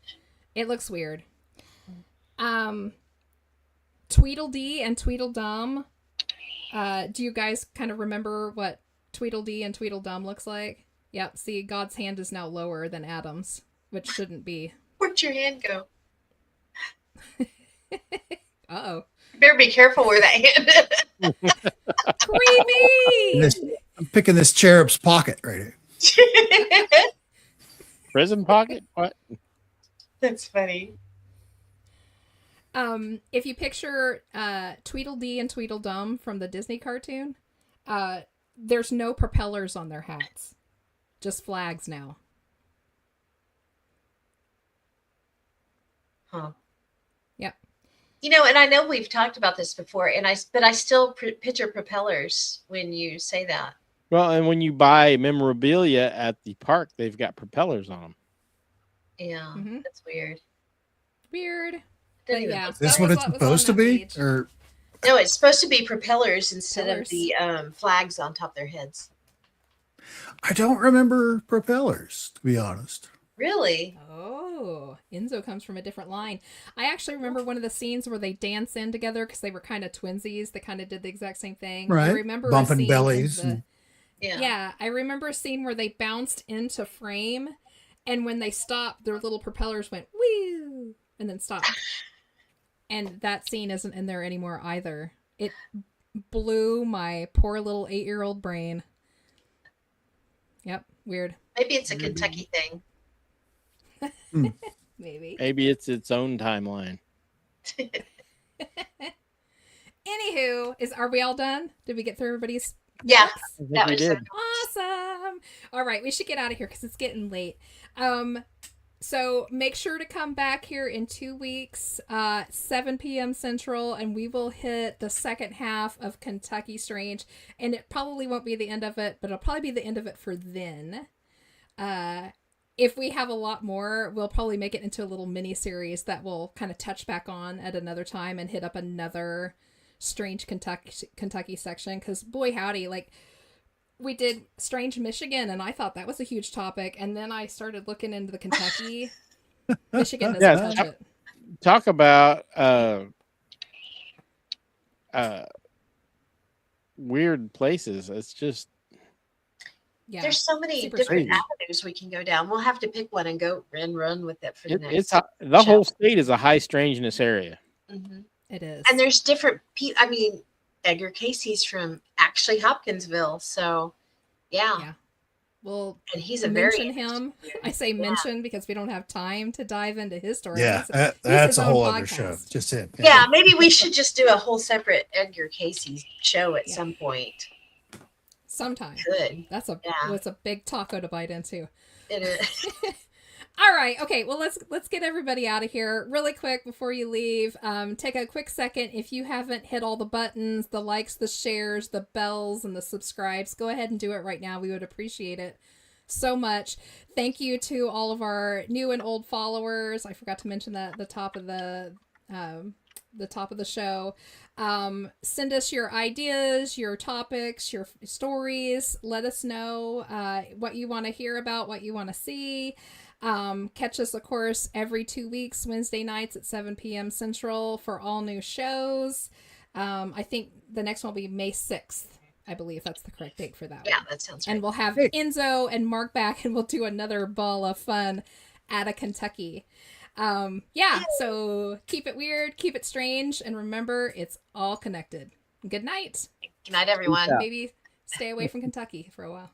It looks weird. Tweedledee and Tweedledum. Do you guys kind of remember what Tweedledee and Tweedledum looks like? Yep. See, God's hand is now lower than Adam's, which shouldn't be. Where'd your hand go? Uh-oh. You better be careful where that hand Creepy! I'm picking this cherub's pocket right here. is. Prison pocket? What? That's funny. If you picture Tweedledee and Tweedledum from the Disney cartoon, there's no propellers on their hats. Just flags now. Huh. Yep. You know, and I know we've talked about this before, but I still picture propellers when you say that. Well, and when you buy memorabilia at the park, they've got propellers on them. Yeah, Mhm. that's weird. Weird. Didn't But even yeah. think Is this That what was it's what was supposed to on that be? page. Or No, it's supposed to be propellers instead of Propellers. the flags on top of their heads. I don't remember propellers, to be honest. Really? Oh, Enzo comes from a different line. I actually remember one of the scenes where they dance in together because they were kind of twinsies. They kind of did the exact same thing. I Right. remember a Bumping scene in bellies the- and- Yeah. I remember a scene where they bounced into frame, and when they stopped, their little propellers went woo, and then stopped. And that scene isn't in there anymore either. It blew my poor little 8-year-old brain. Yep, weird. Maybe it's a Kentucky thing. Maybe. Maybe it's its own timeline. Anywho, are we all done? Did we get through everybody's? Yeah, I think that we was did. Awesome. All right, we should get out of here because it's getting late. So make sure to come back here in 2 weeks, 7 p.m. Central, and we will hit the second half of Kentucky Strange. And it probably won't be the end of it, but it'll probably be the end of it for then. If we have a lot more, we'll probably make it into a little mini series that we'll kind of touch back on at another time and hit up another Strange Kentucky section. Because boy howdy, like we did Strange Michigan, and I thought that was a huge topic. And then I started looking into the Kentucky. Michigan doesn't Yeah, touch it. Talk about weird places. It's just Yeah. There's so many Super different strange. avenues we can go down. We'll have to pick one and go and run with it for the next. it's the whole state is a high strangeness area. Mhm. It is. And there's different people. I mean, Edgar Casey's from actually Hopkinsville, so yeah. we'll And he's a very mention him. I say mention because we don't have time to dive into his story. Yeah, He's that's his a own whole other show. podcast. Just him. Yeah, maybe we should just do a whole separate Edgar Casey show at some point. Sometime. Good. That's a big taco to bite into. It is. All right. Okay. Well, let's get everybody out of here really quick before you leave. Take a quick second. If you haven't hit all the buttons, the likes, the shares, the bells, and the subscribes, go ahead and do it right now. We would appreciate it so much. Thank you to all of our new and old followers. I forgot to mention that at the top of the show. Send us your ideas, your topics, your stories. Let us know what you want to hear about, what you want to see. Catch us, of course, every 2 weeks, Wednesday nights at 7 p.m. Central for all new shows. I think the next one will be May 6th. I believe that's the correct date for that. Yeah, one. that sounds right. And we'll have Enzo and Mark back, and we'll do another ball of fun out of Kentucky. So keep it weird, keep it strange, and remember, it's all connected. Good night. Good night, everyone. Maybe stay away from Kentucky for a while.